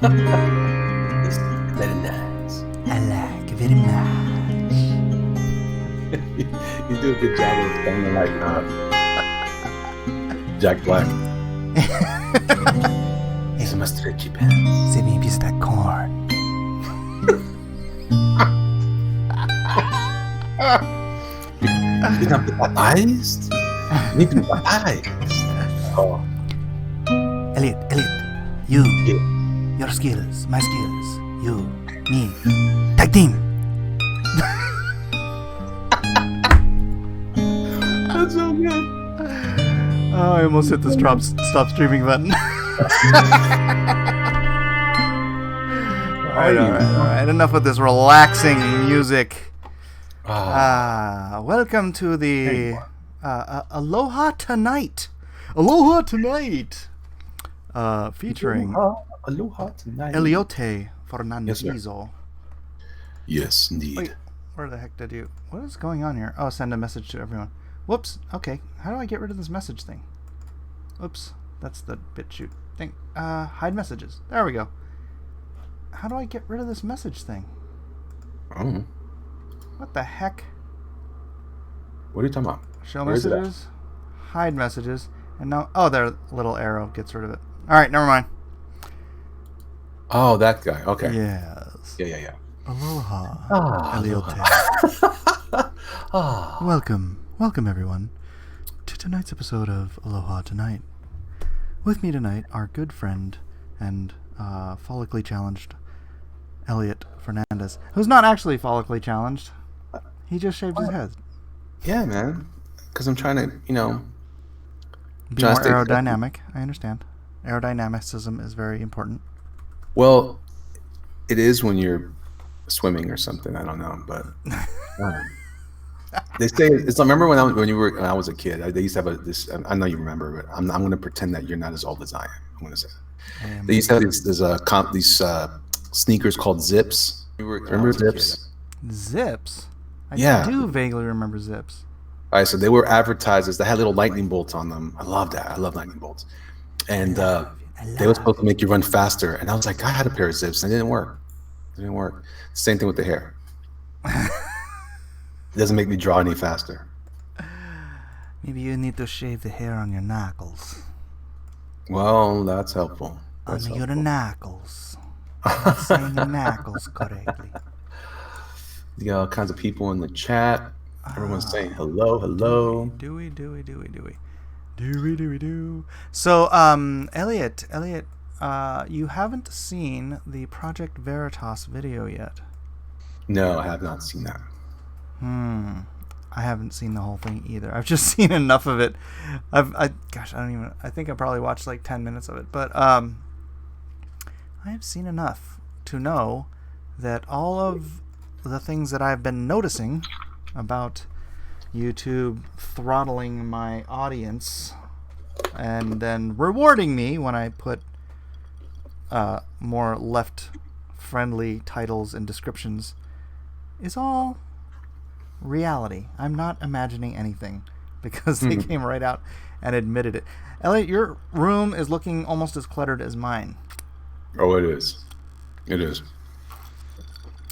It's very nice. I like very much. You do a good job of sounding like Jack Black. It's my stretchy pants. Send me a piece of that corn. You're not baptized? You need to be baptized. Oh. Elliot, you, Yeah. your skills, my skills, you, me, tag team. That's so good. Oh, I almost hit the stop streaming button. All right. Enough with this relaxing music. Welcome to the Aloha Tonight. Aloha Tonight. Featuring Aloha Tonight. Eliote Fernandez. Yes, indeed. Wait, where the heck did you... What is going on here? Oh, send a message to everyone. Whoops. Okay. How do I get rid of this message thing? Oops. That's the BitChute thing. Hide messages. There we go. How do I get rid of this message thing? I don't know. What the heck? What are you talking about? Show Where is it at? messages. Hide messages. And now... Oh, there. Little arrow gets rid of it. Alright, never mind. Oh, that guy. Okay. Yes. Yeah. Aloha. Eliote. Welcome everyone to tonight's episode of Aloha Tonight. With me tonight, our good friend and follically challenged Elliot Fernandez, who's not actually follically challenged. He just shaved his head. Yeah, man. Because I'm trying to, Be more aerodynamic. I understand. Aerodynamicism is very important. Well, it is when you're swimming or something. I don't know, but they say it's. I remember when I was a kid. They used to have this. I know you remember, but I'm going to pretend that you're not as old as I am. I'm going to say they used to have these sneakers called Zips. Remember Zips? Zips. I do vaguely remember Zips. All right, so they were advertised as they had little lightning bolts on them. I love that. I love lightning bolts, and they were supposed to make you run faster. And I was like, I had a pair of Zips, and it didn't work. Same thing with the hair. It doesn't make me draw any faster. Maybe you need to shave the hair on your knuckles. Well, that's helpful. Your knuckles. I'm saying the knuckles correctly. You got all kinds of people in the chat. Everyone's saying hello. Dewey. So, Elliot, you haven't seen the Project Veritas video yet. No, I have not seen that. I haven't seen the whole thing either. I've just seen enough of it. I think I probably watched like 10 minutes of it, but I have seen enough to know that all of the things that I've been noticing about YouTube throttling my audience and then rewarding me when I put more left-friendly titles and descriptions is all reality. I'm not imagining anything because they came right out and admitted it. Elliot, your room is looking almost as cluttered as mine. Oh, it is.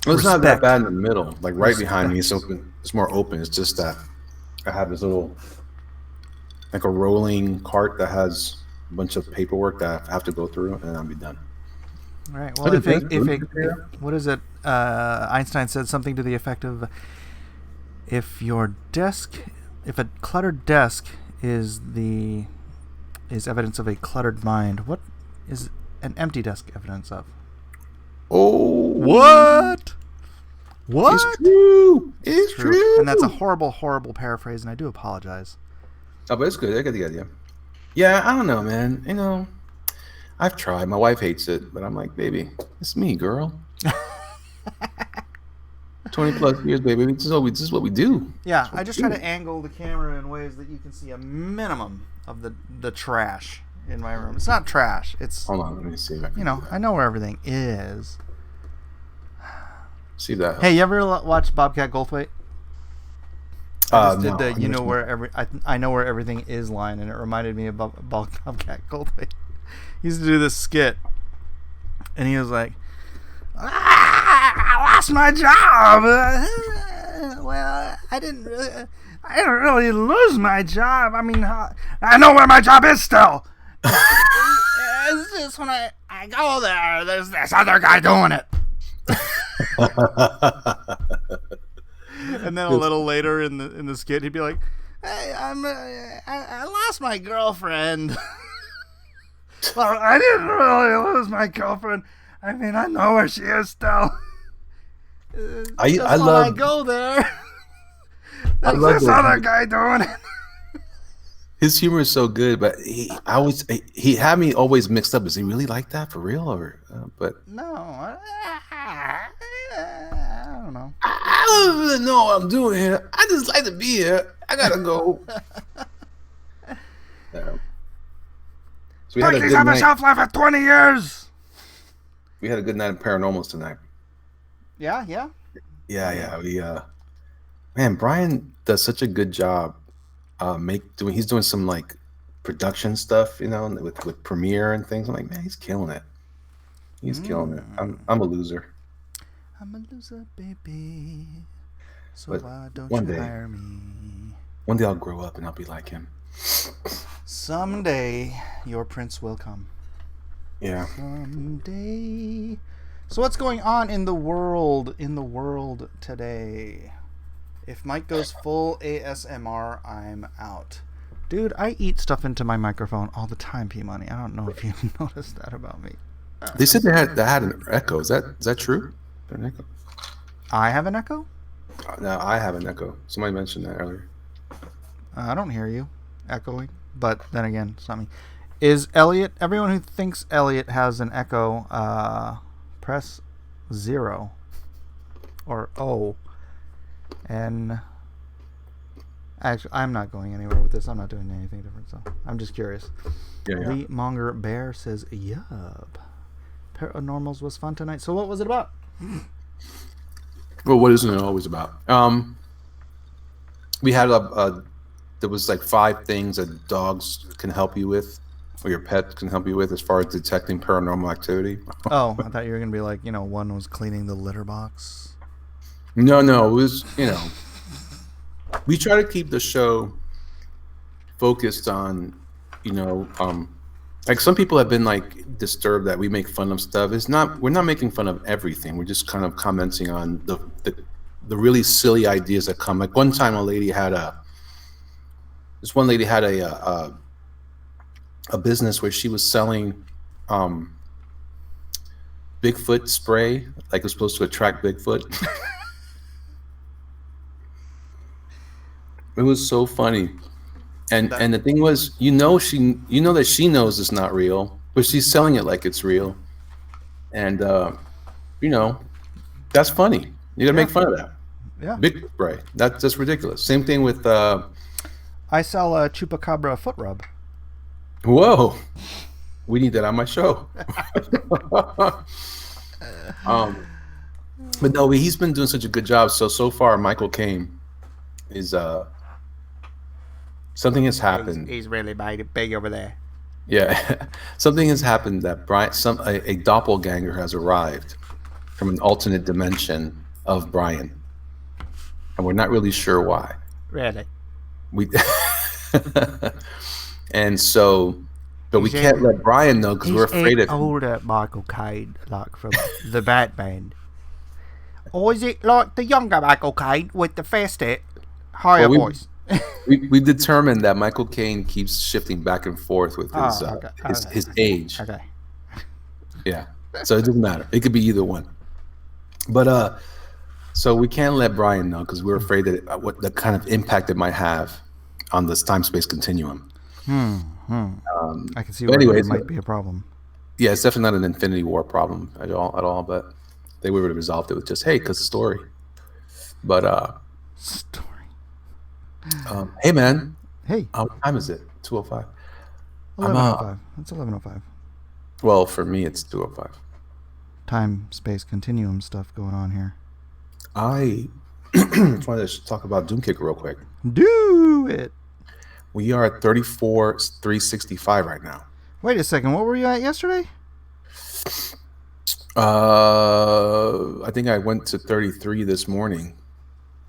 Well, it's not that bad in the middle. Like right behind me, so it's more open. It's just that I have this little, like a rolling cart that has a bunch of paperwork that I have to go through, and I'll be done. All right. Well, what is it? Einstein said something to the effect of, if a cluttered desk is evidence of a cluttered mind, what is an empty desk evidence of? Oh, what? It's true. And that's a horrible, horrible paraphrase, and I do apologize. Oh, but it's good. I get the idea. Yeah, I don't know, man. I've tried. My wife hates it, but I'm like, baby, it's me, girl. 20 plus years, baby. This is what we do. Yeah, I just try to angle the camera in ways that you can see a minimum of the trash in my room. It's not trash. It's... Hold on, let me see if I can I know where everything is. See that? Hey, you ever watch Bobcat Goldthwait? I just did the I know where everything is line, and it reminded me of Bobcat Goldthwait. He used to do this skit And he was like, I lost my job. Well, I didn't really lose my job. I mean, I know where my job is still. It's just when I go there, there's this other guy doing it. And then a little later in the skit, he'd be like, "Hey, I lost my girlfriend." Well, I didn't really lose my girlfriend. I mean, I know where she is still. I go there. There's this other guy doing it. His humor is so good, but he had me always mixed up. Is he really like that for real, or? But no, I don't know. I don't really know what I'm doing here. I just like to be here. I gotta go. So we had a good night. a shelf life of 20 years. We had a good night of Paranormals tonight. Yeah. We man, Brian does such a good job. He's doing some like production stuff, with Premiere and things. I'm like, man, he's killing it. He's killing it. I'm a loser. I'm a loser, baby. So But why don't one you day- hire me? One day I'll grow up and I'll be like him. Someday your prince will come. Yeah. Someday. So what's going on in the world today? If Mike goes full ASMR, I'm out. Dude, I eat stuff into my microphone all the time, P-Money. I don't know if you noticed that about me. They said they had an echo. Is that true? An echo? I have an echo? No, I have an echo. Somebody mentioned that earlier. I don't hear you echoing, but then again, it's not me. Is Elliot? Everyone who thinks Elliot has an echo, press 0 or O. And actually, I'm not going anywhere with this. I'm not doing anything different, so I'm just curious. Yeah. Lee Monger Bear says, "Yup, Paranormals was fun tonight." So, what was it about? Well, what isn't it always about? We had there was like 5 things that dogs can help you with, or your pet can help you with, as far as detecting paranormal activity. Oh, I thought you were gonna be like, one was cleaning the litter box. No, it was, we try to keep the show focused on, like some people have been like disturbed that we make fun of stuff. We're not making fun of everything. We're just kind of commenting on the really silly ideas that come. Like one time, one lady had a business where she was selling Bigfoot spray, like it was supposed to attract Bigfoot. It was so funny, and the thing was, that she knows it's not real, but she's selling it like it's real, and that's funny. You gotta make fun of that. Yeah, big spray. That's just ridiculous. Same thing with. I sell a chupacabra foot rub. Whoa, we need that on my show. But no, he's been doing such a good job. So far, Michael Caine is something has happened. He's really made it big over there. Yeah, something has happened that a doppelganger has arrived from an alternate dimension of Brian, and we're not really sure why. Really? And so, but we can't let Brian know because we're afraid of him. Older Michael Caine, like from the Batman. Or is it like the younger Michael Caine with the faster, higher voice? We determined that Michael Caine keeps shifting back and forth with his age. Okay. Yeah. So it doesn't matter. It could be either one. But so we can't let Brian know because we're afraid that what the kind of impact it might have on this time-space continuum. I can see where it might be a problem. Yeah, it's definitely not an Infinity War problem at all. But they would have resolved it with just, hey, because of story. But story. Hey man. Hey. What time is it? 2:05. 11:05. It's 11:05. Well, for me, it's 2:05. Time, space, continuum stuff going on here. I just wanted to talk about Doomkick real quick. Do it. We are at 34,365 right now. Wait a second. What were you at yesterday? I think I went to 33 this morning.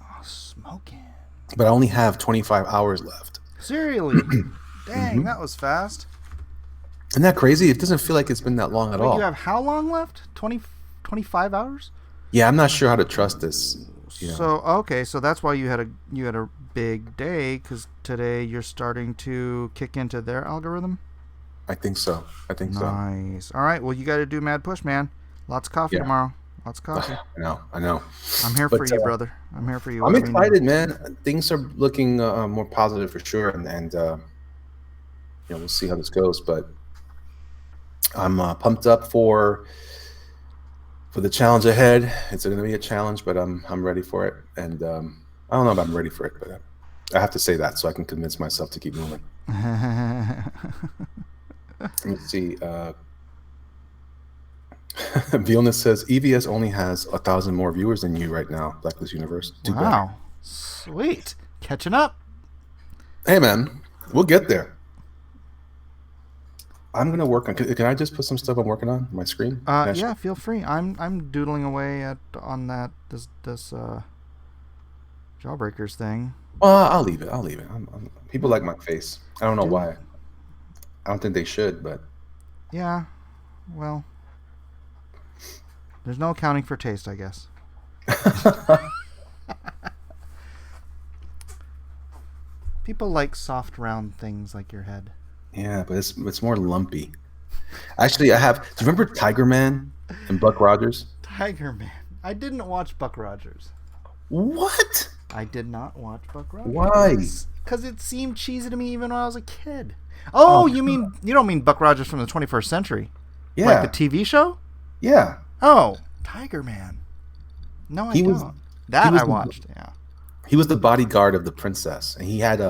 Oh, smoking. But I only have 25 hours left. Seriously? Dang, Mm-hmm. that was fast. Isn't that crazy? It doesn't feel like it's been that long at all. You have how long left? 25 hours? Yeah, I'm not sure how to trust this. So okay, so that's why you had a big day, because today you're starting to kick into their algorithm. I think so. Nice. All right. Well, you got to do mad push, man. Lots of coffee tomorrow. Lots of coffee. I know. I'm here for you, brother. I'm here for you. I'm excited, man. Things are looking more positive for sure, and we'll see how this goes. But I'm pumped up for the challenge ahead. It's going to be a challenge, but I'm ready for it. And I don't know if I'm ready for it, but I have to say that so I can convince myself to keep moving. Let me see. Vilna says EVS only has 1,000 more viewers than you right now. Blacklist Universe. Wow, sweet, catching up. Hey man, we'll get there. I'm gonna work on. Can I just put some stuff I'm working on my screen? Yeah, feel free. I'm doodling away on this Jawbreakers thing. Well, I'll leave it. People like my face. I don't know why. I don't think they should, but yeah. Well, there's no accounting for taste, I guess. People like soft, round things like your head. Yeah, but it's more lumpy. Actually, do you remember Tiger Man and Buck Rogers? Tiger Man. I didn't watch Buck Rogers. What? I did not watch Buck Rogers. Why? Because it seemed cheesy to me even when I was a kid. Oh, you don't mean Buck Rogers from the 21st century? Yeah. Like the TV show? Yeah. Oh, Tiger Man. No, I don't. I watched. Yeah. He was the bodyguard of the princess, and he had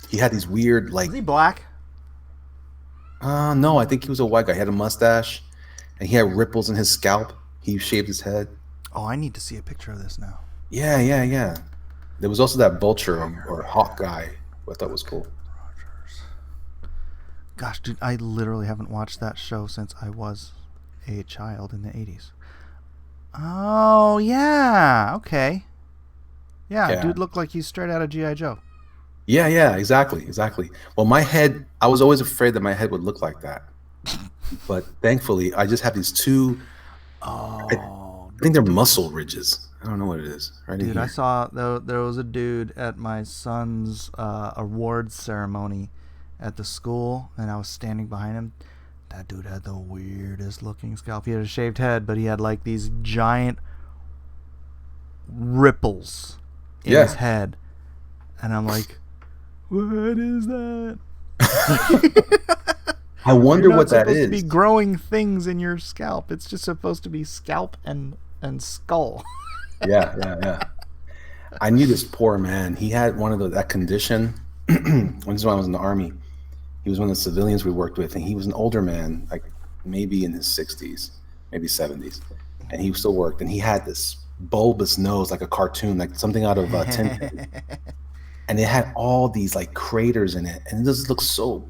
these weird like. Is he black? No, I think he was a white guy. He had a mustache, and he had ripples in his scalp. He shaved his head. Oh, I need to see a picture of this now. Yeah. There was also that vulture or hawk guy, who I thought was cool. Rogers. Gosh, dude, I literally haven't watched that show since I was a child in the 80s. Oh, yeah. Okay. Yeah, dude looked like he's straight out of G.I. Joe. Yeah, exactly. Well, my head, I was always afraid that my head would look like that. But thankfully, I just have these two, I think they're muscle ridges. I don't know what it is. Right dude, here. I saw, there was a dude at my son's awards ceremony at the school, and I was standing behind him. That dude had the weirdest looking scalp. He had a shaved head, but he had like these giant ripples in his head. And I'm like, what is that? I wonder what that is. It's supposed to be growing things in your scalp. It's just supposed to be scalp and skull. Yeah. I knew this poor man. He had that condition. When I was in the Army, he was one of the civilians we worked with, and he was an older man, like maybe in his 60s, maybe 70s, and he still worked. And he had this bulbous nose, like a cartoon, like something out of Tintin. And it had all these like craters in it, and it just looked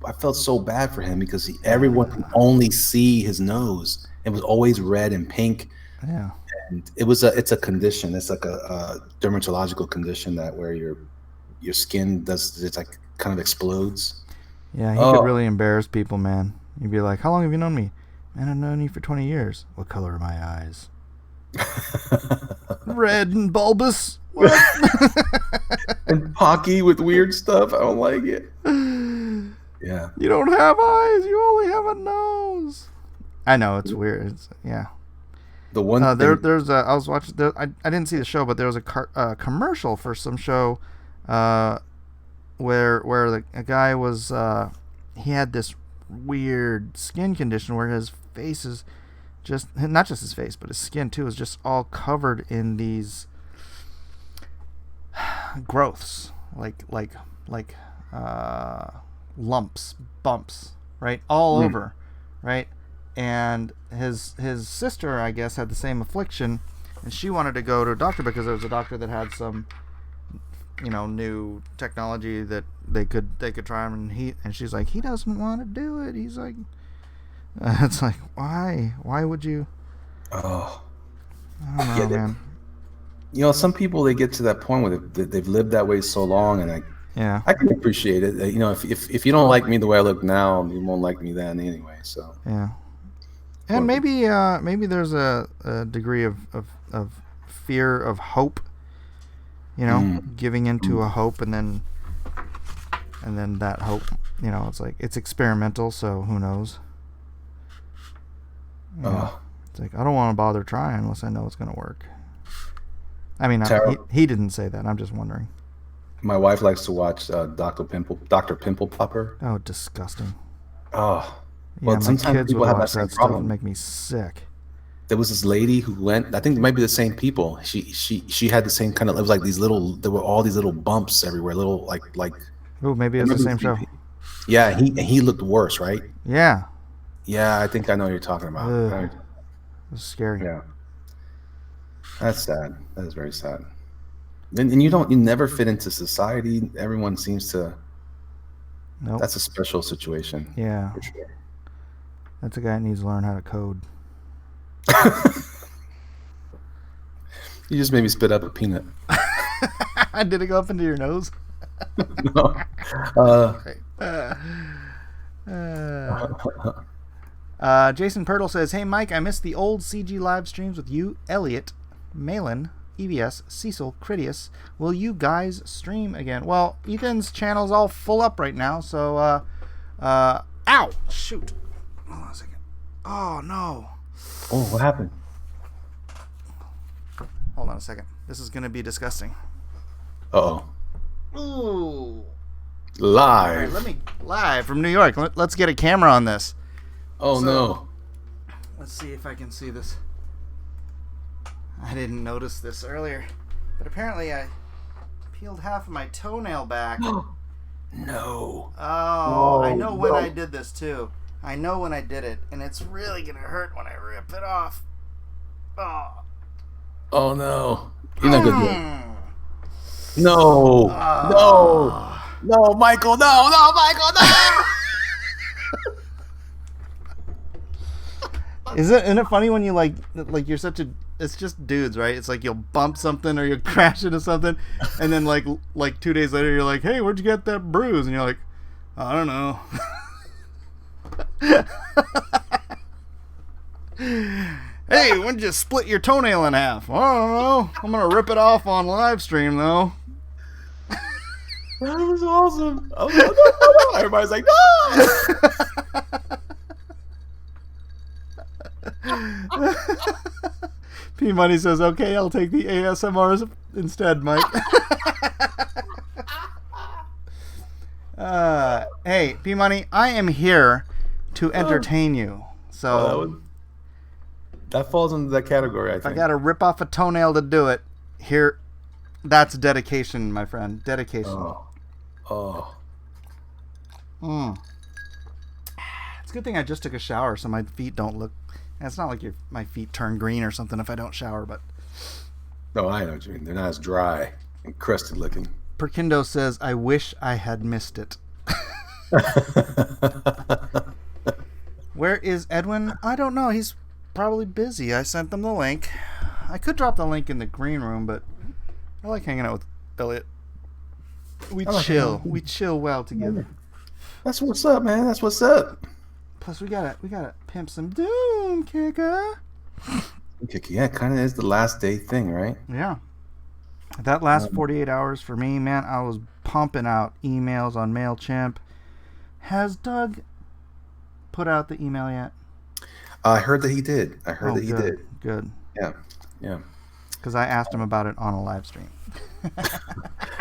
I felt so bad for him because everyone could only see his nose. It was always red and pink. Yeah. And it's a condition. It's like a dermatological condition that where your skin it's like kind of explodes. Yeah, he could really embarrass people, man. You'd be like, how long have you known me? Man, I've known you for 20 years. What color are my eyes? Red and bulbous. What? And pocky with weird stuff. I don't like it. Yeah. You don't have eyes. You only have a nose. I know, it's weird. Yeah. The one I was watching. I didn't see the show, but there was a commercial for some show, where a guy was he had this weird skin condition where his face is just not just his face, but his skin too is just all covered in these growths, like lumps, bumps, right, all over, right. And his sister, I guess, had the same affliction, and she wanted to go to a doctor because there was a doctor that had some, new technology that they could try him, and she's like, he doesn't want to do it. He's like, it's like, why would you? Oh, I don't know, man. You know, some people, they get to that point where they've lived that way so long, and Yeah. I can appreciate it. You know, if you don't like me the way I look now, you won't like me then anyway. So Yeah. And maybe there's a degree of fear of hope. You know, giving into a hope, and then that hope, you know, it's like it's experimental, so who knows? You know, it's like I don't want to bother trying unless I know it's gonna work. I mean, he didn't say that. I'm just wondering. My wife likes to watch Dr. Pimple Popper. Oh, disgusting. Oh, yeah, well, sometimes my kids people have that same problem. And make me sick. There was this lady who went. I think it might be the same people. She had the same kind of. It was like these little. There were all these little bumps everywhere. Little like. Oh, maybe it's the same show. Yeah, he looked worse, right? Yeah. Yeah, I think I know what you're talking about. It was scary. Yeah. That's sad. That is very sad. And you never fit into society. Everyone seems to. Nope. That's a special situation. Yeah. For sure. That's a guy that needs to learn how to code. You just made me spit up a peanut. Did it go up into your nose? No. Jason Pirtle says, "Hey Mike, I missed the old CG live streams with you, Elliot, Malin, EBS, Cecil, Critias. Will you guys stream again?" Well, Ethan's channel's all full up right now, so ow! Shoot. Hold on a second. Oh no. Oh, what happened? Hold on a second. This is gonna be disgusting. Uh-oh. Ooh. Live. All right, live from New York. Let's get a camera on this. Oh, no. Let's see if I can see this. I didn't notice this earlier, but apparently I peeled half of my toenail back. No. Oh, I know when I did this too. I know when I did it, and it's really gonna hurt when I rip it off. Oh. Oh no. You're not good. No. No, Michael. No, Michael. No. Isn't it funny when you like you're such a, it's just dudes, right? It's like you'll bump something or you'll crash into something, and then like 2 days later you're like, "Hey, where'd you get that bruise?" And you're like, "I don't know." "Hey, when'd you split your toenail in half?" "I don't know. I'm gonna rip it off on live stream though." That was awesome. Oh, no. Everybody's like, no. P Money says, "Okay, I'll take the ASMRs instead, Mike." Hey, P Money, I am here to entertain you. So that falls into that category, I think. I gotta rip off a toenail to do it. Here, that's dedication, my friend. Dedication. It's a good thing I just took a shower, so my feet don't look. It's not like my feet turn green or something if I don't shower, but. No, I know what you mean. They're not as dry and crusted looking. Perkindo says, "I wish I had missed it." Where is Edwin? I don't know. He's probably busy. I sent them the link. I could drop the link in the green room, but I like hanging out with Elliot. We chill well together. That's what's up, man. That's what's up. Plus, we gotta pimp some Doom Kicker. Yeah, it kind of is the last day thing, right? Yeah. That last 48 hours for me, man, I was pumping out emails on MailChimp. Has Doug put out the email yet? I heard that he did. He did. Good. Yeah. Because I asked him about it on a live stream.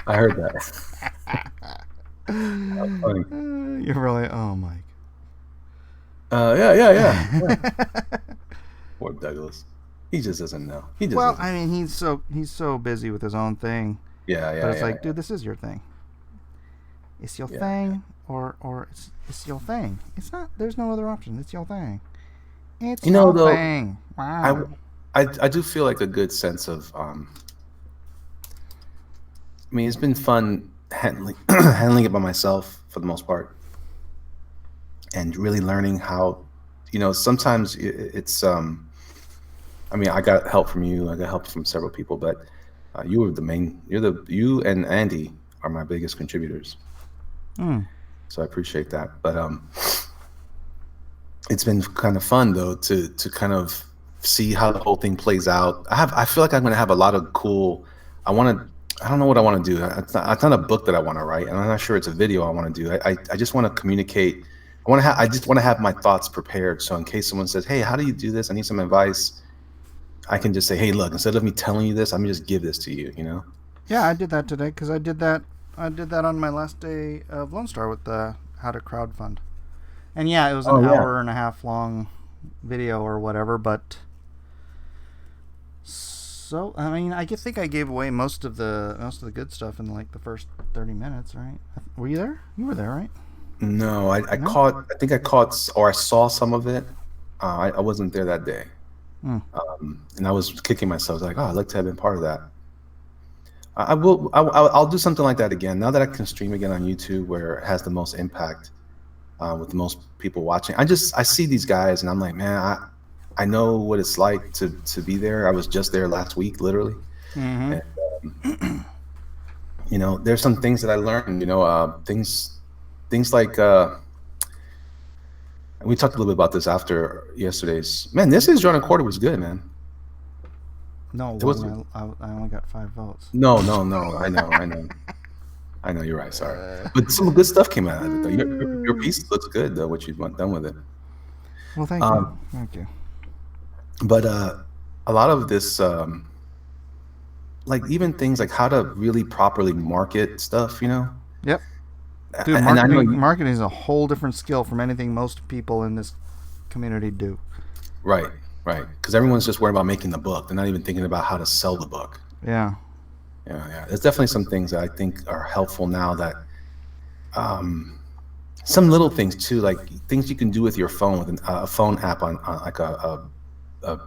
I heard that. Funny. You're really, oh, Mike. Yeah. Poor Douglas. He just doesn't know. I mean, he's so busy with his own thing. Yeah. But it's like, dude, this is your thing. It's your thing, or it's your thing. It's not. There's no other option. It's your thing. It's your thing. Wow. I do feel like a good sense of. I mean, it's been fun handling it by myself for the most part, and really learning how. Sometimes it's I mean, I got help from you. I got help from several people, but you were the main. You and Andy are my biggest contributors. So I appreciate that. But it's been kind of fun though to kind of see how the whole thing plays out. I feel like I'm going to have a lot of cool. I don't know what I want to do. It's not a book that I want to write, and I'm not sure it's a video I want to do. I just want to communicate. I just want to have my thoughts prepared. So in case someone says, "Hey, how do you do this? I need some advice," I can just say, "Hey, look, instead of me telling you this, I'm gonna just give this to you." You know? Yeah, I did that today because I did that on my last day of Lone Star with the how to crowdfund. And yeah, it was an hour and a half long video or whatever, but so I mean, think I gave away most of the good stuff in like the first 30 minutes, right? Were you there? You were there, right? No, I think I caught or I saw some of it. I wasn't there that day. And I was kicking myself like, oh, I'd like to have been part of that. I'll do something like that again now that I can stream again on YouTube where it has the most impact with the most people watching. I see these guys and I'm like, man, I know what it's like to be there. I was just there last week, literally. And, you know, there's some things that I learned, you know, things like, we talked a little bit about this after yesterday's. Man, this is Jordan Quarter was good, man. No, I only got 5 votes. No. I know. You're right. Sorry, but some good stuff came out of it. Though. Your piece looks good, though. What you've done with it. Well, thank you. Thank you. But a lot of this, like even things like how to really properly market stuff, you know. Yep. Dude, marketing is a whole different skill from anything most people in this community do. Right. Because everyone's just worried about making the book. They're not even thinking about how to sell the book. Yeah. There's definitely some things that I think are helpful now that, some little things too, like things you can do with your phone with a phone app on like a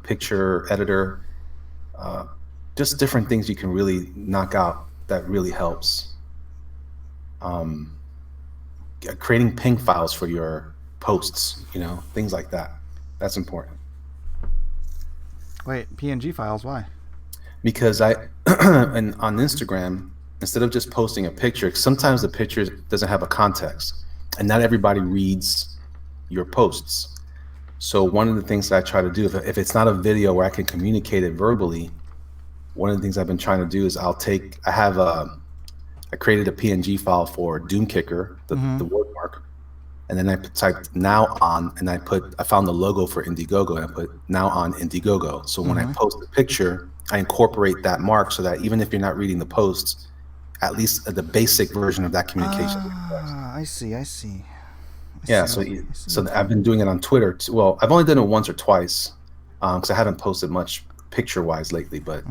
picture editor, just different things you can really knock out that really helps. Creating ping files for your posts, you know, things like that. That's important. Wait, PNG files? Why? Because and on Instagram, instead of just posting a picture, sometimes the picture doesn't have a context, and not everybody reads your posts. So one of the things that I try to do, if it's not a video where I can communicate it verbally, one of the things I've been trying to do is I created a PNG file for Doom Kicker, the word mark, and then I typed now on, and I found the logo for Indiegogo, and I put now on Indiegogo. So when I post a picture, I incorporate that mark so that even if you're not reading the posts, at least the basic version of that communication. I see. So I've been doing it on Twitter. Well, I've only done it once or twice because I haven't posted much picture-wise lately. But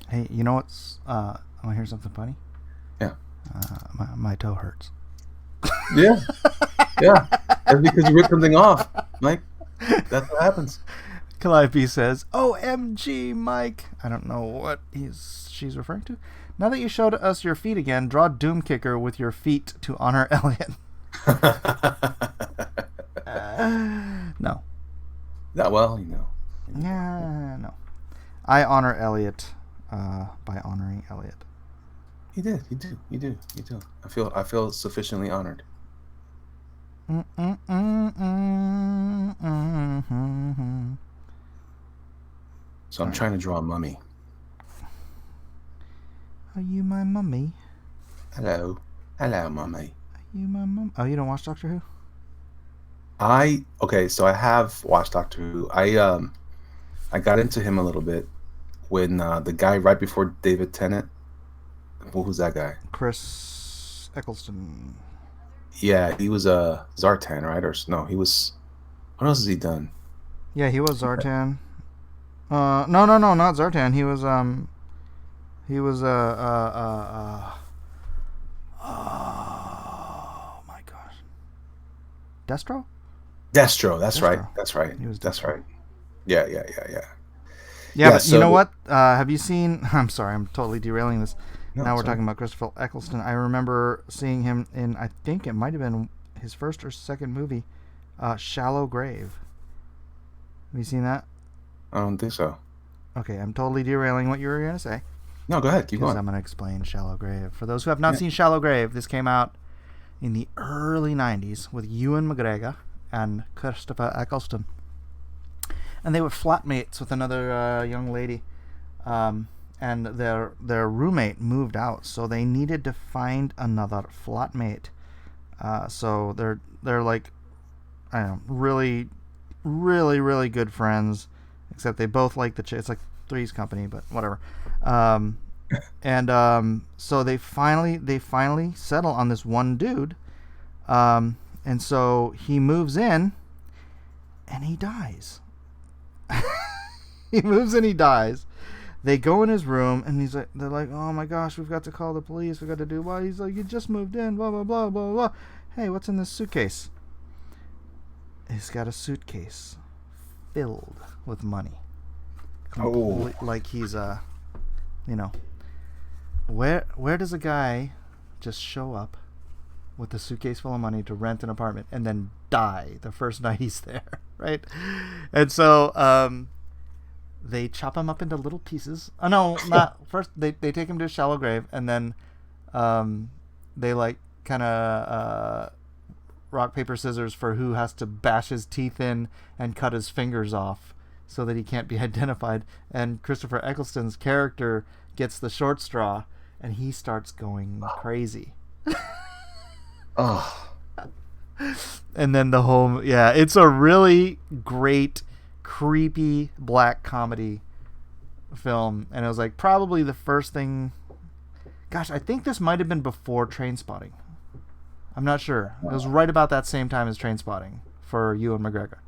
hey, you know what's? I want to hear something funny. Yeah. My toe hurts. Yeah. That's because you ripped something off, Mike. That's what happens. Calliope says, "OMG, Mike." I don't know what she's referring to. Now that you showed us your feet again, draw Doom Kicker with your feet to honor Elliot. No. Well, you know. Yeah, no. I honor Elliot by honoring Elliot. You do. I feel sufficiently honored. So I'm trying to draw a mummy. Are you my mummy? Hello, mummy. Are you my mum? Oh, you don't watch Doctor Who? So I have watched Doctor Who. I got into him a little bit when the guy right before David Tennant. Who's that guy? Chris Eccleston. Yeah, he was a Zartan, right? Or no, he was. What else has he done? Yeah, he was Zartan. No, not Zartan. He was oh my gosh. Destro, that's right. That's right. Yeah. Yeah, but so, you know what? Have you seen... I'm sorry, I'm totally derailing this. No, now we're talking about Christopher Eccleston. I remember seeing him in, I think it might have been his first or second movie, Shallow Grave. Have you seen that? I don't think so. Okay, I'm totally derailing what you were going to say. No, go ahead. Keep Because going. I'm going to explain Shallow Grave. For those who have not seen Shallow Grave, this came out in the early 90s with Ewan McGregor and Christopher Eccleston. And they were flatmates with another young lady. And their roommate moved out, so they needed to find another flatmate. So they're like, I don't know, really, really, really good friends. Except they both like the chick. It's like Three's Company, but whatever. So they finally settle on this one dude. And so he moves in, and he dies. He moves in, he dies. They go in his room, and they're like, oh my gosh, we've got to call the police. We've got to do what? He's like, you just moved in, blah, blah, blah, blah, blah. Hey, what's in this suitcase? He's got a suitcase filled with money. Like he's where does a guy just show up with a suitcase full of money to rent an apartment and then die the first night he's there, right? And so they chop him up into little pieces. Oh no, not first. They take him to a shallow grave, and then they like kind of rock paper scissors for who has to bash his teeth in and cut his fingers off so that he can't be identified. And Christopher Eccleston's character gets the short straw, and he starts going crazy. Oh. And then the whole it's a really great, creepy black comedy film, and it was like probably the first thing. Gosh, I think this might have been before Trainspotting. I'm not sure. It was right about that same time as Trainspotting for Ewan McGregor.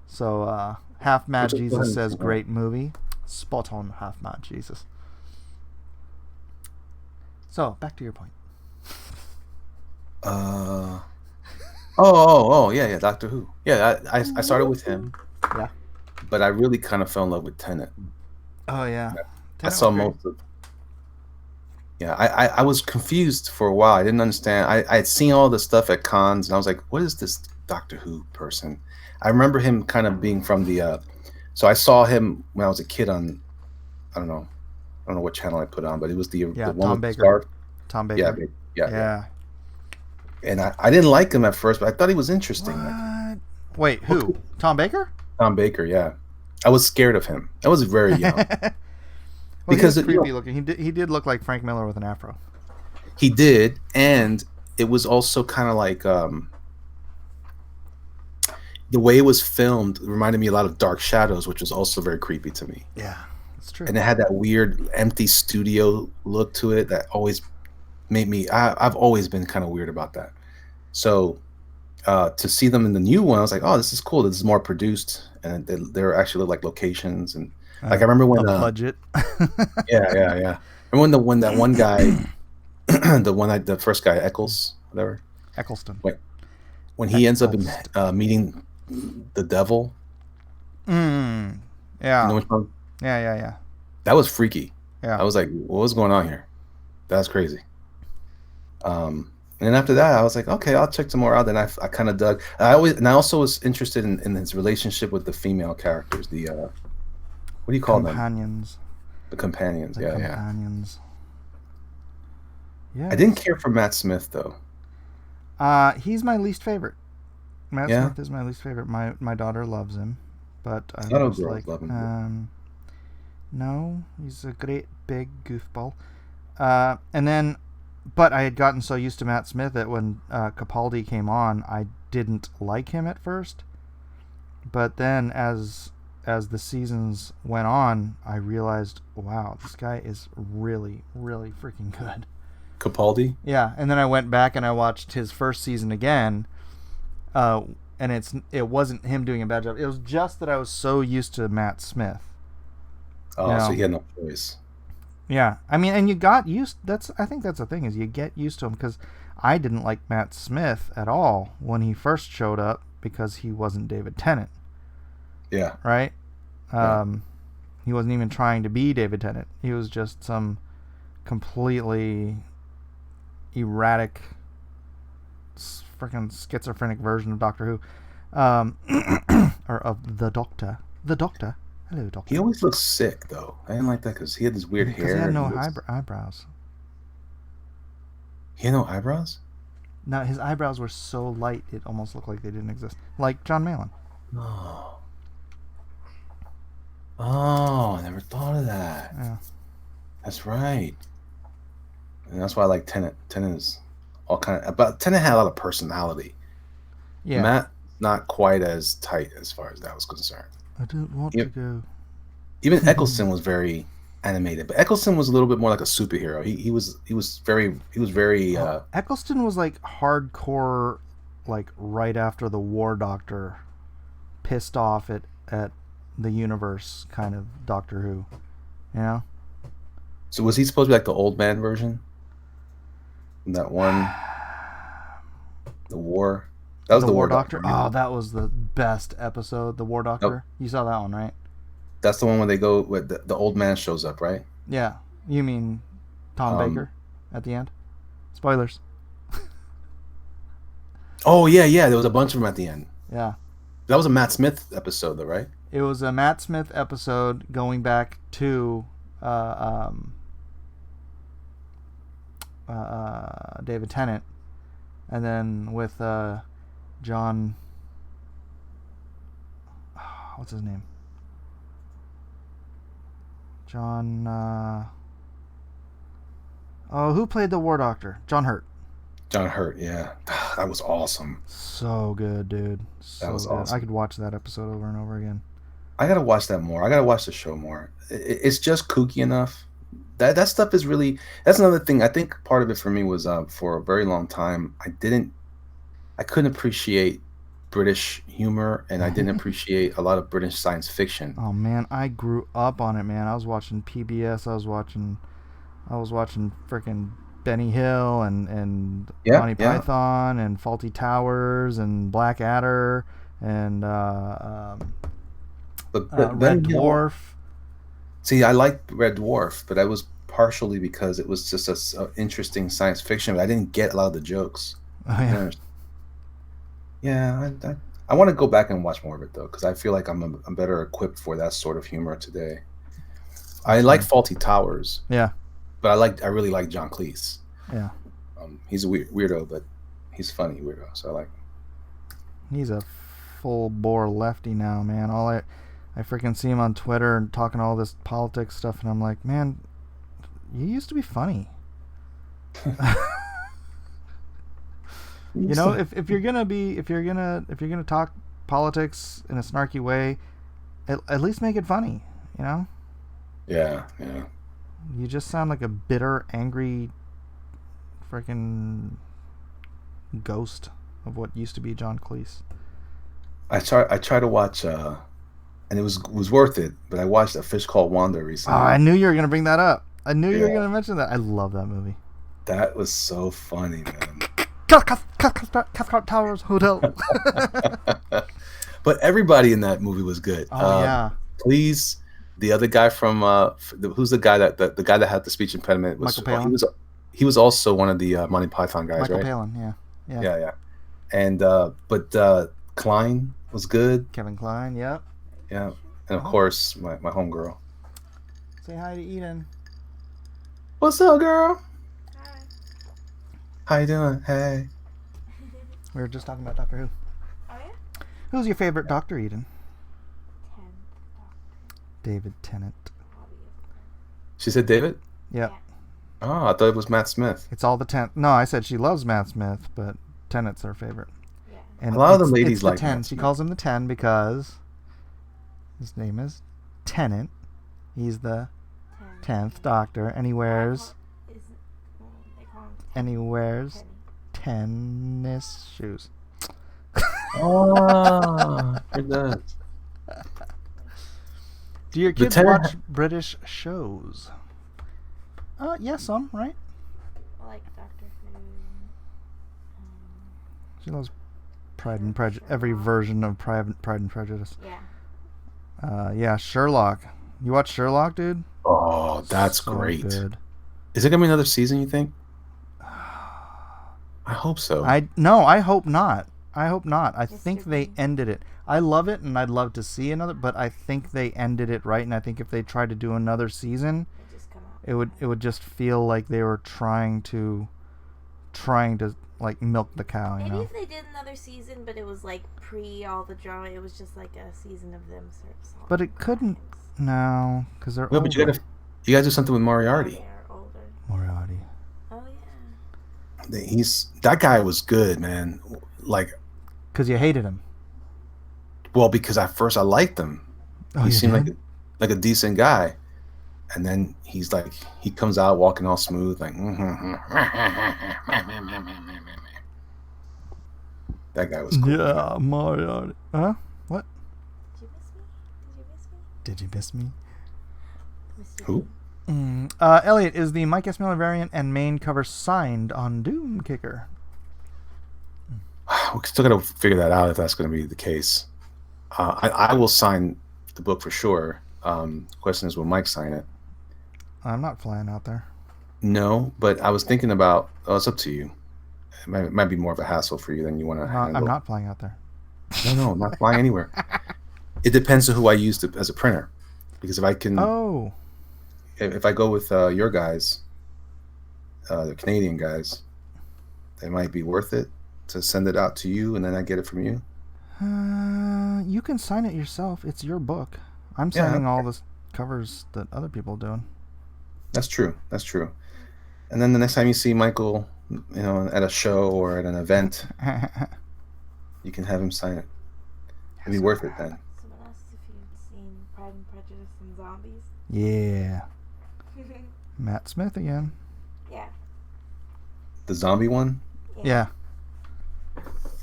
So Half Mad Jesus says great movie. Spot on, Half Mad Jesus. So back to your point. Yeah, Doctor Who. Yeah, I started with him. Yeah. But I really kind of fell in love with Tenet. Oh yeah. I saw most of. Yeah, I was confused for a while. I didn't understand. I had seen all the stuff at cons, and I was like, "What is this Doctor Who person?" I remember him kind of being from the. So I saw him when I was a kid on, I don't know what channel I put on, but it was the one Tom with Baker. Tom Baker. Yeah. And I didn't like him at first, but I thought he was interesting. What? Wait, who? Tom Baker? Tom Baker, yeah. I was scared of him. I was very young. Because he was creepy looking. He did look like Frank Miller with an afro. He did, and it was also kind of like the way it was filmed reminded me a lot of Dark Shadows, which was also very creepy to me. Yeah, that's true. And it had that weird empty studio look to it that always made me. I've always been kind of weird about that. So to see them in the new one, I was like, oh, this is cool. This is more produced, and they're actually like locations and. Like I remember when budget. yeah. Remember when that one guy, the first guy, Eccleston. Wait, when he ends up in meeting the devil. Yeah. You know which one? Yeah. That was freaky. Yeah. I was like, what was going on here? That's crazy. And then after that, I was like, okay, I'll check some more out. Then I kind of dug. I also was interested in his relationship with the female characters. The what do you call them? The companions. Yeah. Companions. Yeah. I didn't care for Matt Smith though. He's my least favorite. Matt Smith is my least favorite. My daughter loves him, but I was like, love him. No, he's a great big goofball. But I had gotten so used to Matt Smith that when Capaldi came on, I didn't like him at first. But then as the seasons went on, I realized, wow, this guy is really, really freaking good. Capaldi? Yeah, and then I went back and I watched his first season again, and it wasn't him doing a bad job. It was just that I was so used to Matt Smith. Oh, so you had no choice. Yeah, I mean, and you got used. I think that's the thing, is you get used to him, because I didn't like Matt Smith at all when he first showed up because he wasn't David Tennant. Yeah. Right? He wasn't even trying to be David Tennant. He was just some completely erratic, freaking schizophrenic version of Doctor Who. Or of the Doctor. The Doctor. Hello, doctor. He always looks sick, though. I didn't like that because he had this weird hair. Because he had no and eyebrows. He had no eyebrows? No, his eyebrows were so light it almost looked like they didn't exist. Like John Malin. Oh. Oh, I never thought of that. Yeah. That's right. And that's why I like Tenet. Tenet is all kind of... But Tenet had a lot of personality. Yeah. Matt, not quite as tight as far as that was concerned. I don't want to go. Even Eccleston was very animated, but Eccleston was a little bit more like a superhero. He was very Eccleston was like hardcore, like right after the War Doctor, pissed off at the universe kind of Doctor Who, you know. So was he supposed to be like the old man version? In that one, the War. That was the War Doctor. Oh, that was the best episode. The War Doctor. Oh. You saw that one, right? That's the one where they go with the old man shows up, right? Yeah. You mean Tom Baker at the end? Spoilers. Oh yeah. There was a bunch of them at the end. Yeah. That was a Matt Smith episode, though, right? It was a Matt Smith episode going back to David Tennant, and then with John. What's his name? John. Who played the War Doctor? John Hurt. John Hurt, yeah. That was awesome. So good, dude. That was awesome. I could watch that episode over and over again. I gotta watch that more. I gotta watch the show more. It's just kooky enough. That stuff is really... That's another thing. I think part of it for me was for a very long time, I couldn't appreciate British humor, and I didn't appreciate a lot of British science fiction. Oh man, I grew up on it, man. I was watching PBS. I was watching freaking Benny Hill and Monty Python and Fawlty Towers and Blackadder and Red Dwarf. See, I liked Red Dwarf, but that was partially because it was just a interesting science fiction. But I didn't get a lot of the jokes. Oh, yeah. I want to go back and watch more of it though, because I feel like I'm better equipped for that sort of humor today. I like Fawlty Towers. Yeah. But I really like John Cleese. Yeah. He's a weirdo, but he's funny weirdo, so I like him. He's a full bore lefty now, man. I freaking see him on Twitter and talking all this politics stuff, and I'm like, man, you used to be funny. You know, if you're gonna talk politics in a snarky way, at least make it funny. You know. Yeah. You just sound like a bitter, angry, freaking ghost of what used to be John Cleese. I try to watch, and it was worth it. But I watched A Fish Called Wanda recently. Oh, I knew you were gonna bring that up. I knew you were gonna mention that. I love that movie. That was so funny, man. Cathcart Towers Hotel. But everybody in that movie was good. Oh yeah. Please, the other guy from who's the guy the guy that had the speech impediment was Michael Palin. He was also one of the Monty Python guys, Michael right? Palin, yeah. Yeah. And but Klein was good. Kevin Kline, yep. Yeah, and of course my homegirl. Say hi to Eden. What's up, girl? Hi. How you doing? Hey. We were just talking about Doctor Who. Oh yeah? Who's your favorite Doctor, Eden? David Tennant. She said David? Yep. Yeah. Oh, I thought it was Matt Smith. It's all the Tennant. No, I said she loves Matt Smith, but Tennant's her favorite. Yeah. And a lot of the ladies it's like the 10. Matt She Smith. calls him the 10 because his name is Tennant. He's the 10th Doctor, and he wears tennis shoes. Oh, it does. Do your kids watch British shows? Yeah, some, right? I like Doctor Who. She loves Pride and Prejudice. Every version of Pride and Prejudice. Yeah. Yeah, Sherlock. You watch Sherlock, dude? Oh, that's So great. good. Is it gonna be another season? You think? I hope so. No, I hope not. I think Mr. they Bean. ended it. I love it, and I'd love to see another. But I think they ended it right, and I think if they tried to do another season, it would just feel like they were trying to like milk the cow. Maybe if they did another season, but it was like pre all the drama, it was just like a season of them sort of solving But it couldn't. crimes. No, because they're Well, older. but you gotta do something with Moriarty. They're older. Moriarty. Oh yeah. That guy was good, man. Like, Because you hated him. well, because at first I liked him. Oh, He you seemed did? like a decent guy, and then he comes out walking all smooth, like that guy was cool. Yeah, Moriarty. Huh? What? Did you miss me? Did you miss me? Missed you. Who? Elliot, is the Mike S. Miller variant and main cover signed on Doom Kicker? We still got to figure that out if that's going to be the case. I will sign the book for sure. The question is, will Mike sign it? I'm not flying out there. No, but I was thinking about. Oh, it's up to you. It might be more of a hassle for you than you want to handle. I'm not flying out there. No, I'm not flying anywhere. It depends on who I use as a printer, because if I can, Oh, if I go with your guys, the Canadian guys, it might be worth it to send it out to you, and then I get it from you. you can sign it yourself. It's your book. I'm Yeah, signing all the covers that other people are doing. That's true. That's true. And then the next time you see Michael, at a show or at an event, you can have him sign it. It'd be worth it then. Someone asked if you've seen Pride and Prejudice and Zombies. Yeah. Matt Smith again. Yeah. The zombie one. Yeah.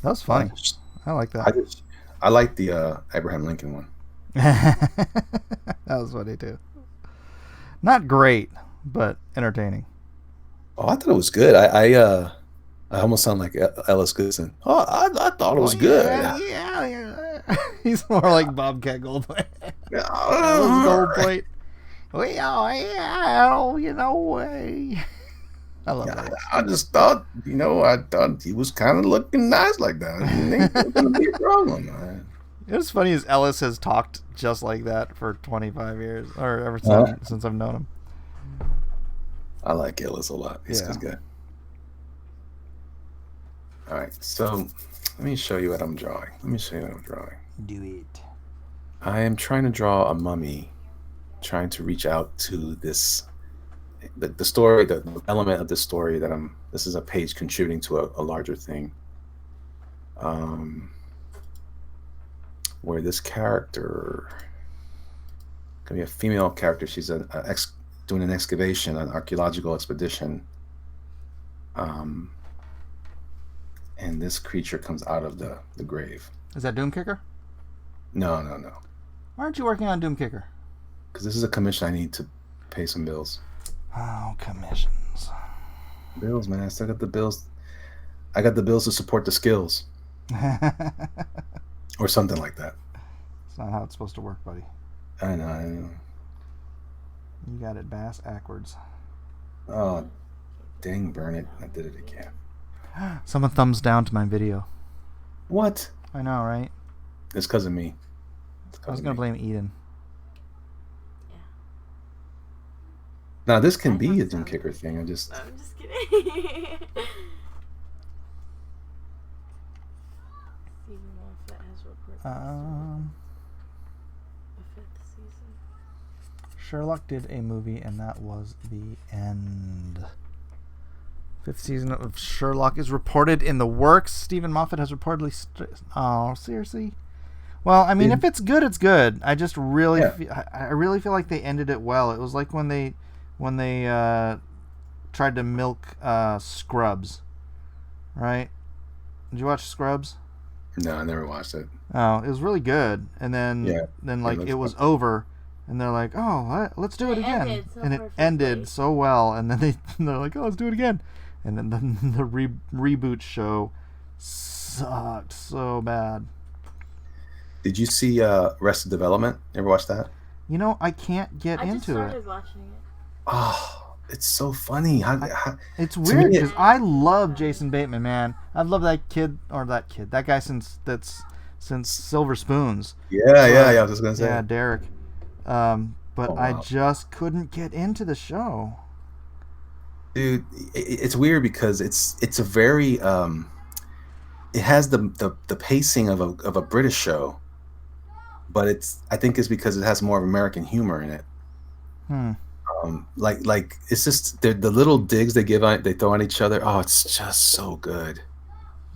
That was funny. I like that. I like the Abraham Lincoln one. That was funny too. Not great, but entertaining. Oh, I thought it was good. I almost sound like Ellis Goodson. Oh, I thought it was good. Yeah. He's more like Bobcat Goldthwait. Yeah. Goldthwait. Well, I love that. I just thought, I thought he was kind of looking nice like that. I didn't think it was going to be a problem, man. What's funny is Ellis has talked just like that for 25 years, or ever since I've known him. I like Ellis a lot. He's good. All right, so let me show you what I'm drawing. Do it. I am trying to draw a mummy, trying to reach out to the story, the element of the story this is a page contributing to a larger thing. Where this character can be a female character. She's doing an excavation, an archaeological expedition. And this creature comes out of the grave. Is that Doom Kicker? No. Why aren't you working on Doom Kicker? Because this is a commission I need to pay some bills. Oh, commissions. Bills, man. I still got the bills. I got the bills to support the skills. Or something like that. It's not how it's supposed to work, buddy. I know. You got it bass backwards. Oh, dang, burn it. I did it again. Someone thumbs down to my video. What? I know, right? It's because of me. I was going to blame Eden. Now, this can be a Doom Kicker thing. I'm just kidding. The 5th season. Sherlock did a movie, and that was the end. 5th season of Sherlock is reported in the works. Stephen Moffat has reportedly... Oh, seriously? Well, I mean, if it's good, it's good. I just really... I really feel like they ended it well. It was like when they tried to milk Scrubs. Right? Did you watch Scrubs? No, I never watched it. Oh, it was really good. And then it was over, and they're like, "Oh, let's do it again." And it ended so well, and then they're like, "Oh, let's do it again." And then the reboot show sucked so bad. Did you see Arrested Development? Ever watch that? I can't get into it. I just started watching it. Oh, it's so funny. It's weird because I love Jason Bateman, man. I've loved that guy since since Silver Spoons. Yeah, I was just gonna say. Yeah, Derek. But Oh, I wow. just couldn't get into the show. Dude, it's weird because it's a very it has the pacing of a British show, but I think it's because it has more of American humor in it. Like it's just the little digs they throw on each other. Oh, it's just so good.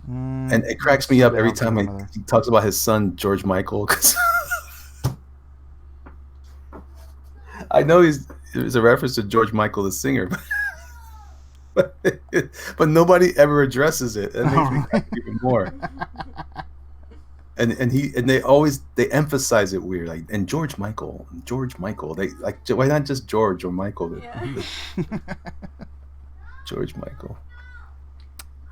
And it cracks me up every time he talks about his son George Michael. 'Cause I know it was a reference to George Michael, the singer, but nobody ever addresses it. It makes me crack even more. And they emphasize it weird, like, and George Michael. They like, why not just George or Michael? Yeah. George Michael.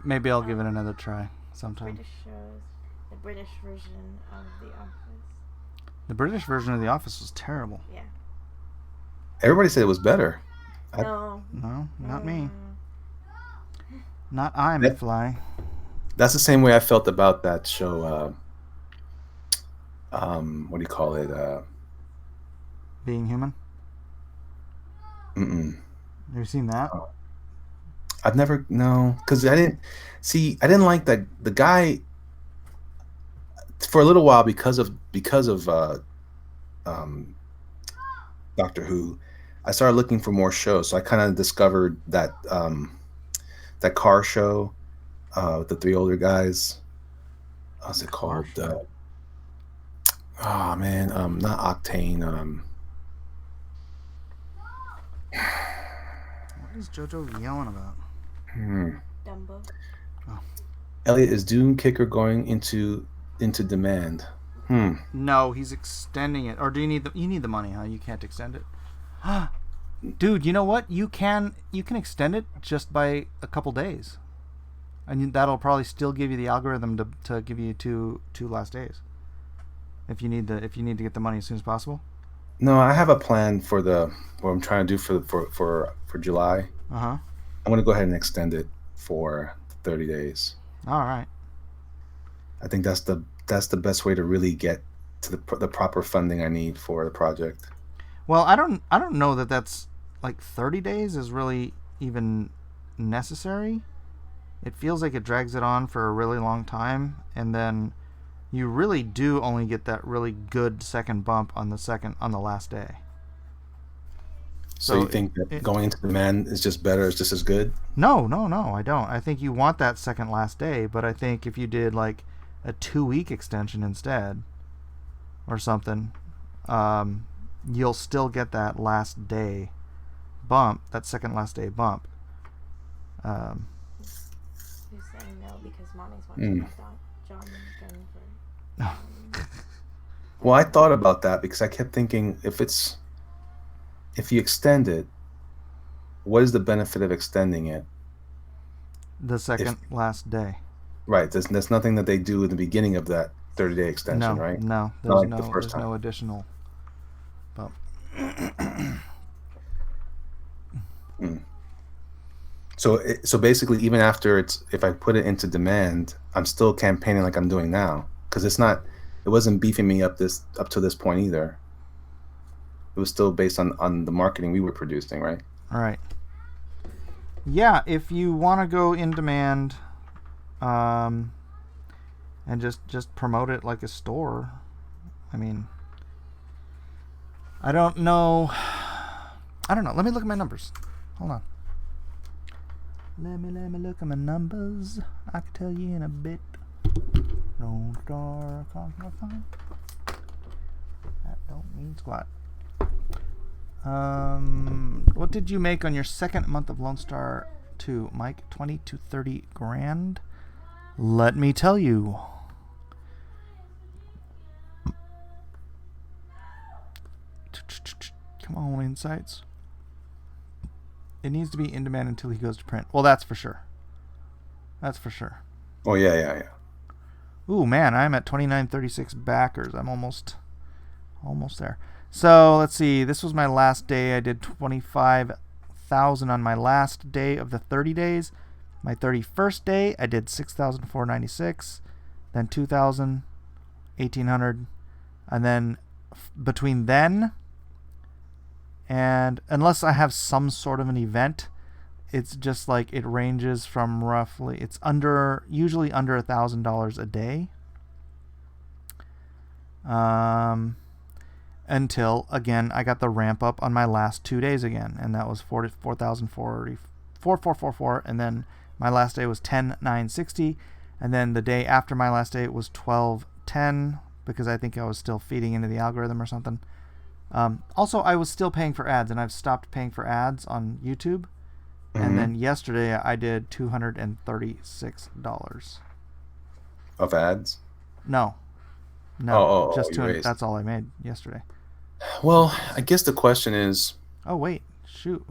Maybe I'll give it another try sometime. British shows, the British version of The Office. The British version of The Office was terrible. Yeah. Everybody said it was better. No, not me. Not I, McFly. That's the same way I felt about that show. What do you call it? Being Human. Mm-mm. Have you seen that? I've never because I didn't like that the guy for a little while because of Doctor Who. I started looking for more shows, so I kind of discovered that that car show with the three older guys. What's it called? Oh man, not Octane. What is JoJo yelling about? Dumbo. Oh. Elliot, is Dune Kicker going into demand? No, he's extending it. Or do you need the money, huh? You can't extend it. Dude, you know what? You can extend it just by a couple days. And that'll probably still give you the algorithm to give you two last days. If you need to get the money as soon as possible. No, I have a plan for what I'm trying to do for July. Uh-huh. I'm going to go ahead and extend it for 30 days. All right. I think that's the best way to really get to the proper funding I need for the project. Well, I don't know that that's like 30 days is really even necessary. It feels like it drags it on for a really long time, and then you really do only get that really good second bump on the last day. So you think that going into demand is just better, it's just as good? No, I don't. I think you want that second last day, but I think if you did like a 2-week extension instead or something, you'll still get that last day bump, that second last day bump. Who's saying no because mommy's watching John and Jennifer. Well, I thought about that because I kept thinking if you extend it, what is the benefit of extending it? The second last day. Right. There's nothing that they do in the beginning of that 30-day extension, right? No, there's no additional bump. So basically, even after if I put it into demand, I'm still campaigning like I'm doing now because it wasn't beefing me up to this point either. It was still based on the marketing we were producing, right? All right. Yeah, if you want to go in demand, and just promote it like a store. I mean, I don't know. Let me look at my numbers. Hold on. Let me look at my numbers. I can tell you in a bit. Lone Star Cosmophone. That don't mean squat. What did you make on your second month of Lone Star 2, Mike? 20 to 30 grand? Let me tell you. Come on, insights. It needs to be in demand until he goes to print. Well, that's for sure. Oh, yeah. Ooh, man, I'm at 2936 backers. I'm almost there. So, let's see. This was my last day. I did 25,000 on my last day of the 30 days. My 31st day, I did 6,496. Then 2,000. $1,800, and then between then and unless I have some sort of an event, it's just like it ranges from roughly usually under $1,000 a day. Until again I got the ramp up on my last 2 days again, and that was 4,444, and then my last day was 10,960, and then the day after my last day it was 12,10 because I think I was still feeding into the algorithm or something. Also, I was still paying for ads, and I've stopped paying for ads on YouTube. Mm-hmm. And then yesterday I did $236 of ads. No, that's all I made yesterday. Well, I guess the question is. Oh wait, shoot,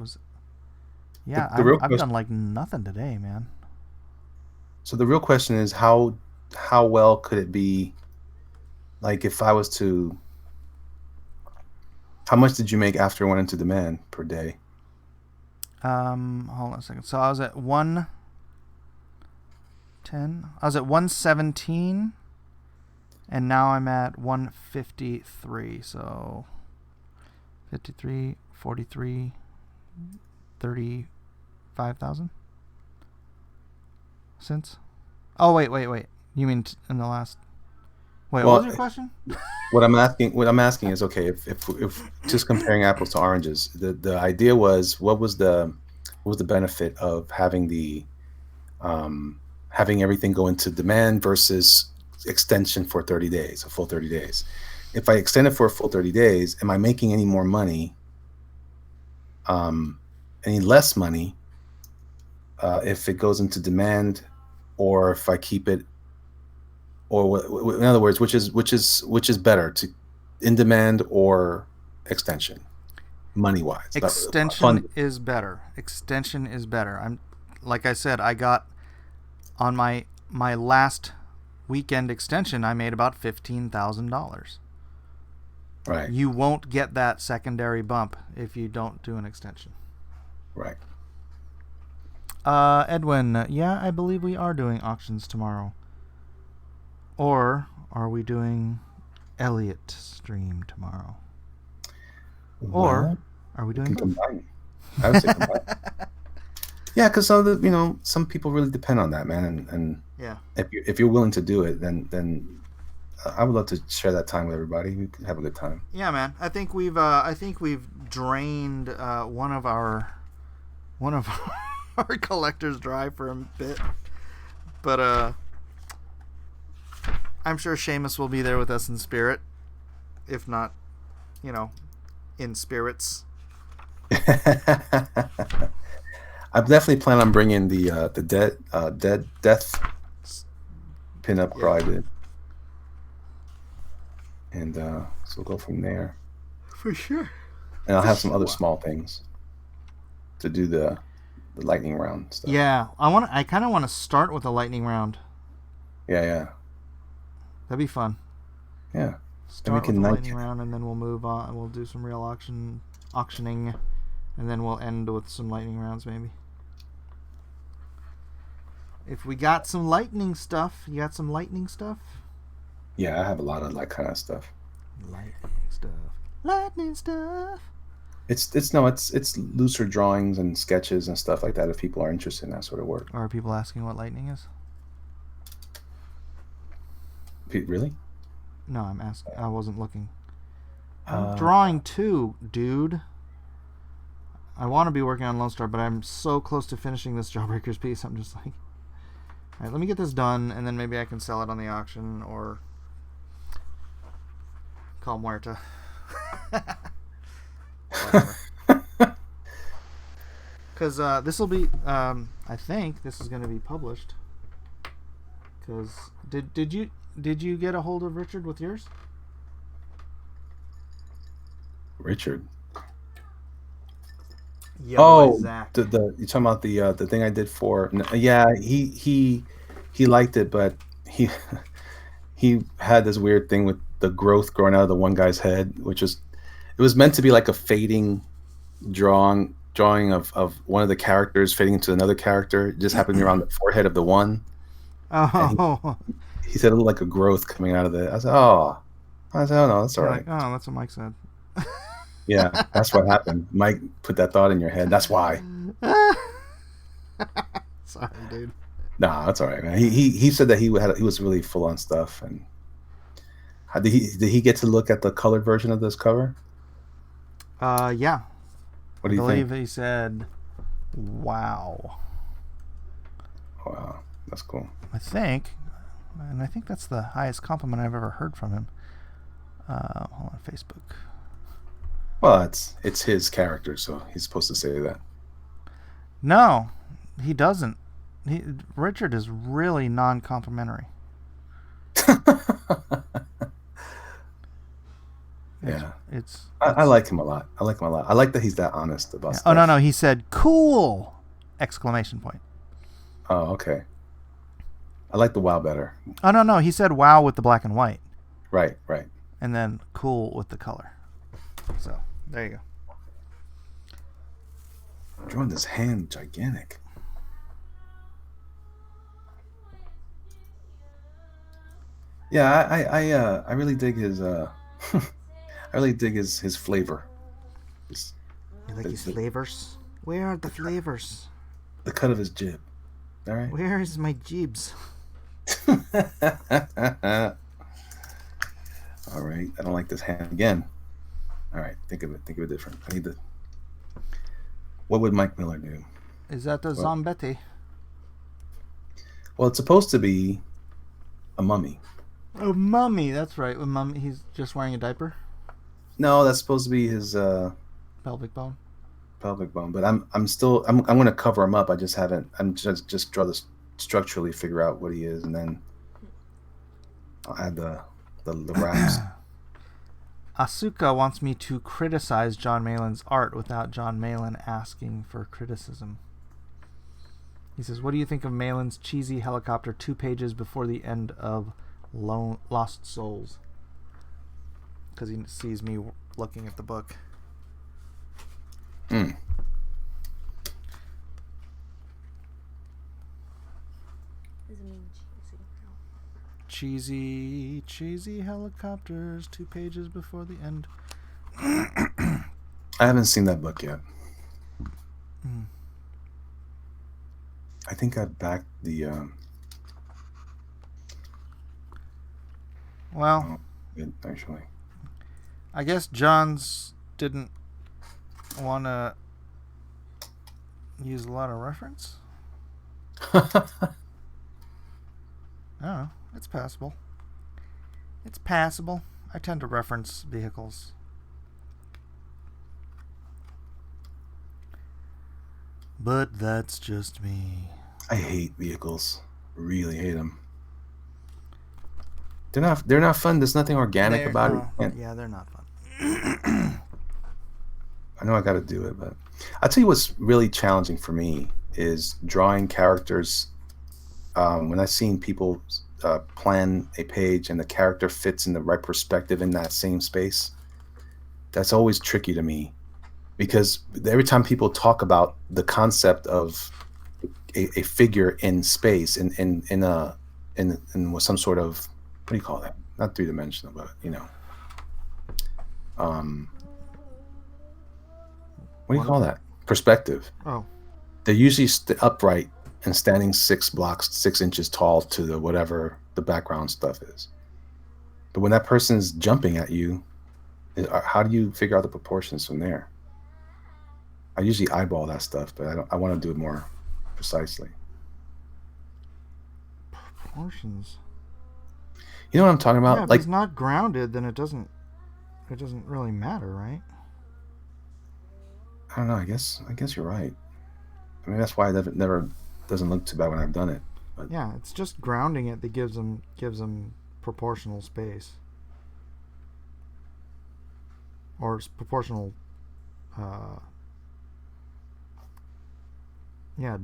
I've done like nothing today, man. So the real question is how well could it be? Like if I was to. How much did you make after it went into demand per day? Hold on a second. So I was at 110. I was at 117, and now I'm at 153. So 53, 43, 35,000 since. Oh wait. You mean in the last? Wait, what was your question? What I'm asking is, okay, if just comparing apples to oranges, the idea was what was the benefit of having having everything go into demand versus extension for 30 days, a full 30 days. If I extend it for a full 30 days, am I making any more money? Any less money if it goes into demand, or if I keep it? Or in other words, which is better, to in demand or extension, money wise? Extension is better. Extension is better. I'm like I said, I got on my last weekend extension, I made about $15,000. Right. You won't get that secondary bump if you don't do an extension. Right. Edwin, yeah, I believe we are doing auctions tomorrow. Or are we doing Elliot stream tomorrow? Or are we doing combine? I would say combine. Yeah, because some people really depend on that, man, and yeah, if you're willing to do it, then I would love to share that time with everybody. We can have a good time. Yeah, man. I think we've drained one of our our collectors dry for a bit, but I'm sure Seamus will be there with us in spirit, if not, in spirits. I definitely plan on bringing the death pinup cry, and so we'll go from there. For sure. And I'll have some other small things to do the lightning round stuff. Yeah, I kind of want to start with a lightning round. Yeah. That'd be fun. Yeah. Start with the lightning round, and then we'll move on. We'll do some real auctioning, and then we'll end with some lightning rounds, maybe. If we got some lightning stuff, you got some lightning stuff? Yeah, I have a lot of that kind of stuff. Lightning stuff. It's looser drawings and sketches and stuff like that. If people are interested in that sort of work. Or are people asking what lightning is? Really? No, I'm asking. I wasn't looking. I'm drawing too, dude. I want to be working on Lone Star, but I'm so close to finishing this Jawbreakers piece. I'm just like, all right, let me get this done, and then maybe I can sell it on the auction or call Muerta. Because this will be, I think this is going to be published. Because did you get a hold of Richard with yours? Richard. Yo, you're talking about the thing I did for? Yeah, he liked it, but he had this weird thing with the growth growing out of the one guy's head, which was it was meant to be like a fading drawing of one of the characters fading into another character. It just happened to be around the forehead of the one. Oh, he said it looked like a growth coming out of it. I said, oh. I said, oh, no, that's all You're right. like, oh, that's what Mike said. Yeah, that's what happened. Mike put that thought in your head. That's why. Sorry, dude. Nah, that's all right, man. He said that he was really full on stuff. And did he get to look at the colored version of this cover? Yeah. What do you I think? believe he said, wow. Wow, that's cool. I think that's the highest compliment I've ever heard from him. Hold on, Facebook. Well, it's his character, so he's supposed to say that. No, he doesn't. Richard is really non-complimentary. Yeah, it's I like him a lot. I like that he's that honest about yeah. stuff. Oh no, he said cool! Exclamation point. Oh, okay. I like the wow better. Oh no, he said wow with the black and white. Right. And then cool with the color. So there you go. Drawing this hand gigantic. Yeah, I really dig his I really dig his flavor. You like his flavors? Where are the flavors? The cut of his jib. All right. Where is my jibs? All right. I don't like this hand again. All right. Think of it different. I need to. What would Mike Miller do? Is that the Zombetti? Well, it's supposed to be a mummy. Oh, mummy. That's right. When mummy, he's just wearing a diaper. No, that's supposed to be his pelvic bone. Pelvic bone. But I'm going to cover him up. I just haven't. I'm just draw this structurally, figure out what he is, and then I'll add the wraps. Asuka wants me to criticize John Malin's art without John Malin asking for criticism. He says, what do you think of Malin's cheesy helicopter 2 pages before the end of Lost Souls? Because he sees me looking at the book. Hmm. Cheesy helicopters 2 pages before the end. I haven't seen that book yet. I think I backed the well, actually. I guess John's didn't want to use a lot of reference. I don't know. It's passable. I tend to reference vehicles. But that's just me. I hate vehicles. Really hate them. They're not fun. There's nothing organic about it. Yeah, they're not fun. I know I got to do it, but I'll tell you what's really challenging for me is drawing characters. When I've seen people plan a page and the character fits in the right perspective in that same space, that's always tricky to me, because every time people talk about the concept of a figure in space in with some sort of, what do you call that? Not 3-dimensional, but what do you call that? Perspective. Oh. They're usually upright and standing 6 inches tall to the whatever the background stuff is. But when that person's jumping at you, how do you figure out the proportions from there? I usually eyeball that stuff, but I want to do it more precisely. Proportions. You know what I'm talking about? Yeah, if it's not grounded, then it doesn't really matter, right? I don't know. I guess you're right. I mean, that's why it never doesn't look too bad when I've done it. But yeah, it's just grounding it that gives them proportional space, or proportional,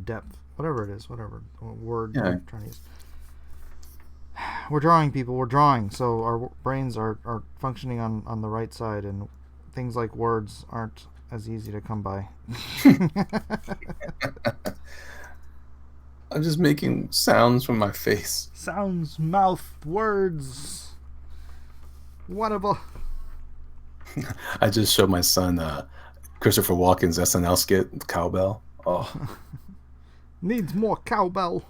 depth, whatever it is, whatever word I'm trying to use. We're drawing, people. We're drawing, so our brains are functioning on the right side, and things like words aren't as easy to come by. I'm just making sounds from my face. Sounds, mouth, words, whatever. I just showed my son Christopher Walken's SNL skit, Cowbell. Oh, Needs more cowbell.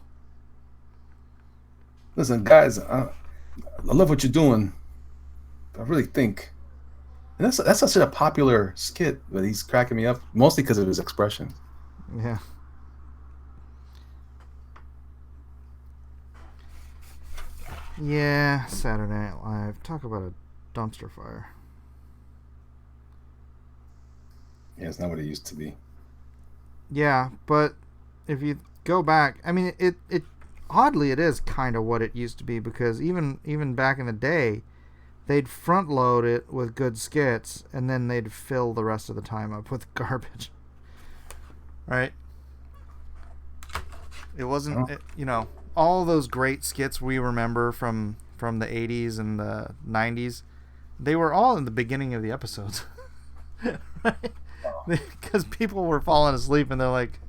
listen, guys, I love what you're doing. I really think, and that's such a popular skit, but he's cracking me up mostly because of his expression. Yeah. Yeah, Saturday Night Live. Talk about a dumpster fire. Yeah, it's not what it used to be. Yeah, but if you go back, I mean, it oddly it is kind of what it used to be, because even back in the day, they'd front load it with good skits and then they'd fill the rest of the time up with garbage. Right? It wasn't, all those great skits we remember from the 80s and the 90s, they were all in the beginning of the episodes. Right? Because people were falling asleep and they're like,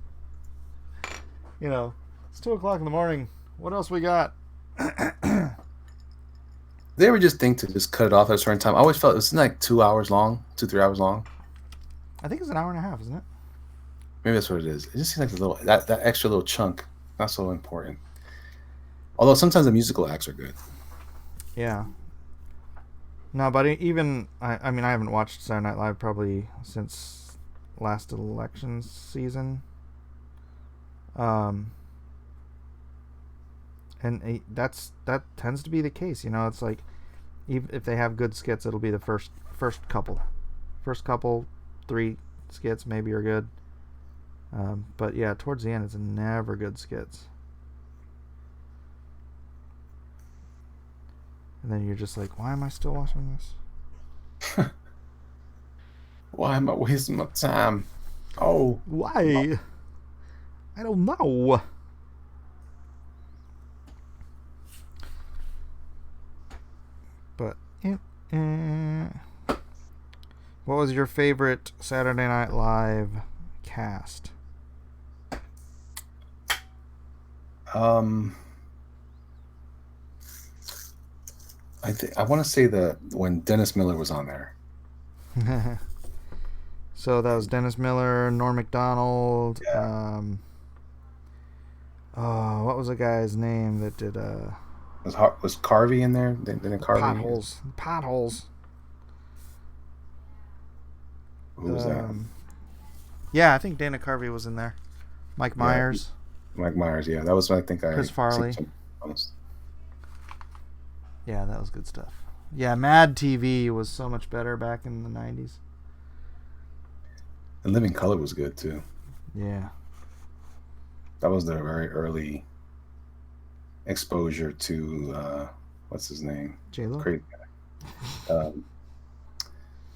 it's 2 o'clock in the morning. What else we got? They ever just think to just cut it off at a certain time? I always felt it's like 2 hours long, 3 hours long. I think it's an hour and a half, isn't it? Maybe that's what it is. It just seems like a little that extra little chunk, not so important. Although sometimes the musical acts are good. Yeah. No, but even I mean I haven't watched Saturday Night Live probably since last election season. And that tends to be the case, it's like if they have good skits, it'll be the first couple 3 skits maybe are good, but yeah, towards the end it's never good skits, and then you're just like, why am I still watching this? Why am I wasting my time? Oh, why? I don't know. But what was your favorite Saturday Night Live cast? I want to say when Dennis Miller was on there. So that was Dennis Miller, Norm Macdonald. Yeah. What was the guy's name that did? Was Carvey in there? Didn't Carvey? Potholes. Who was that? Yeah, I think Dana Carvey was in there. Mike Myers. Mike Myers, yeah, that was what I think. Chris Farley. Yeah, that was good stuff. Yeah, Mad TV was so much better back in the 90s. And Living Color was good too. Yeah. That was their very early exposure to what's his name? J-Lo? Crazy guy.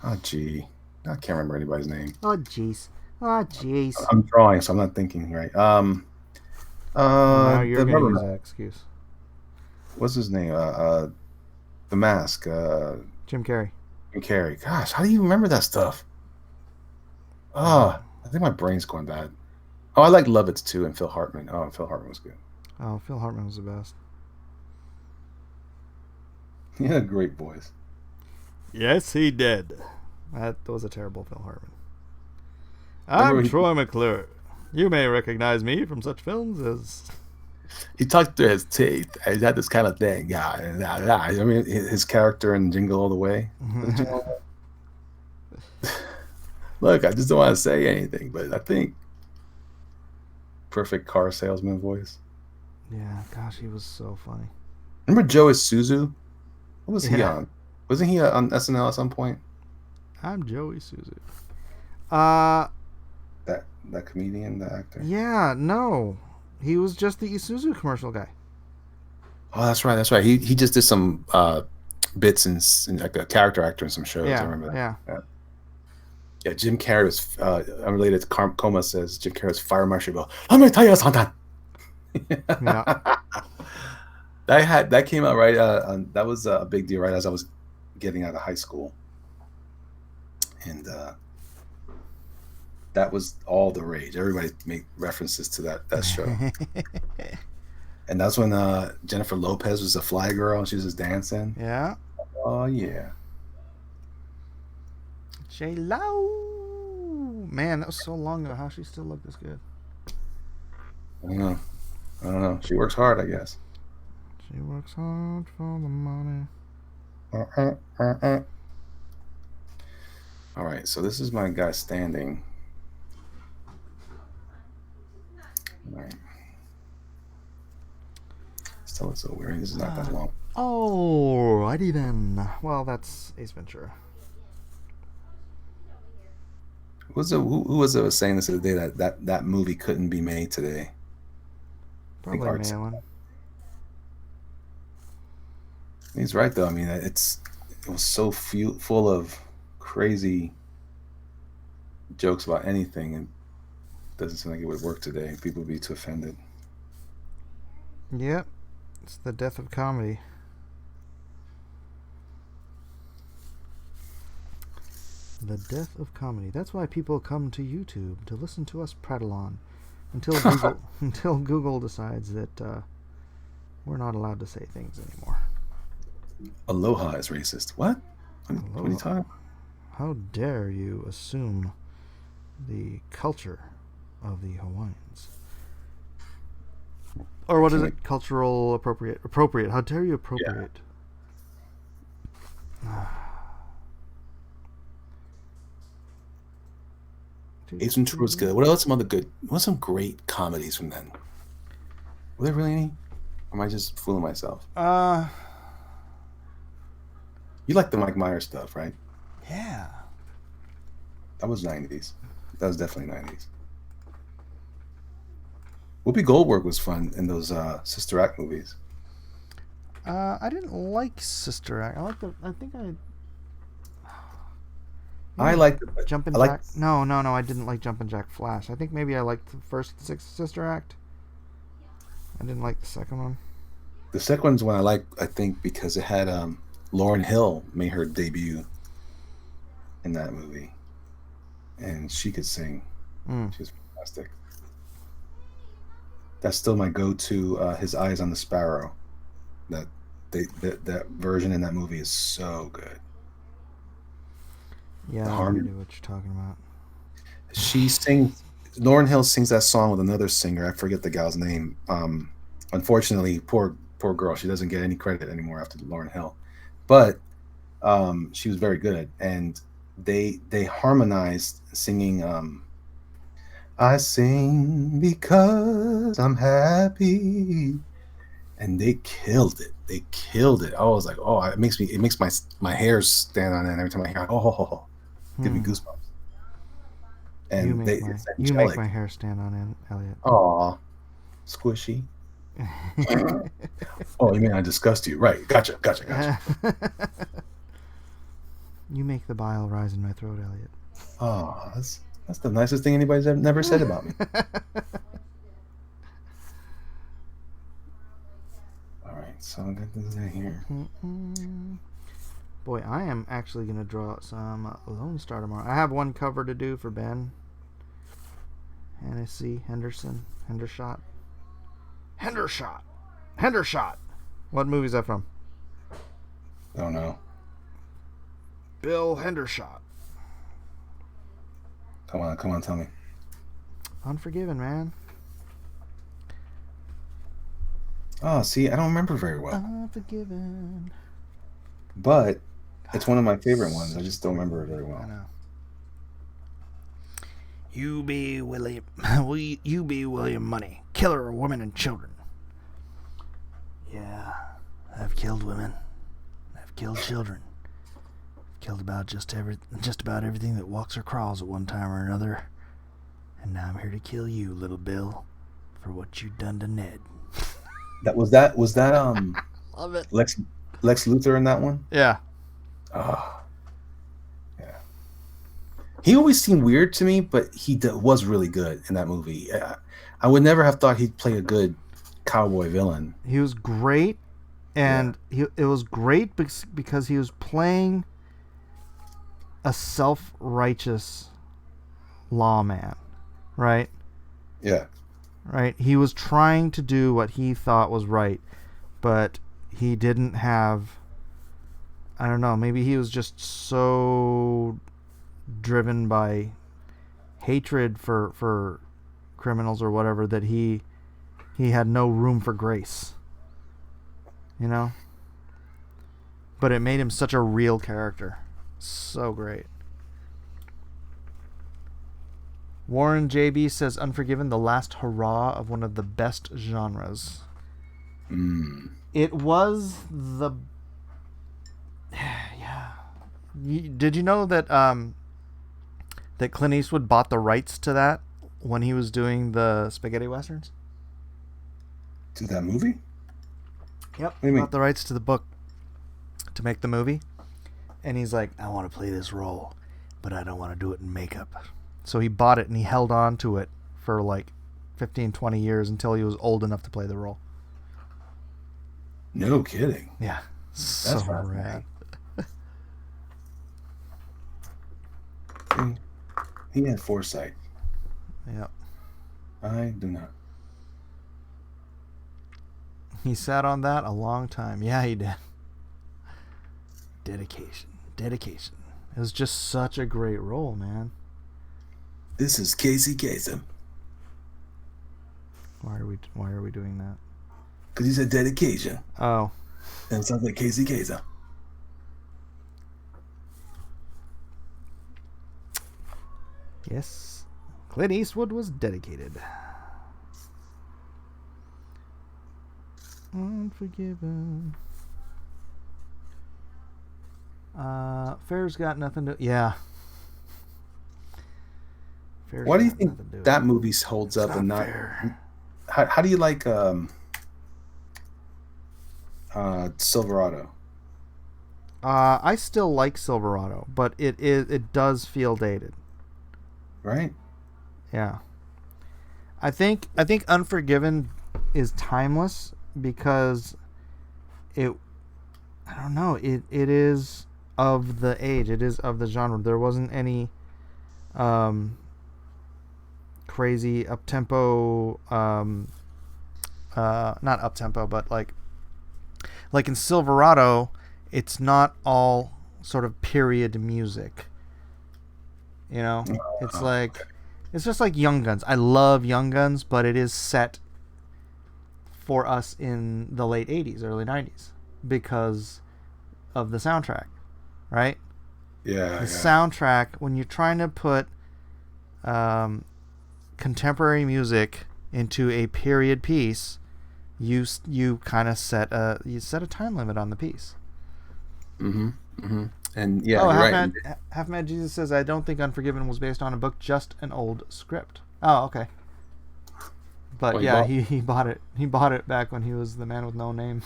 Oh gee, I can't remember anybody's name. Oh jeez. I'm drawing, so I'm not thinking right. Now you're gonna use that excuse. What's his name? The Mask. Jim Carrey. Jim Carrey. Gosh, how do you remember that stuff? I think my brain's going bad. Oh, I like Lovitz too, and Phil Hartman. Oh, Phil Hartman was good. Oh, Phil Hartman was the best. He had great voice. Yes, he did. That was a terrible Phil Hartman. I'm Troy McClure. You may recognize me from such films as... He talked through his teeth. He had this kind of thing. Yeah, I mean, his character in Jingle All the Way. Look, I just don't want to say anything, but I think perfect car salesman voice. Yeah, gosh, he was so funny. Remember Joe Isuzu? What was he on? Wasn't he on SNL at some point? I'm Joey Isuzu. That comedian, the actor. Yeah, no, he was just the Isuzu commercial guy. Oh, that's right. He just did some bits and like a character actor in some shows. Yeah, I remember that. Yeah. Yeah, Jim Carrey was unrelated to Coma says Jim Carrey was Fire Marshal. Let me tell you something. Yeah. That came out right. That was a big deal right as I was getting out of high school, and that was all the rage. Everybody made references to that show. And that's when Jennifer Lopez was a fly girl and she was just dancing. Yeah. Oh yeah. J-Lo. Man, that was so long ago. How she still looked this good? I don't know. She works hard, I guess. She works hard for the money. All right, so this is my guy standing. All right. Still, it's so weird. This is not that long. Alrighty then. Well, that's Ace Ventura. Who was it was saying this the other day that movie couldn't be made today? Probably Malin. He's right though. I mean, it was so full of crazy jokes about anything, and it doesn't seem like it would work today. People would be too offended. Yep, it's the death of comedy. The death of comedy. That's why people come to YouTube to listen to us prattle on until Google decides that we're not allowed to say things anymore. Aloha is racist. What? What are you talking about? How dare you assume the culture of the Hawaiians? Or what is it? Cultural appropriate. Appropriate. How dare you appropriate? Yeah. Ace Ventura was good. What else? Some great comedies from then? Were there really any? Or am I just fooling myself? You like the Mike Myers stuff, right? Yeah. That was 90s. That was definitely 90s. Whoopi Goldberg was fun in those Sister Act movies. I didn't like Sister Act. I liked Jumpin' Jack. No, I didn't like Jumpin' Jack Flash. I think maybe I liked the first Sister Act. I didn't like the second one. The second one's one I like, I think, because it had Lauryn Hill made her debut in that movie. And she could sing. She was fantastic. That's still my go-to, His Eyes on the Sparrow. That version in that movie is so good. Yeah, I know what you're talking about. Lauryn Hill sings that song with another singer. I forget the gal's name. Unfortunately, poor girl. She doesn't get any credit anymore after Lauryn Hill. But she was very good. And they harmonized singing I sing because I'm happy. And they killed it. I was like, oh, it makes my hairs stand on end every time I hear it. Give me goosebumps. And you make my hair stand on end, Elliot. Aw, squishy. Oh, you mean I disgust you? Right. Gotcha. You make the bile rise in my throat, Elliot. Oh, that's the nicest thing anybody's never said about me. All right, so I got this in here. Boy, I am actually going to draw some Lone Star tomorrow. I have one cover to do for Ben. Hendershot. What movie is that from? I don't know. Bill Hendershot. Come on, tell me. Unforgiven, man. Oh, see, I don't remember very well. Unforgiven. But it's one of my favorite ones. I just don't remember it very well. I know. You be William Money, killer of women and children. Yeah, I've killed women. I've killed children. Killed about just about everything that walks or crawls at one time or another. And now I'm here to kill you, little Bill, for what you done to Ned. Was that Love it. Lex Luthor in that one? Yeah. Oh, yeah. He always seemed weird to me, but he was really good in that movie. I would never have thought he'd play a good cowboy villain. He was great, and it was great because he was playing a self-righteous lawman, right? Yeah. Right? He was trying to do what he thought was right, but he didn't have, I don't know, maybe he was just so driven by hatred for criminals or whatever that he had no room for grace. You know? But it made him such a real character. So great. Warren JB says Unforgiven, the last hurrah of one of the best genres. It was the... Yeah. Did you know that that Clint Eastwood bought the rights to that when he was doing the spaghetti westerns? To that movie? Yep. He bought the rights to the book to make the movie. And he's like, I want to play this role, but I don't want to do it in makeup. So he bought it and he held on to it for like 15, 20 years until he was old enough to play the role. No kidding. Yeah. That's so rad. He had foresight. Yep. I do not. He sat on that a long time. Yeah, he did. Dedication. It was just such a great role, man. This is Casey Kasem. Why are we doing that? Because he said dedication. Oh. And it sounds like Casey Kasem. Yes. Clint Eastwood was dedicated. Unforgiven. Fair's got nothing to... Yeah. Fair's Why do you think that movie holds up and not... Fair. How do you like Silverado? I still like Silverado, but it does feel dated. Right? Yeah. I think Unforgiven is timeless because I don't know, it is of the age, it is of the genre. There wasn't any crazy up-tempo not up-tempo, but like in Silverado, it's not all sort of period music. You know, it's like, it's just like Young Guns. I love Young Guns, but it is set for us in the late 80s, early 90s because of the soundtrack, right? Yeah. The soundtrack, when you're trying to put contemporary music into a period piece, you kind of set a time limit on the piece. And yeah, you're right. Half Mad Jesus says, I don't think Unforgiven was based on a book, just an old script. Oh, okay. But he bought it. He bought it back when he was the man with no name.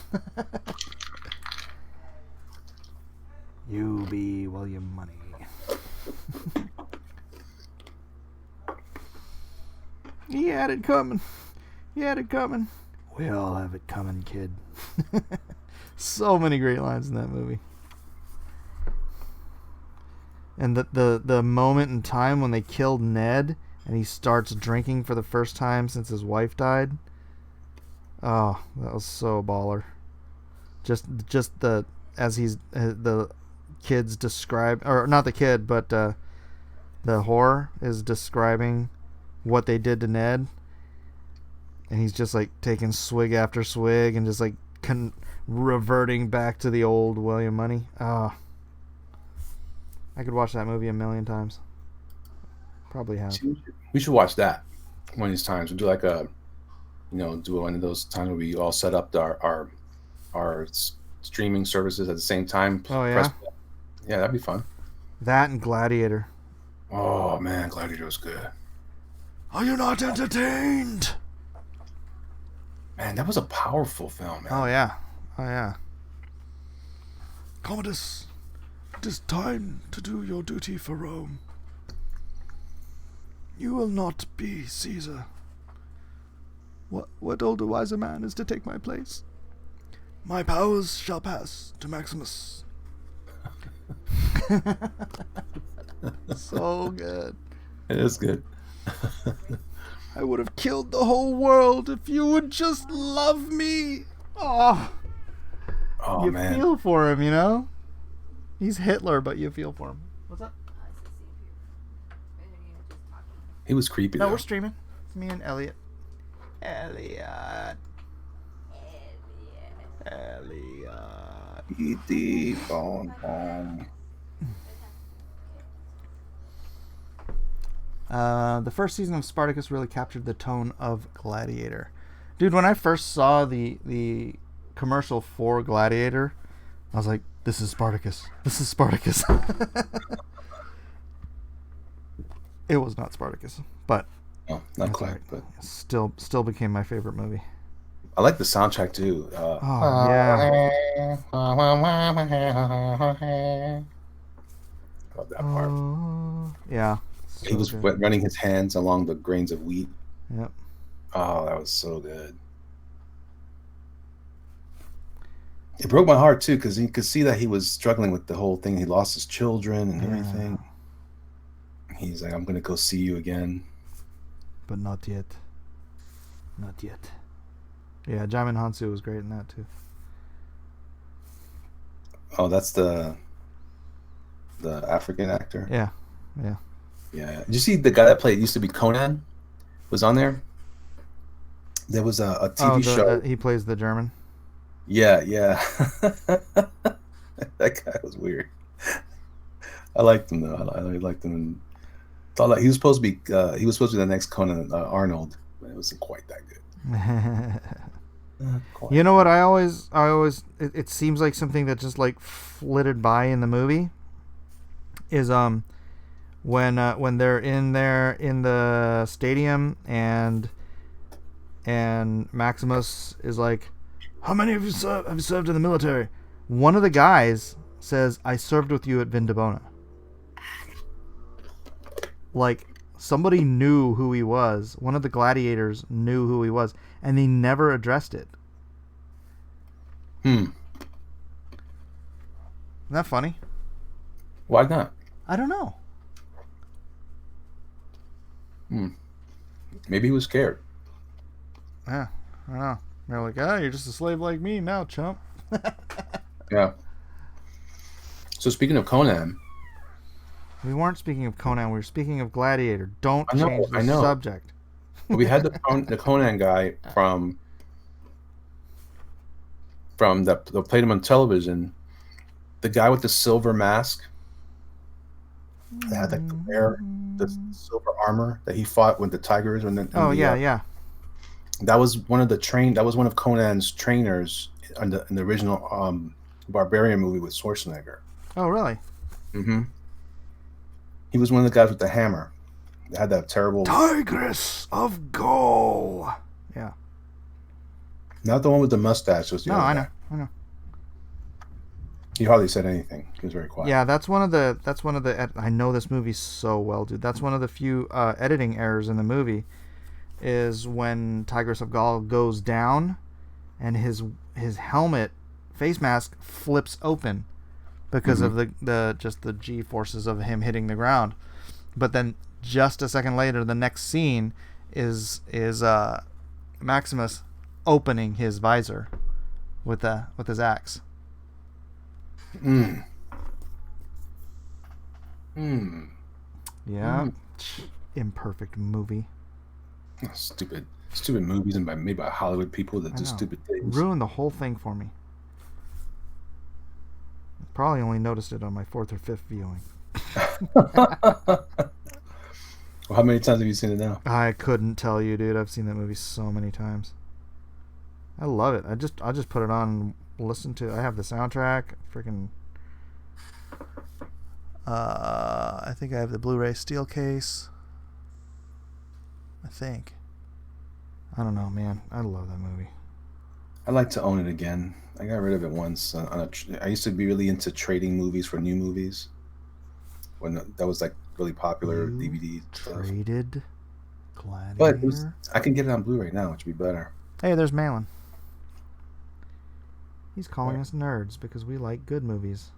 You be William Money. He had it coming. We all have it coming, kid. So many great lines in that movie. And the moment in time when they killed Ned and he starts drinking for the first time since his wife died. Oh, that was so baller. Just the kids describe, or not the kid, but the whore is describing what they did to Ned, and he's just like taking swig after swig and just like reverting back to the old William Money. Ah. I could watch that movie a million times. Probably have. We should watch that one of these times. We'll do like do one of those times where we all set up our streaming services at the same time. Oh, yeah? Yeah, that'd be fun. That and Gladiator. Oh, man, Gladiator was good. Are you not entertained? Man, that was a powerful film, man. Oh, yeah. Commodus, it is time to do your duty for Rome. You will not be Caesar. What older wiser man is to take my place? My powers shall pass to Maximus. So good. It is good. I would have killed the whole world if you would just love me. Oh, Oh you man, feel for him, you know? He's Hitler, but you feel for him. What's up? he was creepy. No, though. we're streaming. It's me and Elliot. Elliot. E.T. Bon Bon. The first season of Spartacus really captured the tone of Gladiator. Dude, when I first saw the commercial for Gladiator, I was like, this is Spartacus. This is Spartacus. It was not Spartacus, but Oh, not quite, right. but Still became my favorite movie. I like the soundtrack too. Oh, yeah. Love that part. Yeah. He was running his hands along the grains of wheat. Yep. Oh, that was so good. It broke my heart too, because you could see that he was struggling with the whole thing. He lost his children and everything. He's like, I'm gonna go see you again. But not yet. Not yet. Yeah, Jaimin Hansu was great in that too. Oh, that's the African actor. Yeah. Did you see the guy that used to be Conan? Was on there. There was a TV show. He plays the German. Yeah. That guy was weird. I liked him though. I liked him. And thought like he was supposed to be the next Conan Arnold, but it wasn't quite that good. You know what? I always it seems like something that just like flitted by in the movie is when they're in the stadium and Maximus is like, how many of you have you served in the military? One of the guys says, I served with you at Vindabona. Like, somebody knew who he was. One of the gladiators knew who he was, and they never addressed it. Isn't that funny? Why not? I don't know. Maybe he was scared. Yeah, I don't know. They're like, you're just a slave like me now, chump. Yeah. So speaking of Conan, we weren't speaking of Conan. We were speaking of Gladiator. Don't change the subject. We had the Conan guy from that played him on television. The guy with the silver mask that had like the silver armor that he fought with the tigers. Yeah. That was one of Conan's trainers in the original Barbarian movie with Schwarzenegger. Oh, really? Mm-hmm. He was one of the guys with the hammer. They had that terrible Tigress of Gaul. Yeah. Not the one with the mustache. Was the other guy. I know. He hardly said anything. He was very quiet. Yeah, that's one of the. I know this movie so well, dude. That's one of the few editing errors in the movie, is when Tigress of Gaul goes down, and his helmet face mask flips open because of the G forces of him hitting the ground. But then just a second later, the next scene is Maximus opening his visor with his axe. Yeah. Imperfect movie. Stupid movies made by Hollywood people that do stupid things. Ruined the whole thing for me. Probably only noticed it on my 4th or 5th viewing. Well, how many times have you seen it now? I couldn't tell you, dude. I've seen that movie so many times. I love it. I just put it on and listen to it. I have the soundtrack. Freaking. I think I have the Blu-ray steel case. I think. I don't know, man. I love that movie. I'd like to own it again. I got rid of it once. I used to be really into trading movies for new movies. When that was like really popular DVD stuff. Traded Gladiator. But I can get it on Blu-ray now, which would be better. Hey, there's Malin. He's calling us nerds because we like good movies.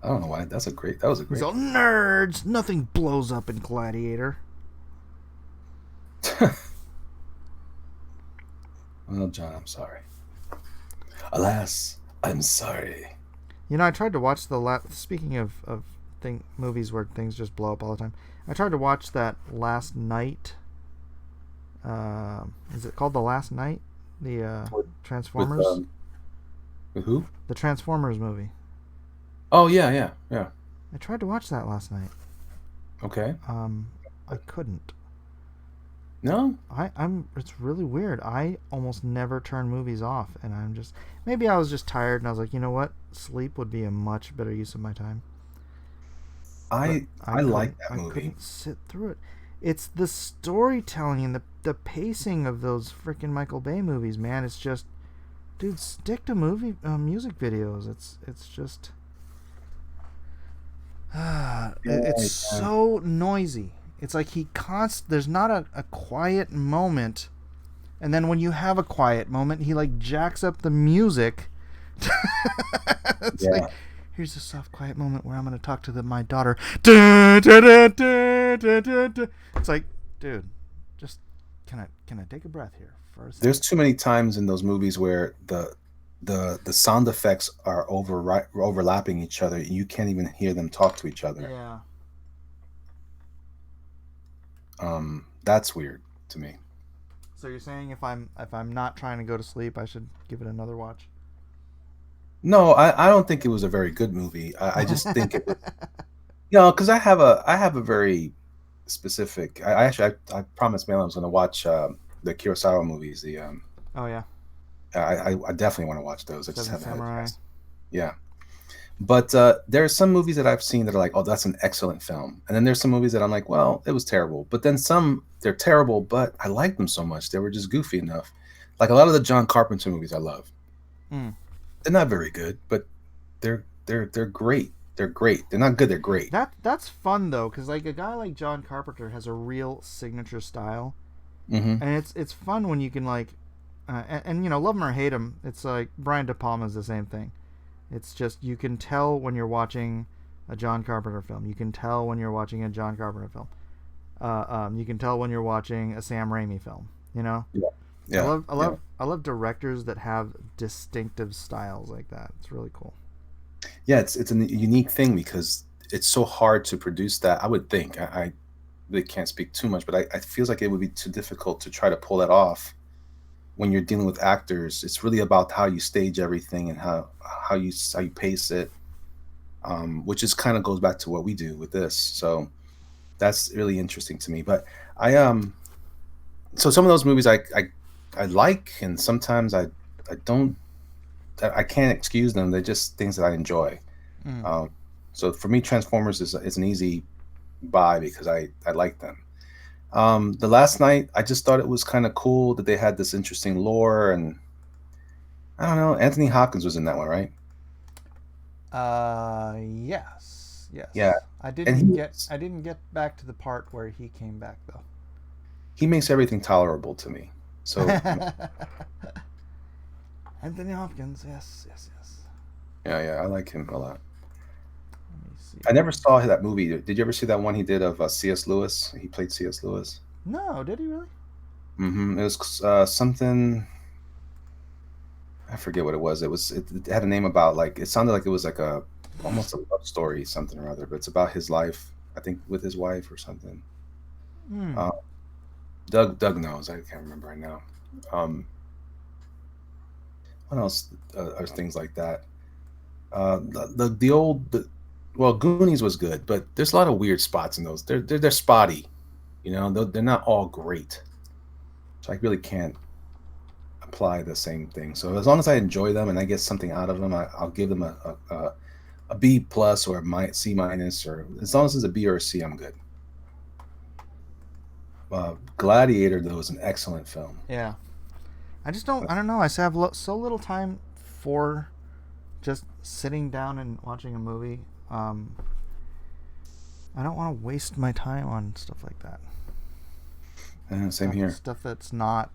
I don't know why. That was a great. He's all nerds. Nothing blows up in Gladiator. Well, John, I'm sorry. Alas, I'm sorry. You know, I tried to watch speaking of movies where things just blow up all the time. I tried to watch that Last Night. Is it called The Last Night? The Transformers. With who? The Transformers movie. Oh yeah. I tried to watch that last night. Okay. I couldn't. No. It's really weird. I almost never turn movies off, and I'm just maybe I was just tired, and I was like, you know what, sleep would be a much better use of my time. I like that movie. I couldn't sit through it. It's the storytelling and the pacing of those freaking Michael Bay movies, man. It's just, dude, stick to music videos. It's just, it's so noisy. It's like there's not a quiet moment, and then when you have a quiet moment, he like jacks up the music. It's like, here's a soft, quiet moment where I'm going to talk to my daughter. It's like, dude, just can I take a breath here for a second? There's too many times in those movies where the sound effects are overlapping each other. You can't even hear them talk to each other. Yeah. That's weird to me. So you're saying if I'm not trying to go to sleep, I should give it another watch? No, I don't think it was a very good movie. I just think it was, because I have a very specific. I promised Malin I was going to watch the Kurosawa movies. Oh yeah. I definitely want to watch those. I just Seven haven't had a Samurai. chance. Yeah. But there are some movies that I've seen that are like, oh, that's an excellent film. And then there's some movies that I'm like, well, it was terrible. But then some, they're terrible, but I like them so much. They were just goofy enough. Like a lot of the John Carpenter movies I love. Mm. They're not very good, but they're great. They're great. They're not good, they're great. That's fun though, because like a guy like John Carpenter has a real signature style. Mm-hmm. And it's fun when you can like and you know, love him or hate him, it's like Brian De Palma's the same thing. It's just, you can tell when you're watching a John Carpenter film. You can tell when you're watching a John Carpenter film. You can tell when you're watching a Sam Raimi film. You know. Yeah. I love directors that have distinctive styles like that. It's really cool. Yeah, it's a unique thing because it's so hard to produce that. I would think. I really can't speak too much, but I feels like it would be too difficult to try to pull that off. When you're dealing with actors, it's really about how you stage everything and how you pace it, which is kind of goes back to what we do with this. So that's really interesting to me. But so some of those movies I like, and sometimes I don't. I can't excuse them. They're just things that I enjoy. So for me, Transformers is an easy buy because I like them. The Last Night, I just thought it was kind of cool that they had this interesting lore, and I don't know. Anthony Hopkins was in that one, right? Yes. Yeah. I didn't get back to the part where he came back though. He makes everything tolerable to me. So Anthony Hopkins, yes. Yeah, I like him a lot. Let me see. I never saw that movie. Did you ever see that one he did of C.S. Lewis? He played C.S. Lewis. No, did he really? Mm-hmm. It was something. I forget what it was. It had a name about, like, it sounded like it was like almost a love story, something or other. But it's about his life, I think, with his wife or something. Doug knows. I can't remember right now. What else are things like that? Well, Goonies was good, but there's a lot of weird spots in those. They're spotty, they're not all great. So I really can't apply the same thing. So as long as I enjoy them and I get something out of them, I'll give them a B plus or a C minus, or as long as it's a B or a C, I'm good. Gladiator, though, is an excellent film. Yeah. I don't know. I have so little time for just sitting down and watching a movie. I don't want to waste my time on stuff like that. Same here. Stuff that's not,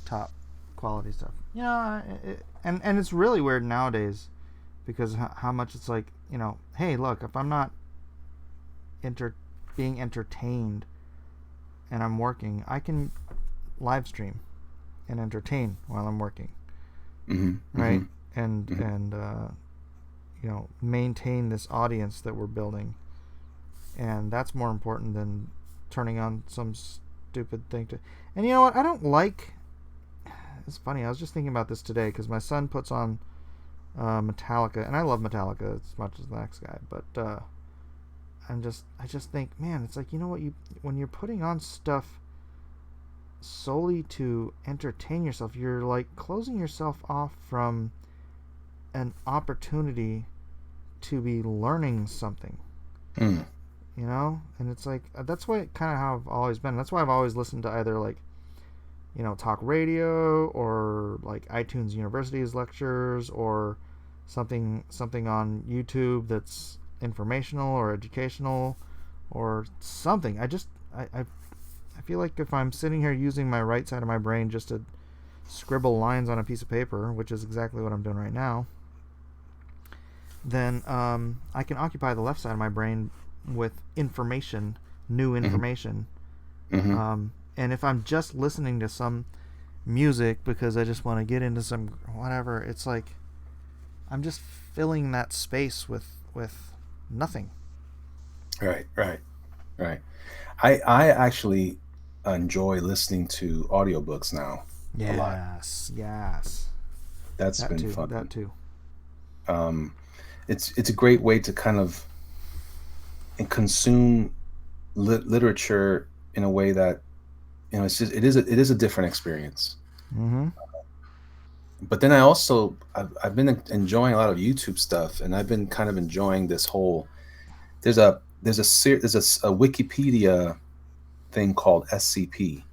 top quality stuff. And it's really weird nowadays because how much it's like, hey, look, if I'm not being entertained and I'm working, I can live stream and entertain while I'm working, right? And maintain this audience that we're building, and that's more important than turning on some stupid thing to. And you know what? I don't like. It's funny. I was just thinking about this today because my son puts on Metallica, and I love Metallica as much as the next guy, but I just think, man, it's like, when you're putting on stuff solely to entertain yourself, you're like closing yourself off from an opportunity to be learning something. And it's like, that's kind of how I've always been. That's why I've always listened to either like, talk radio or like iTunes University's lectures or something on YouTube that's informational or educational or something. I feel like if I'm sitting here using my right side of my brain just to scribble lines on a piece of paper, which is exactly what I'm doing right now, then I can occupy the left side of my brain with information, new information. And if I'm just listening to some music because I just want to get into some whatever, it's like I'm just filling that space with nothing. Right. I actually enjoy listening to audiobooks now. A lot. Yes. That's been fun. That too. It's a great way to kind of consume literature in a way that it is a different experience. But then I've been enjoying a lot of YouTube stuff, and I've been kind of enjoying this whole. There's a Wikipedia thing called SCP,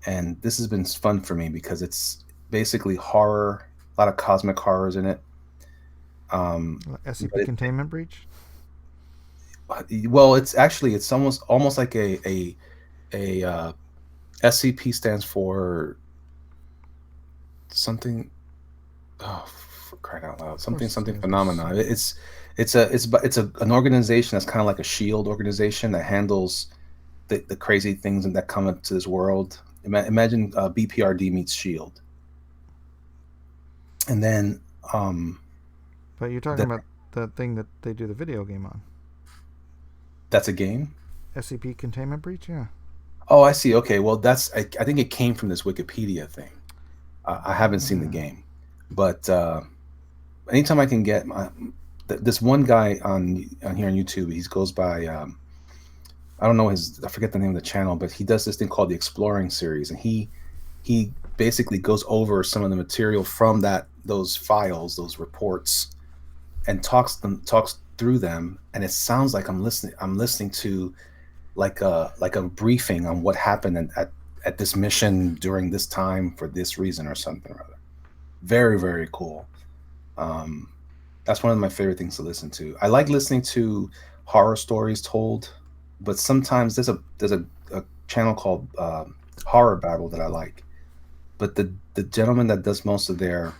and this has been fun for me because it's basically horror, a lot of cosmic horrors in it. SCP containment breach. Well, it's almost like a SCP stands for something. Oh, for crying out loud! Something phenomenon. It's an organization that's kind of like a shield organization that handles the crazy things that come into this world. Imagine BPRD meets Shield, and then. But you're talking about the thing that they do the video game on. That's a game? SCP containment breach, yeah. Oh, I see. Okay, well, I think it came from this Wikipedia thing. I haven't seen the game, but anytime I can get this one guy on here on YouTube, he goes by I don't know I forget the name of the channel, but he does this thing called the Exploring series, and he basically goes over some of the material from those files, those reports, and talks through them, and it sounds like I'm listening to like a briefing on what happened at this mission during this time for this reason or something or other. Very, very cool. That's one of my favorite things to listen to. I like listening to horror stories told, but sometimes there's a channel called Horror Babble that I like, but the gentleman that does most of the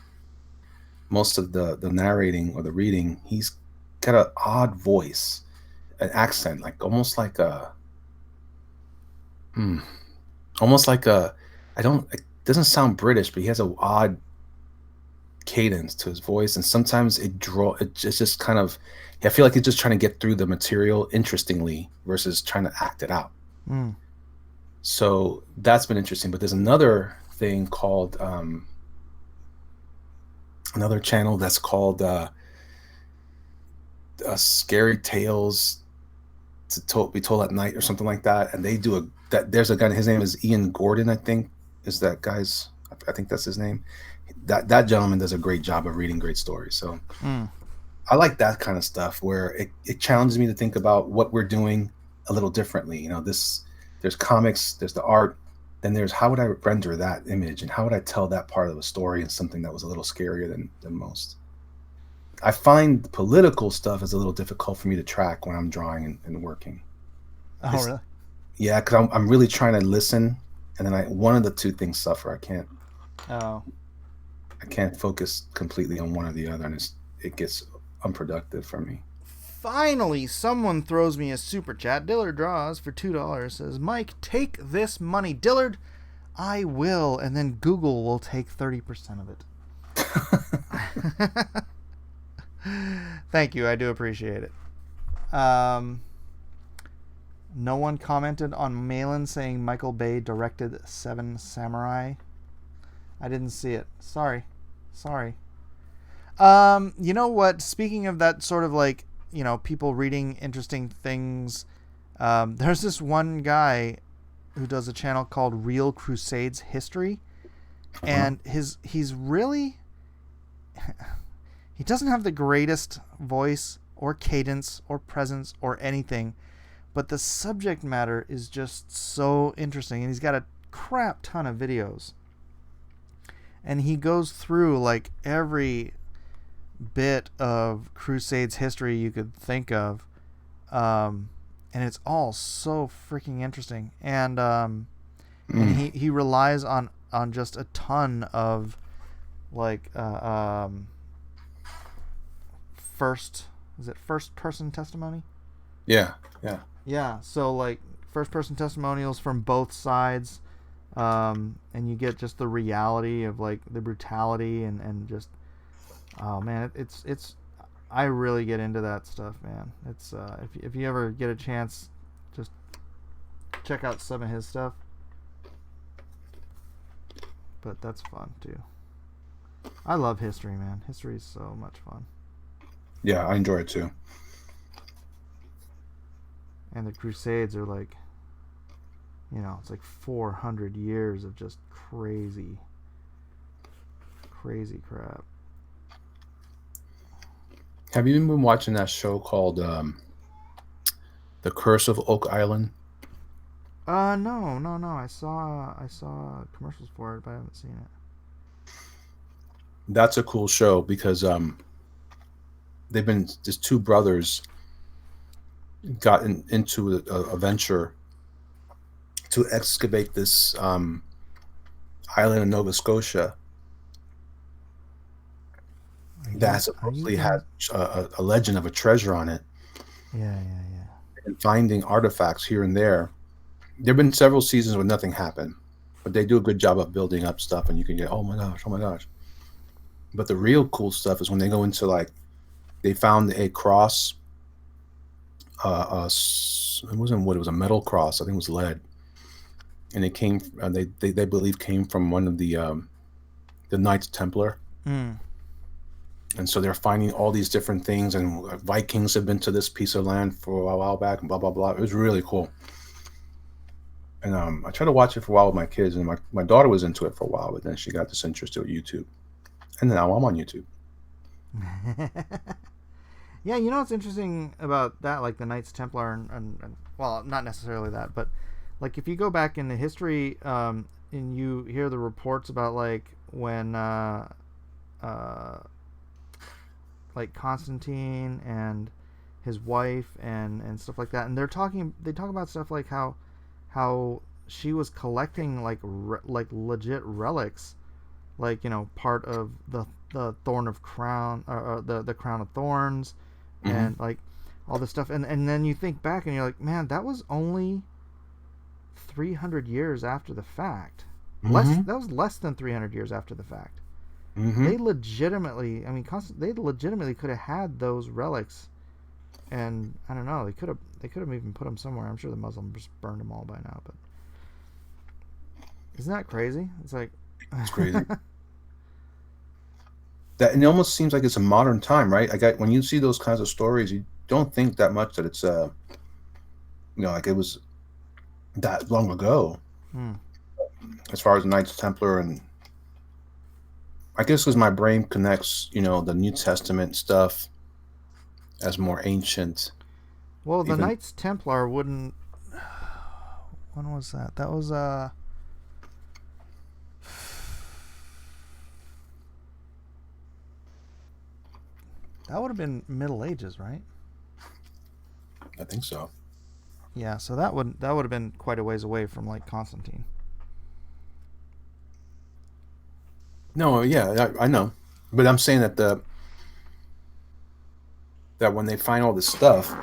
narrating or the reading, he's got an odd voice, an accent, like almost like a it doesn't sound British, but he has an odd cadence to his voice, and sometimes it's just kind of, I feel like he's just trying to get through the material interestingly versus trying to act it out. So that's been interesting. But there's another thing called another channel that's called Scary Tales to be told at night or something like that, and they do there's a guy, his name is Ian Gordon, I think is that guy's, I think that's his name. That gentleman does a great job of reading great stories. So I like that kind of stuff where it challenges me to think about what we're doing a little differently. There's comics, there's the art, then there's how would I render that image, and how would I tell that part of a story in something that was a little scarier than most. I find the political stuff is a little difficult for me to track when I'm drawing and working. Oh, really? Yeah, because I'm really trying to listen, and then one of the two things suffer. I can't focus completely on one or the other, and it gets unproductive for me. Finally, someone throws me a super chat. Dillard draws for $2. Says, Mike, take this money. Dillard, I will. And then Google will take 30% of it. Thank you. I do appreciate it. No one commented on Malin saying Michael Bay directed Seven Samurai. I didn't see it. Sorry. You know what? Speaking of that sort of like, you know, people reading interesting things, there's this one guy who does a channel called Real Crusades History, and he's really he doesn't have the greatest voice or cadence or presence or anything, but the subject matter is just so interesting, and he's got a crap ton of videos, and he goes through like every bit of Crusades history you could think of, and it's all so freaking interesting, and he relies on just a ton of like first person testimony. Yeah. So like first person testimonials from both sides, and you get just the reality of like the brutality and just, oh man, it's I really get into that stuff, man. It's if you ever get a chance, just check out some of his stuff. But that's fun too. I love history, man. History is so much fun. Yeah, I enjoy it too. And the Crusades are like, you know, it's like 400 years of just crazy crap. Have you been watching that show called The Curse of Oak Island? No. I saw commercials for it, but I haven't seen it. That's a cool show because they've been, these two brothers got into a venture to excavate this island in Nova Scotia that supposedly has a legend of a treasure on it. Yeah. And finding artifacts here and there. There have been several seasons where nothing happened, but they do a good job of building up stuff, and you can get, oh my gosh. But the real cool stuff is when they go into like, they found a cross. It wasn't wood; it was a metal cross. I think it was lead, and it came. They believe came from one of the Knights Templar. And so they're finding all these different things, and Vikings have been to this piece of land for a while back, and blah blah blah. It was really cool. And I tried to watch it for a while with my kids, and my daughter was into it for a while, but then she got disinterested with YouTube, and now I'm on YouTube. Yeah, you know what's interesting about that, like the Knights Templar, and well, not necessarily that, but like if you go back into history, and you hear the reports about like when like Constantine and his wife and stuff like that, and they talk about stuff like how she was collecting like legit relics, like, you know, part of the Thorn of Crown, or the Crown of Thorns, and like all this stuff, and then you think back and you're like, man, that was only 300 years after the fact. That was less than 300 years after the fact. They legitimately, I mean, they legitimately could have had those relics, and I don't know, they could have even put them somewhere. I'm sure the Muslims burned them all by now, but isn't that crazy? It's like, it's crazy. That, and it almost seems like it's a modern time, right? When you see those kinds of stories, you don't think that much that it's you know, like it was that long ago. As far as Knights Templar, and I guess because my brain connects, you know, the New Testament stuff as more ancient. Well, the Knights Templar wouldn't. When was that? That was that would have been Middle Ages, right? I think so. Yeah, so that would have been quite a ways away from like Constantine. No, yeah, I know, but I'm saying that that when they find all this stuff,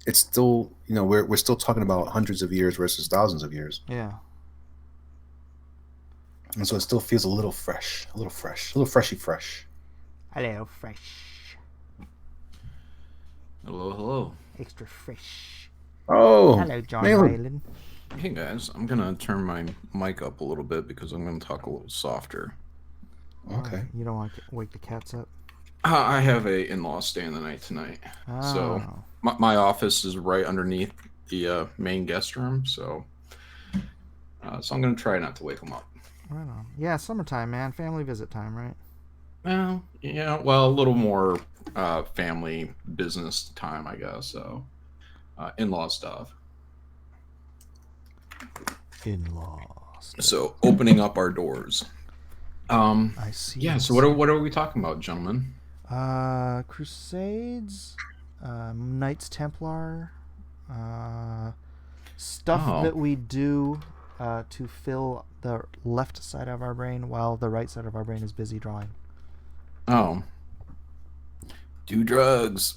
it's still, you know, we're still talking about hundreds of years versus thousands of years. Yeah. And so it still feels a little fresh, a little freshy fresh. Hello, fresh. Hello. Extra fresh. Oh, hello, John Malin. Hey guys, I'm gonna turn my mic up a little bit because I'm gonna talk a little softer. Okay. You don't want to wake the cats up? I have a in-law staying the night tonight, so my office is right underneath the main guest room, so I'm gonna try not to wake them up. Right on. Yeah, summertime, man. Family visit time, right? Well, yeah, well, a little more family business time, I guess. So, in-law stuff. In-laws. So, opening up our doors. I see. Yeah. So, what are we talking about, gentlemen? Crusades, Knights Templar, stuff that we do to fill the left side of our brain while the right side of our brain is busy drawing. Oh. Do drugs.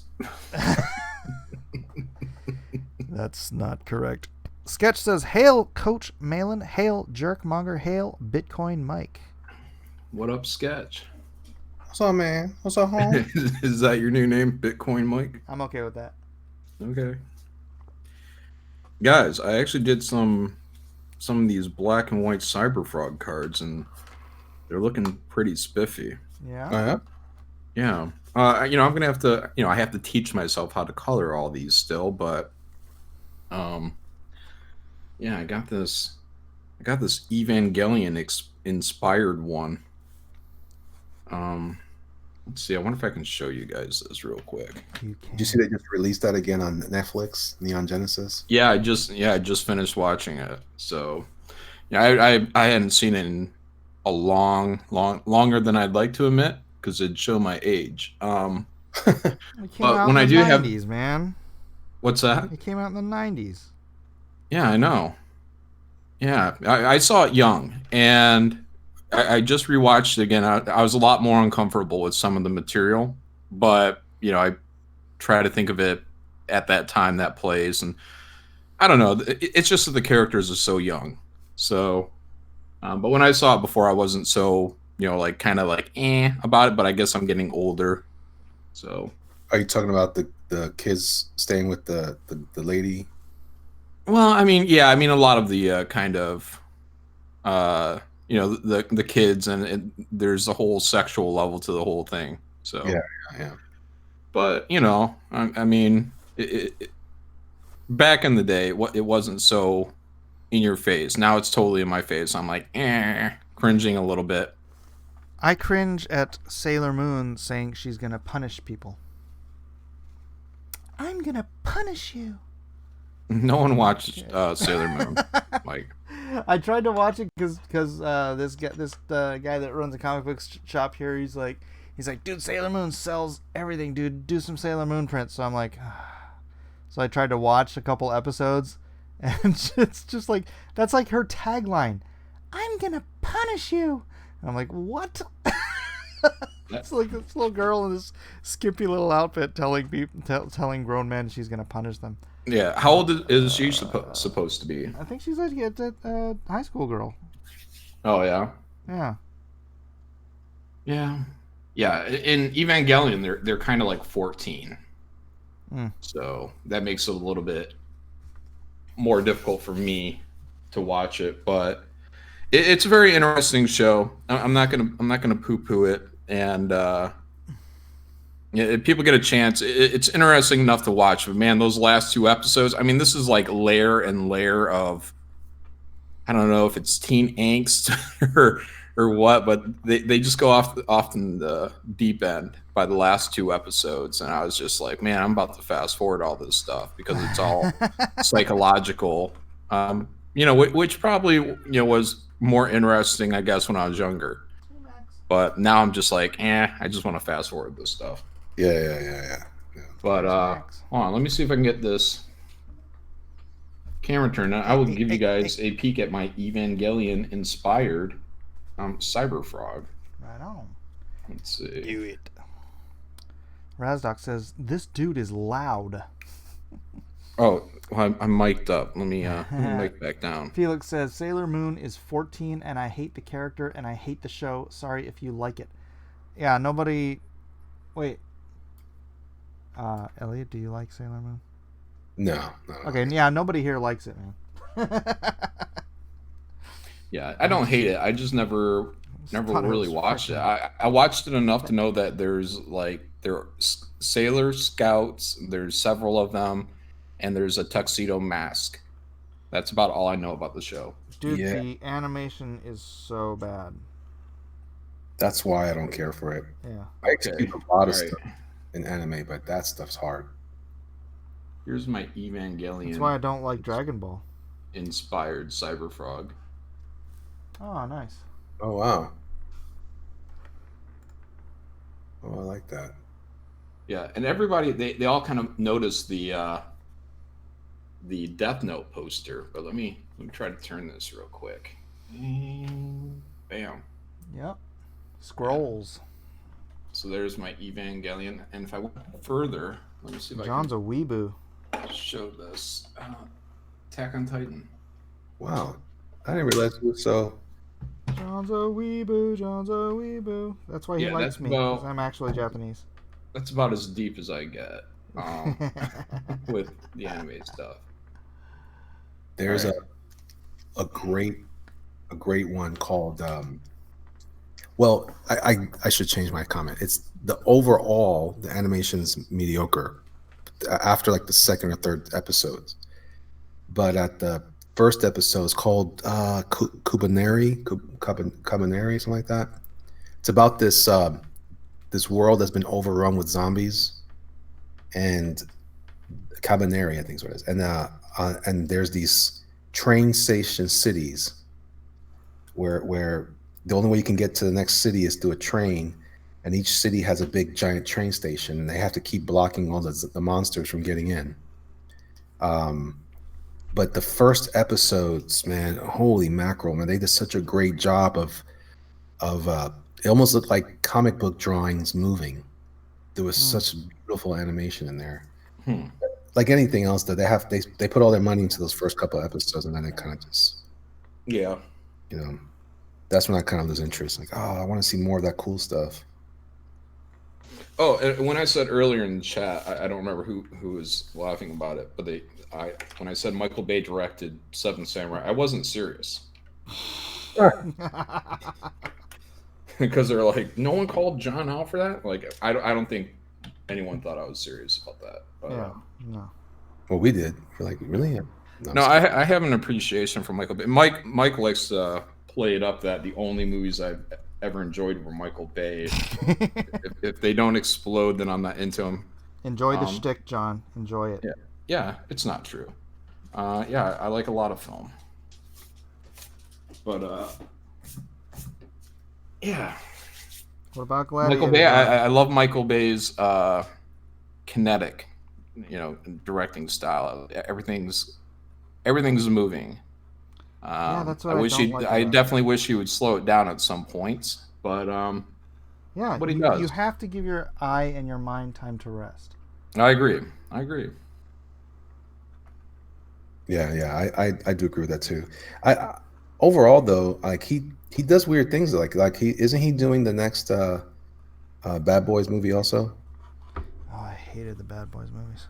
That's not correct. Sketch says, "Hail, Coach Malin. Hail, Jerkmonger. Hail, Bitcoin Mike." What up, Sketch? What's up, man? What's up, home? Is that your new name, Bitcoin Mike? I'm okay with that. Okay. Guys, I actually did some of these black and white Cyberfrog cards, and they're looking pretty spiffy. Yeah. Yeah. Yeah. You know, I'm gonna have to. You know, I have to teach myself how to color all these still, but yeah, I got this Evangelion inspired one. Let's see. I wonder if I can show you guys this real quick. Did you see they just released that again on Netflix, Neon Genesis? Yeah, I just finished watching it. So, yeah, I hadn't seen it in a longer than I'd like to admit because it'd show my age. It came But out when in I the do 90s, man. What's that? It came out in the 90s. Yeah, I know. Yeah, I saw it young, and I just rewatched it again. I was a lot more uncomfortable with some of the material, but you know, I try to think of it at that time, that plays, and I don't know. It's just that the characters are so young. So, but when I saw it before, I wasn't so, you know, like kind of like about it. But I guess I'm getting older. So, are you talking about the kids staying with the lady? Well, I mean, yeah, I mean a lot of the kind of, you know, the kids, and there's a whole sexual level to the whole thing. So yeah. But you know, I mean, back in the day, it wasn't so in your face. Now it's totally in my face. I'm like, cringing a little bit. I cringe at Sailor Moon saying she's gonna punish people. I'm gonna punish you. No one watched Sailor Moon, Mike. I tried to watch it because this guy that runs a comic book shop here, he's like, dude, Sailor Moon sells everything, dude. Do some Sailor Moon prints. So I'm like, so I tried to watch a couple episodes, and it's just like, that's like her tagline. I'm gonna punish you. And I'm like, what? It's like this little girl in this skimpy little outfit telling grown men she's gonna punish them. Yeah, how old is she supposed to be? I think she's like a high school girl. Oh yeah. Yeah. Yeah. Yeah. In Evangelion, they're kind of like 14, so that makes it a little bit more difficult for me to watch it. But it's a very interesting show. I'm not gonna poo-poo it, and if people get a chance, it's interesting enough to watch. But man, those last 2 episodes, I mean, this is like layer and layer of, I don't know if it's teen angst or what, but they just go off in the deep end by the last 2 episodes, and I was just like, man, I'm about to fast forward all this stuff because it's all psychological. You know, which probably, you know, was more interesting, I guess, when I was younger. But now I'm just like, I just want to fast forward this stuff. Yeah. But hold on, let me see if I can get this camera turned on. I will give you guys a peek at my Evangelion inspired Cyberfrog. Right on. Let's see. Do it. Razdoc says, this dude is loud. Oh, I'm mic'd up. Let me mic back down. Felix says, Sailor Moon is 14 and I hate the character and I hate the show. Sorry if you like it. Yeah, nobody... Wait. Elliot, do you like Sailor Moon? No. Okay, yeah, nobody here likes it, man. Yeah, I don't hate it. I just never really watched it. I watched it enough to know that there are Sailor Scouts, there's several of them, and there's a tuxedo mask. That's about all I know about the show. Dude, the animation is so bad. That's why I don't care for it. Yeah. I execute a lot of stuff in anime, but that stuff's hard. Here's my Evangelion. That's why I don't like Dragon Ball. Inspired Cyber Frog. Oh, nice. Oh, wow. Oh, I like that. Yeah, and everybody, they all kind of noticed the Death Note poster, but let me try to turn this real quick. And bam. Yep. Scrolls. So there's my Evangelion, and if I went further, let me see if John's a weeboo. I can show this. Attack on Titan. Wow. I didn't realize it was so... John's a weeboo. That's why he likes me, because I'm actually Japanese. That's about as deep as I get with the anime stuff. There's a great one called... well, I should change my comment. It's the animation's mediocre after like the second or third episodes. But at the first episode, it's called Kubaneri, something like that. It's about this this world that's been overrun with zombies, and Cabaneri, I think is what it is. And there's these train station cities where the only way you can get to the next city is through a train, and each city has a big giant train station, and they have to keep blocking all the monsters from getting in. But the first episodes, man, holy mackerel, man, they did such a great job of it almost looked like comic book drawings moving. There was such beautiful animation in there. Like anything else that they put all their money into those first couple of episodes, and then it kind of just, that's when I kind of lose interest. Like, I want to see more of that cool stuff. Oh, and when I said earlier in the chat, I don't remember who was laughing about it, but when I said Michael Bay directed Seven Samurai, I wasn't serious. Because they're like, no one called John out for that. Like, I don't think anyone thought I was serious about that. But, no. Well, we did. We're like, really? No, I have an appreciation for Michael Bay. Mike likes to play it up that the only movies I've ever enjoyed were Michael Bay. if they don't explode, then I'm not into them. Enjoy the shtick, John. Enjoy it. Yeah, it's not true. I like a lot of film. But, yeah. What about Gladiator? Michael Bay, I love Michael Bay's kinetic, directing style. Everything's moving. That's what I definitely wish he would slow it down at some points, but what he does. You have to give your eye and your mind time to rest. I agree. Yeah, I do agree with that too. Overall though, like he does weird things. Like he isn't he doing the next Bad Boys movie also? Oh, I hated the Bad Boys movies.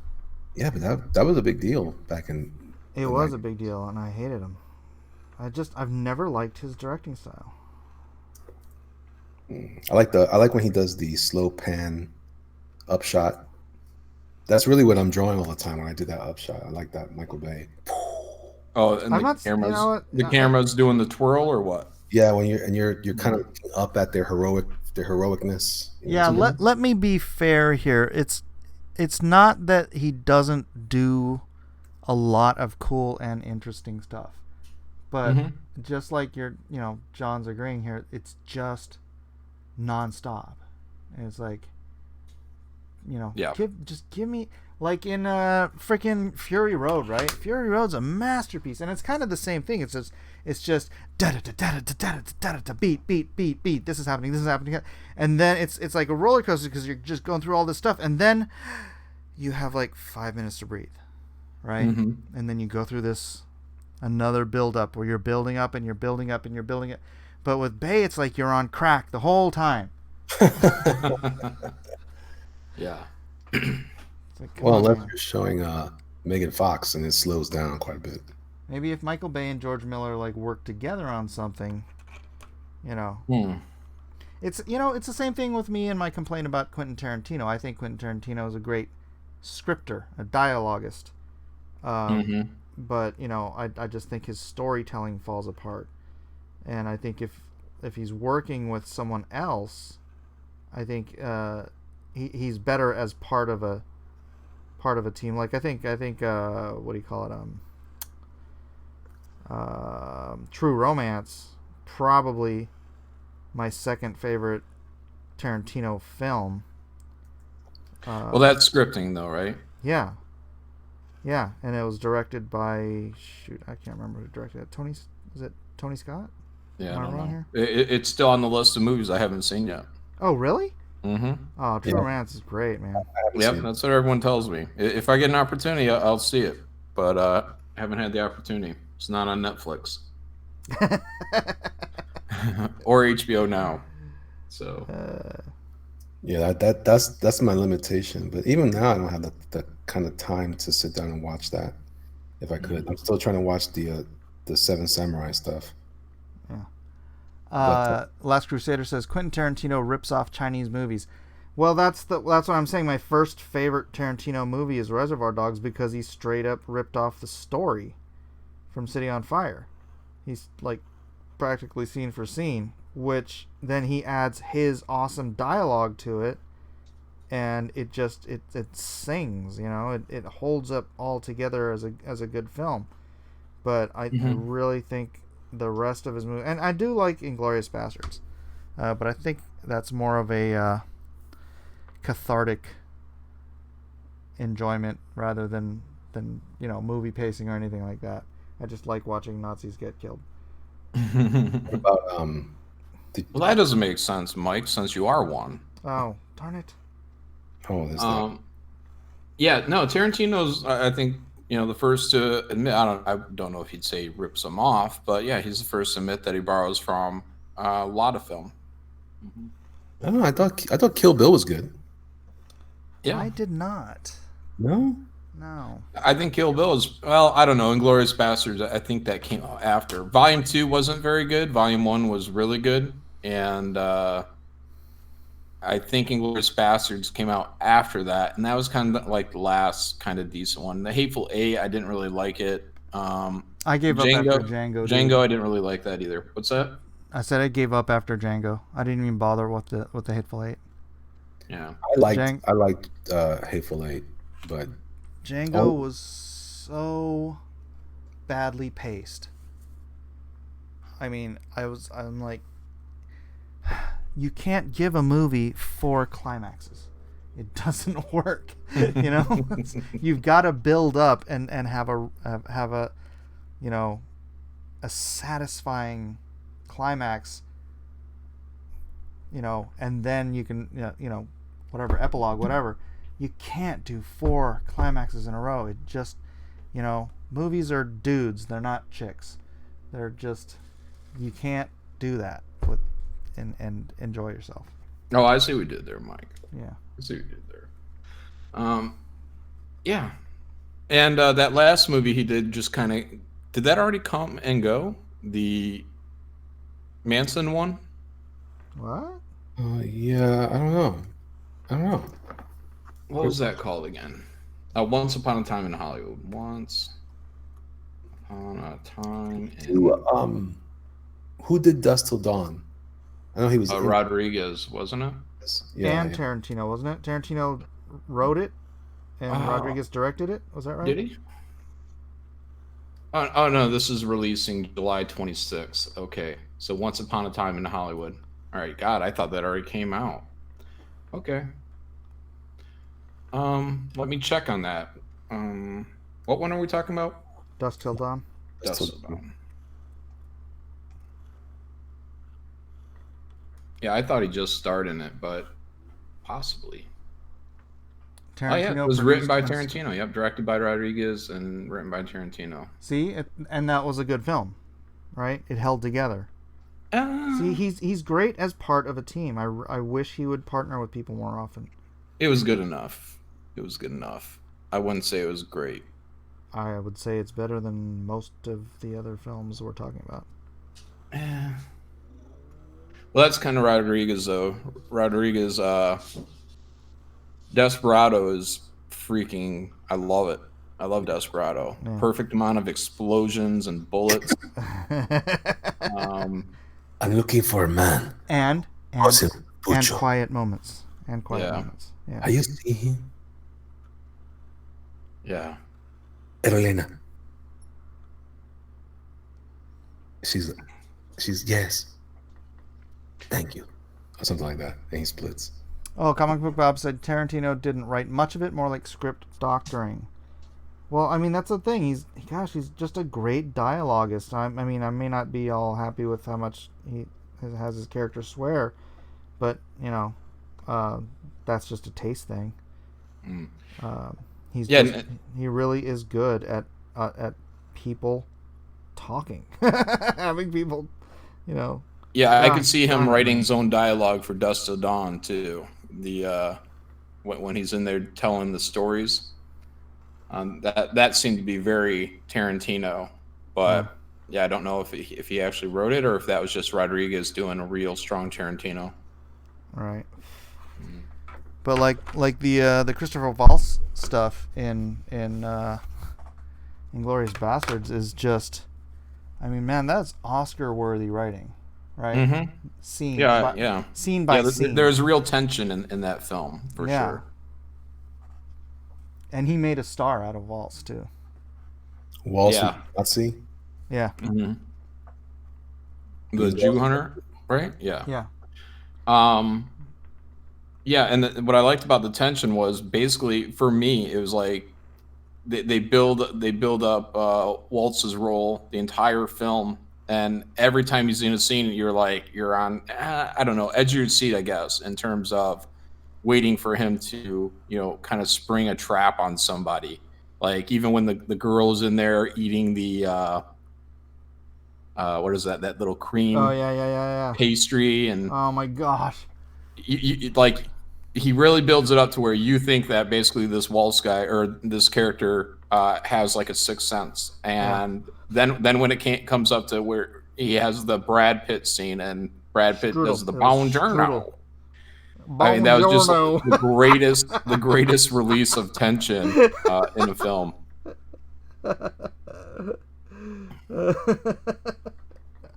Yeah, but that was a big deal back in. It was a big deal, and I hated him. I've never liked his directing style. I like when he does the slow pan upshot. That's really what I'm drawing all the time when I do that upshot. I like that Michael Bay. Oh, and the camera's doing the twirl or what? Yeah, when you're kind of up at their heroicness. Yeah, let me be fair here. It's not that he doesn't do a lot of cool and interesting stuff. But just like John's agreeing here, it's just nonstop. And it's like, give me Like in freaking Fury Road, right? Fury Road's a masterpiece, and it's kind of the same thing. It's just da da da da da da da da beat beat beat beat. This is happening, and then it's like a roller coaster because you're just going through all this stuff, and then you have like 5 minutes to breathe, right? Mm-hmm. And then you go through this another build up where you're building up and you're building up and you're building it. But with Bay, it's like you're on crack the whole time. Yeah. It's like, Well, on, unless man. you're showing Megan Fox, and it slows down quite a bit. Maybe if Michael Bay and George Miller like work together on something, you know. It's it's the same thing with me and my complaint about Quentin Tarantino. I think Quentin Tarantino is a great scripter, a dialoguist. But I just think his storytelling falls apart. And I think if he's working with someone else, I think he's better as part of a team. Like I think what do you call it? True Romance, probably my second favorite Tarantino film. Well, that's scripting though, right? Yeah, and it was directed by I can't remember who directed it. Is it Tony Scott? Yeah, Am I I don't wrong know. here? It's still on the list of movies I haven't seen yet. Oh, really? Mm-hmm. Oh, True Romance is great, man. Yep, that's what everyone tells me. If I get an opportunity, I'll see it. But I haven't had the opportunity. It's not on Netflix or HBO now. So Yeah, that's my limitation. But even now, I don't have the kind of time to sit down and watch that. If I could, I'm still trying to watch the Seven Samurai stuff. Last Crusader says Quentin Tarantino rips off Chinese movies. Well, that's what I'm saying. My first favorite Tarantino movie is Reservoir Dogs because he straight up ripped off the story from City on Fire. He's like practically scene for scene, which then he adds his awesome dialogue to it, and it just it sings. It holds up all together as a good film. But I really think the rest of his movie, and I do like Inglourious Basterds, but I think that's more of a cathartic enjoyment rather than movie pacing or anything like that. I just like watching Nazis get killed. What about well, that doesn't make sense, Mike, since you are one. Oh, darn it! Oh, there's that. Yeah, no, Tarantino's. I think the first to admit. I don't know if he'd say rips them off, but yeah, he's the first to admit that he borrows from a lot of film. I don't know. I thought Kill Bill was good. Yeah, I did not. No. I think Kill Bill is, well, I don't know. Inglourious Basterds, I think that came out after. Volume 2 wasn't very good. Volume 1 was really good. And I think Inglourious Basterds came out after that. And that was kind of like the last kind of decent one. The Hateful Eight, I didn't really like it. I gave up after Django. Django, I didn't really like that either. What's that? I said I gave up after Django. I didn't even bother with the Hateful Eight. Yeah. I liked Hateful Eight, but Django was so badly paced. I mean, I'm like, you can't give a movie 4 climaxes. It doesn't work. You've got to build up and have a a satisfying climax. And then you can whatever epilogue, whatever. You can't do 4 climaxes in a row. It just, movies are dudes. They're not chicks. They're just, you can't do that and enjoy yourself. Oh, I see what we did there, Mike. Yeah. I see what we did there. Yeah. And that last movie he did just kind of, did that already come and go? The Manson one? What? Yeah, I don't know. What was that called again? Once Upon a Time in Hollywood. Once Upon a Time in... Who did Dusk Till Dawn? I know he was... Rodriguez, wasn't it? Yeah, Tarantino, wasn't it? Tarantino wrote it, and Rodriguez directed it? Was that right? Did he? Oh, no, this is releasing July 26th. Okay, so Once Upon a Time in Hollywood. All right, God, I thought that already came out. Okay. Let me check on that. What one are we talking about? Dusk Till Dawn. Dusk Till Dawn. Yeah, I thought he just starred in it, but possibly. Tarantino it was written by produced Tarantino. Yep, directed by Rodriguez and written by Tarantino. See, and that was a good film, right? It held together. See, he's great as part of a team. I wish he would partner with people more often. It was good enough. I wouldn't say it was great. I would say it's better than most of the other films we're talking about. Well, that's kind of Rodriguez, though. Rodriguez, Desperado is freaking... I love it. I love Desperado. Yeah. Perfect amount of explosions and bullets. I'm looking for a man. And quiet moments. And quiet moments. Yeah. Are you see him? Yeah. Elena. She's yes. Thank you. Or something like that. And he splits. Oh, Comic Book Bob said Tarantino didn't write much of it, more like script doctoring. Well, I mean, that's the thing. He's just a great dialoguist. I mean, I may not be all happy with how much he has his character swear, but, you know, that's just a taste thing. He really is good at people talking, having people, you know. Yeah, I could see him writing his own dialogue for Dusk Till Dawn too. The when he's in there telling the stories, that seemed to be very Tarantino. But yeah, I don't know if he actually wrote it or if that was just Rodriguez doing a real strong Tarantino. Right. But like the Christopher Waltz stuff in Inglourious Bastards is just, I mean, man, that's Oscar-worthy writing, right? Mm-hmm. Scene by scene. There's real tension in that film for sure. And he made a star out of Waltz too. Waltz, Nazi. Yeah. Mm-hmm. The Jew hunter, right? Yeah. Yeah. Yeah, and what I liked about the tension was basically, for me, it was like they build up Waltz's role the entire film, and every time he's in a scene, you're on I don't know, edge of your seat, I guess, in terms of waiting for him to, you know, kind of spring a trap on somebody. Like even when the girl is in there eating the what is that little cream? Oh yeah. Pastry, and oh my gosh, like. He really builds it up to where you think that basically this Waltz guy or this character has like a sixth sense, and then when it comes up to where he has the Brad Pitt scene and Brad Pitt does the Buongiorno. I mean, that was just the greatest release of tension in a film.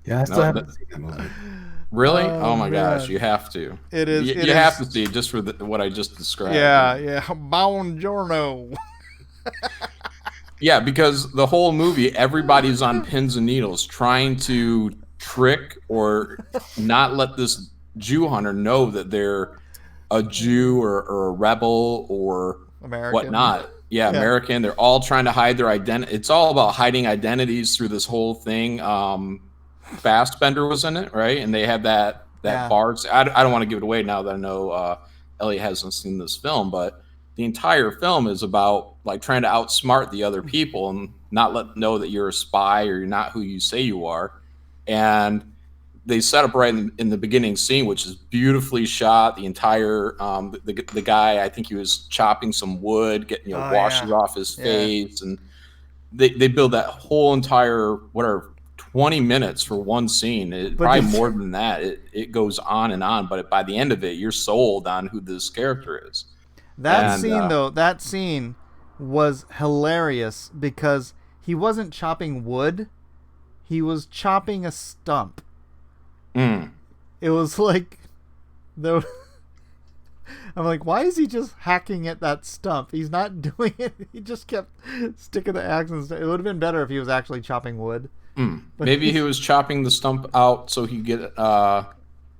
Yeah, I still haven't seen that movie. Really? Oh my gosh, you have to. It is. You have to see it just for what I just described. Yeah. Buongiorno. Yeah, because the whole movie, everybody's on pins and needles trying to trick or not let this Jew hunter know that they're a Jew or a rebel or American. Whatnot. Yeah, American. They're all trying to hide their identity. It's all about hiding identities through this whole thing. Fassbender was in it, right? And they had that bar. I don't want to give it away now that I know Elliot hasn't seen this film, but the entire film is about like trying to outsmart the other people and not let them know that you're a spy or you're not who you say you are. And they set up right in the beginning scene, which is beautifully shot. The entire the guy, I think he was chopping some wood, getting washes off his face, and they build that whole entire 20 minutes for one scene. Probably more than that. It goes on and on, but by the end of it, you're sold on who this character is. That scene was hilarious because he wasn't chopping wood; he was chopping a stump. It was like I'm like, why is he just hacking at that stump? He's not doing it. He just kept sticking the axe and stuff. It would have been better if he was actually chopping wood. Maybe he was chopping the stump out so he could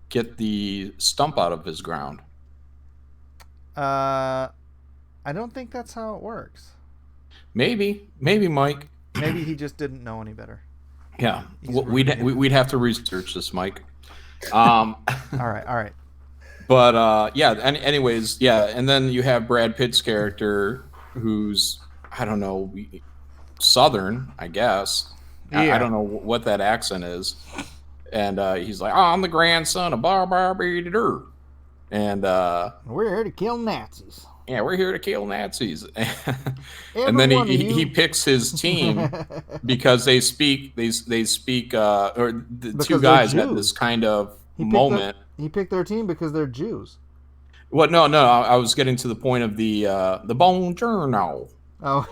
get the stump out of his ground. I don't think that's how it works. Maybe, Mike. Maybe he just didn't know any better. Yeah, we'd have to research this, Mike. All right. But yeah. Anyways, yeah. And then you have Brad Pitt's character, who's, I don't know, Southern, I guess. Yeah. I don't know what that accent is. And he's like, I'm the grandson of Bar. And we're here to kill Nazis. Yeah, we're here to kill Nazis. And then he picks his team because they speak or the because two guys had this kind of moment. He picked their team because they're Jews. Well, no, I was getting to the point of the bone journal. Oh.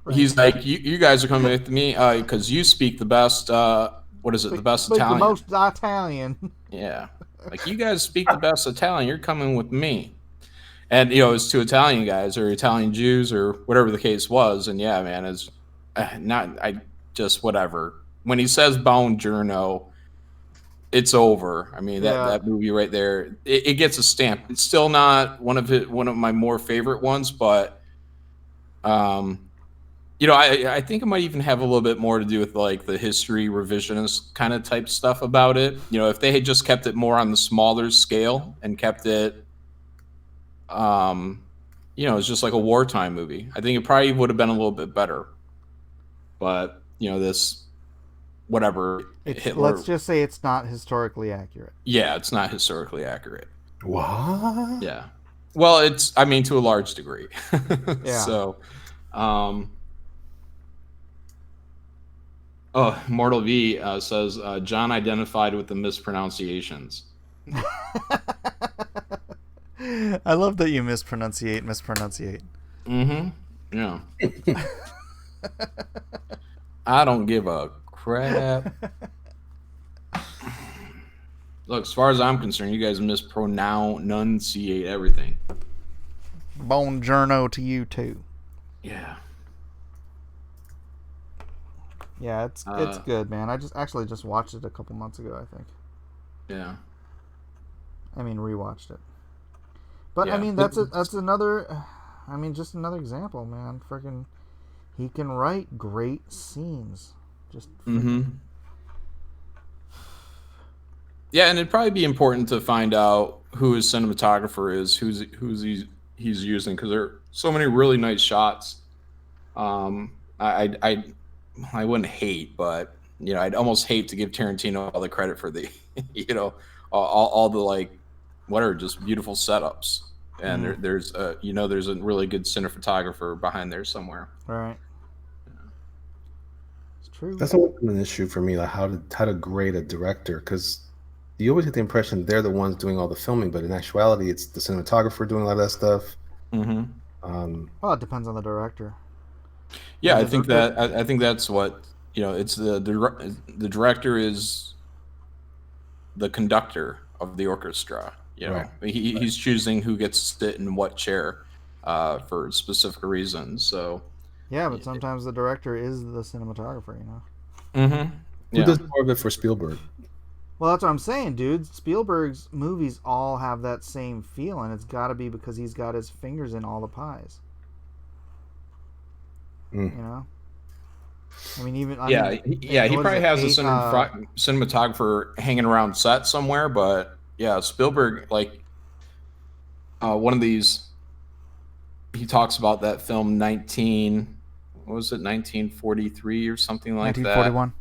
Right. He's like, you guys are coming with me because you speak the best. What is it? The best Italian. The most Italian. Yeah, like you guys speak the best Italian. You're coming with me. And it's two Italian guys or Italian Jews or whatever the case was. And yeah, man, it's whatever. When he says buongiorno, it's over. I mean, that movie right there, it gets a stamp. It's still not one of my more favorite ones, but I think it might even have a little bit more to do with like the history revisionist kind of type stuff about it. If they had just kept it more on the smaller scale and kept it it's just like a wartime movie, I think it probably would have been a little bit better. But this whatever Hitler, let's just say it's not historically accurate. Yeah, it's not historically accurate. What? Yeah. Well, it's, I mean, to a large degree. Yeah. So Mortal V says John identified with the mispronunciations. I love that you mispronunciate. Mm-hmm. Yeah. I don't give a crap. Look, as far as I'm concerned, you guys mispronunciate everything. Buongiorno to you too. Yeah. Yeah, it's good, man. I just watched it a couple months ago, I think. Yeah. I mean, rewatched it. But yeah. I mean, that's another. I mean, just another example, man. Freaking, he can write great scenes. Just. Mm-hmm. Yeah, and it'd probably be important to find out who his cinematographer is, who's he's using, because there are so many really nice shots. I wouldn't hate, but I'd almost hate to give Tarantino all the credit for the all the like what are just beautiful setups, and there's a really good cinematographer behind there somewhere. Right. It's true. That's always been an issue for me, like how to grade a director, because you always get the impression they're the ones doing all the filming, but in actuality, it's the cinematographer doing a lot of that stuff. Mm-hmm. Well, it depends on the director. Yeah, I think that's what it's the director is the conductor of the orchestra. Right. He's choosing who gets to sit in what chair for specific reasons. So yeah, but sometimes the director is the cinematographer. Mm-hmm. Who does more of it for Spielberg? Well, that's what I'm saying, dude. Spielberg's movies all have that same feel, and it's got to be because he's got his fingers in all the pies. I mean, he probably has a cinematographer hanging around set somewhere, but yeah, Spielberg, like one of these, he talks about that film 1943 or something like 1941.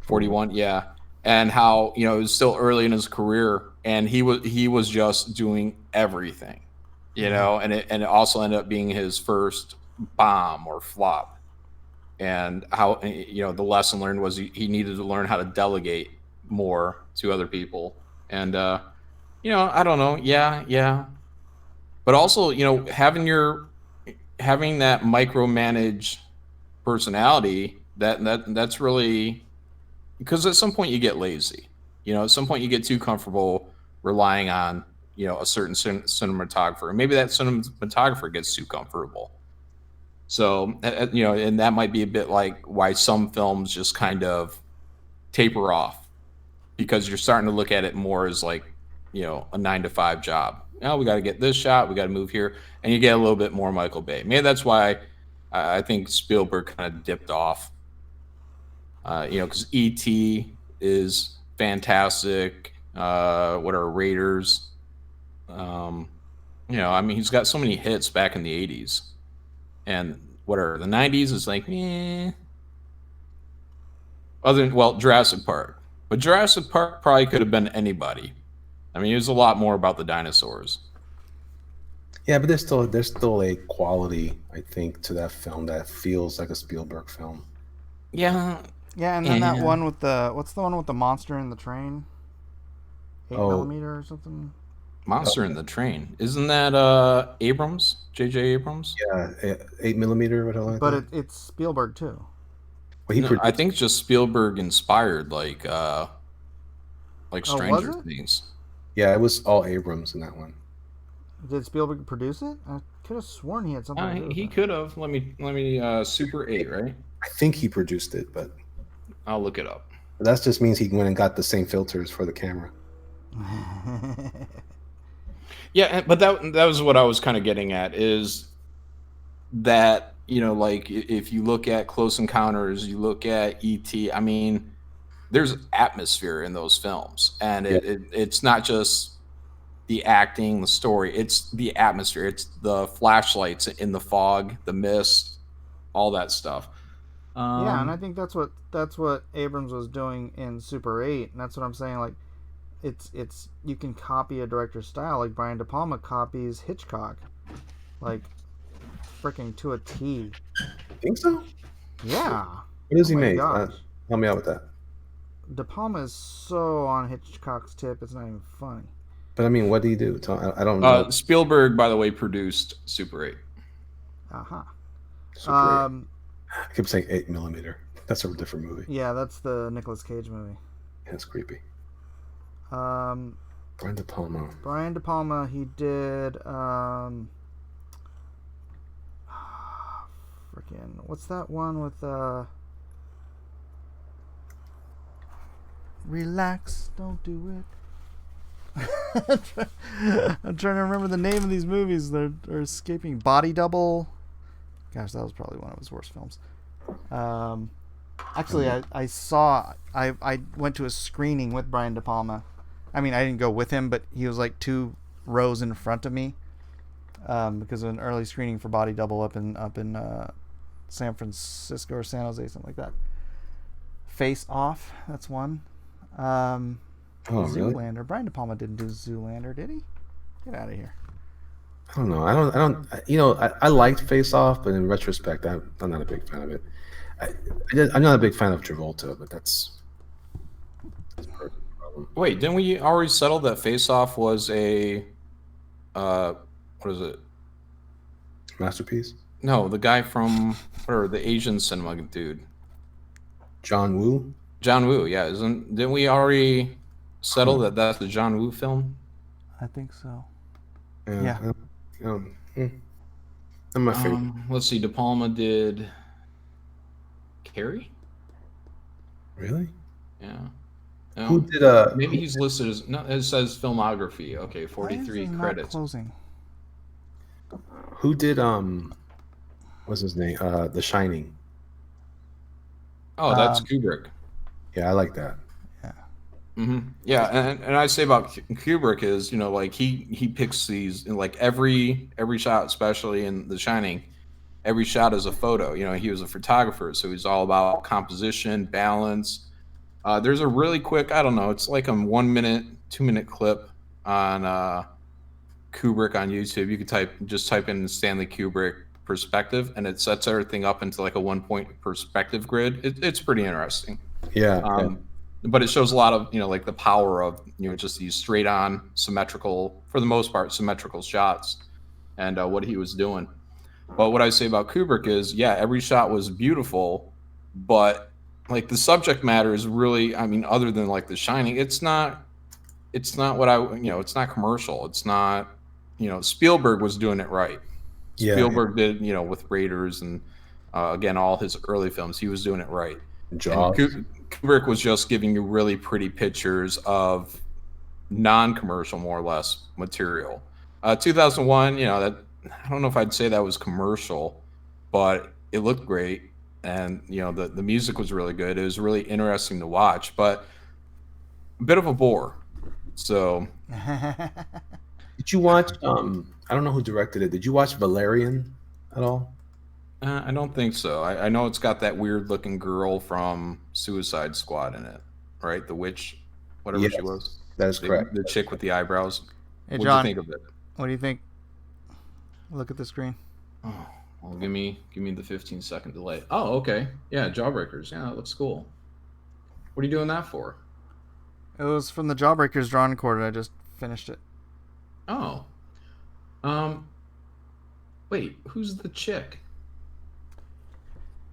41, yeah. And how it was still early in his career, and he was just doing everything, and it also ended up being his first bomb or flop. And how the lesson learned was he needed to learn how to delegate more to other people. And I don't know, yeah, but also having that micromanage personality that's really. Because at some point you get lazy, at some point you get too comfortable relying on, a certain cinematographer. And maybe that cinematographer gets too comfortable. So, and that might be a bit like why some films just kind of taper off, because you're starting to look at it more as like a 9 to 5 job. Now we got to get this shot, we got to move here, and you get a little bit more Michael Bay. Maybe that's why I think Spielberg kind of dipped off. Because E.T. is fantastic. What are Raiders? He's got so many hits back in the 80s. And what are the 90s is like, Other than, Jurassic Park. But Jurassic Park probably could have been anybody. I mean, it was a lot more about the dinosaurs. Yeah, but there's still a quality, I think, to that film that feels like a Spielberg film. Yeah. Yeah, and then that one with what's the one with the monster in the train? 8mm or something? Monster in the Train. Isn't that Abrams? J.J. Abrams? Yeah, 8mm, whatever. But it's Spielberg too. Well, I think just Spielberg inspired like Stranger Things. Yeah, it was all Abrams in that one. Did Spielberg produce it? I could have sworn he had something to do with He it. could have. Let me Super 8, right? I think he produced it, but I'll look it up. that just means he went and got the same filters for the camera. Yeah, but that was what I was kind of getting at, is that, like if you look at Close Encounters, you look at E.T., I mean, there's atmosphere in those films. And it's not just the acting, the story, it's the atmosphere. It's the flashlights in the fog, the mist, all that stuff. Yeah, and I think that's what Abrams was doing in Super 8, and that's what I'm saying. Like, it's you can copy a director's style, like Brian De Palma copies Hitchcock, like freaking to a T. Think so? Yeah. What does he my make? gosh. Help me out with that. De Palma is so on Hitchcock's tip, it's not even funny. But I mean, what do you do? I don't know. Spielberg, by the way, produced Super 8. Uh-huh. Super 8. I kept saying 8mm. That's a different movie. Yeah, that's the Nicolas Cage movie. That's creepy. Brian De Palma. Brian De Palma, he did freaking what's that one with relax, don't do it. I'm trying to remember the name of these movies that are escaping. Body Double. Gosh, that was probably one of his worst films. Actually, I went to a screening with Brian De Palma. I mean, I didn't go with him, but he was like 2 rows in front of me because of an early screening for Body Double up in San Francisco or San Jose, something like that. Face Off, that's one. Zoolander. Really? Brian De Palma didn't do Zoolander, did he? Get out of here. I don't know. I liked Face Off, but in retrospect, I'm not a big fan of it. I'm not a big fan of Travolta, but that's part of the problem. Wait, didn't we already settle that Face Off was a what is it? Masterpiece? No, the guy from the Asian cinema dude. John Woo? John Woo, yeah. Didn't we already settle that that's the John Woo film? I think so. Yeah. I'm my favorite. Let's see. De Palma did Carrie? Really? Yeah. Who did maybe he's listed as no, it says filmography. Okay, 43 credits. Closing. Who did what's his name? The Shining. Oh, that's Kubrick. Yeah, I like that. Yeah. Mm-hmm. Yeah, and I say about Kubrick is, like he picks these, like every shot, especially in The Shining, every shot is a photo. He was a photographer, so he's all about composition, balance. There's a really quick, I don't know, it's like a 1 minute, 2 minute clip on Kubrick on YouTube. You could just type in Stanley Kubrick perspective, and it sets everything up into like a 1-point perspective grid. It's pretty interesting. Yeah. But it shows a lot of, like the power of, just these straight on symmetrical, for the most part, symmetrical shots and what he was doing. But what I say about Kubrick is, yeah, every shot was beautiful, but like the subject matter is really, I mean, other than like The Shining, it's not it's not commercial. It's not, Spielberg was doing it right. Yeah. Spielberg did, with Raiders and again, all his early films, he was doing it right. Jaws. Kubrick was just giving you really pretty pictures of non-commercial, more or less, material. 2001, that I don't know if I'd say that was commercial, but it looked great, and the music was really good. It was really interesting to watch, but a bit of a bore. So, Did you watch? I don't know who directed it. Did you watch Valerian at all? I don't think so. I know it's got that weird-looking girl from Suicide Squad in it, right? The witch, whatever Yes, she was. that is correct. The chick with the eyebrows. Hey, What do you John. think of it? What do you think? Look at the screen. Oh, well, give me the 15-second delay. Oh, okay. Yeah, Jawbreakers. Yeah, that looks cool. What are you doing that for? It was from the Jawbreakers drawing cord. I just finished it. Oh. Wait, who's the chick?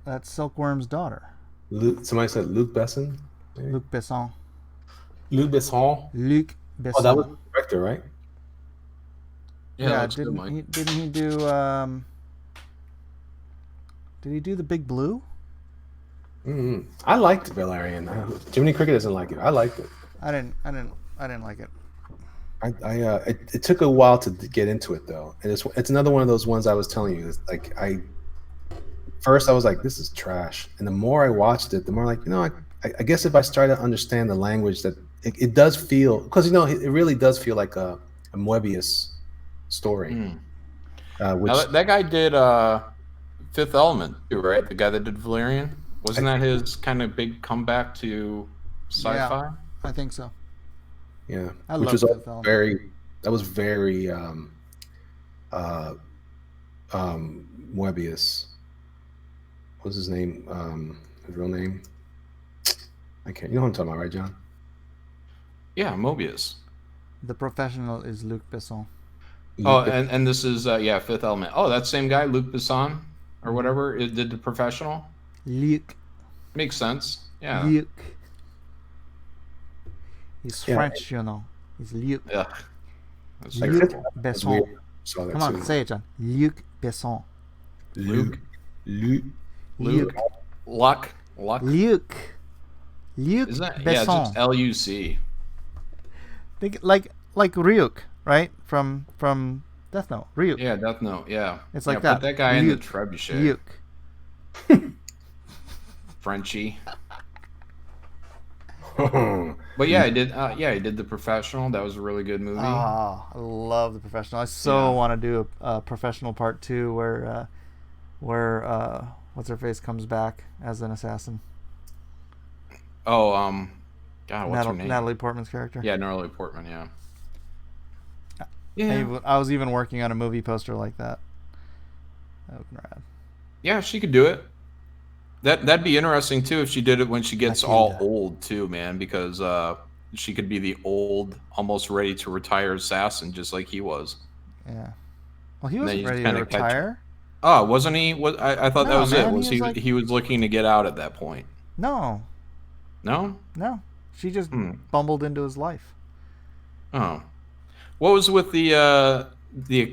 That's Silkworm's daughter. Somebody said Luc Besson. Maybe? Luc Besson. Luc Besson. Luc Besson. Oh, that was the director, right? Yeah, Yeah, looks good, Mike. didn't he do did he do The Big Blue? Mm-hmm. I liked Valerian. Jiminy Cricket doesn't like it. I liked it. I didn't like it. It took a while to get into it though, and it's another one of those ones I was telling you. It's like first I was like, this is trash, and the more I watched it, the more like I guess if I started to understand the language, that it does feel, because it really does feel like a Moebius story. Which Now, that guy did Fifth Element too, right? The guy that did Valerian, wasn't that his kind of big comeback to sci-fi? Yeah, I think so. Yeah, I which love was Fifth Element. very Moebius. What's his name? His real name? I can't. You know what I'm talking about, right, John? Yeah, Mobius. The Professional is Luc Besson. Oh, and this is Fifth Element. Oh, that same guy, Luc Besson, or whatever, it did The Professional. Luc. Makes sense. Yeah. Luc. He's Yeah. French, He's Luc. Yeah. That's Like, Luc terrible. That's Besson. weird. Saw that Come on, too. say it, John. Luc Besson. Luke. Luc. Luck. Luc. Luc Isn't that? Besson. Yeah, it's just Luc. Think like Ryuk, right? From Death Note. Ryuk. Yeah, Death Note. Yeah. It's like Put that. that guy in the Luke. trebuchet. Luc. Frenchie. But yeah, I did. He did The Professional. That was a really good movie. Oh, I love The Professional. I so want to do a Professional Part 2 where what's her face comes back as an assassin. Oh, God, what's her name? Natalie Portman's character. Yeah, Natalie Portman. Yeah. Yeah. I was even working on a movie poster like that. That would be rad. Yeah, she could do it. That'd be interesting too if she did it when she gets all old too, man, because she could be the old, almost ready to retire assassin, just like he was. Yeah. Well, he And then wasn't you ready just to kinda retire. Oh, wasn't he? I thought that No, was man, it. Was he was he was looking to get out at that point? No. No. She just bumbled into his life. Oh. What was with the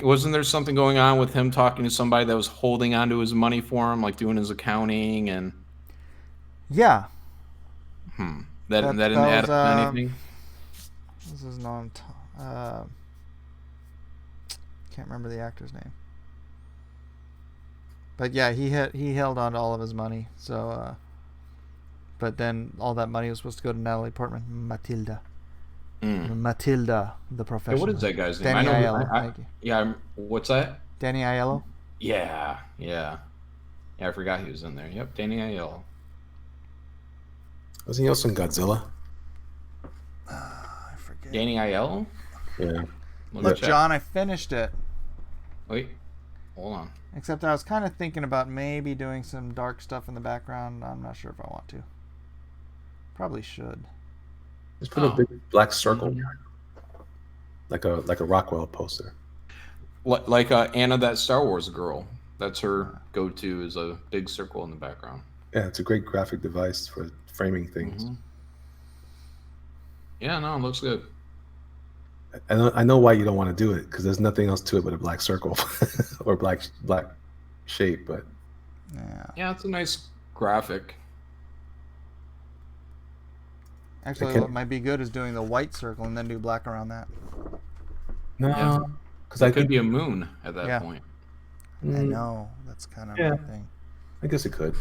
wasn't there something going on with him talking to somebody that was holding onto his money for him, like doing his accounting and Yeah. that didn't add up to anything? This is can't remember the actor's name. But yeah, he held on to all of his money. So but then all that money was supposed to go to Natalie Portman, Matilda. Matilda, the Professional. Hey, what is that guy's name? Danny I know. Aiello. Thank you. Yeah. What's that? Danny Aiello. Yeah. I forgot he was in there. Yep, Danny Aiello. Was he also in Godzilla? I forget. Danny Aiello? Yeah. Look, John, I finished it. Wait, hold on. Except I was kind of thinking about maybe doing some dark stuff in the background. I'm not sure if I want to. Probably should. Just put a big black circle, like a Rockwell poster. Like Anna, that Star Wars girl. That's her go-to, is a big circle in the background. Yeah, it's a great graphic device for framing things. Yeah, no, it looks good. I know why you don't want to do it, because there's nothing else to it but a black circle or black shape. But yeah, it's a nice graphic. Actually, what might be good is doing the white circle and then do black around that. No, because it could be a moon at that point. I know, that's kind of my thing. I guess it could.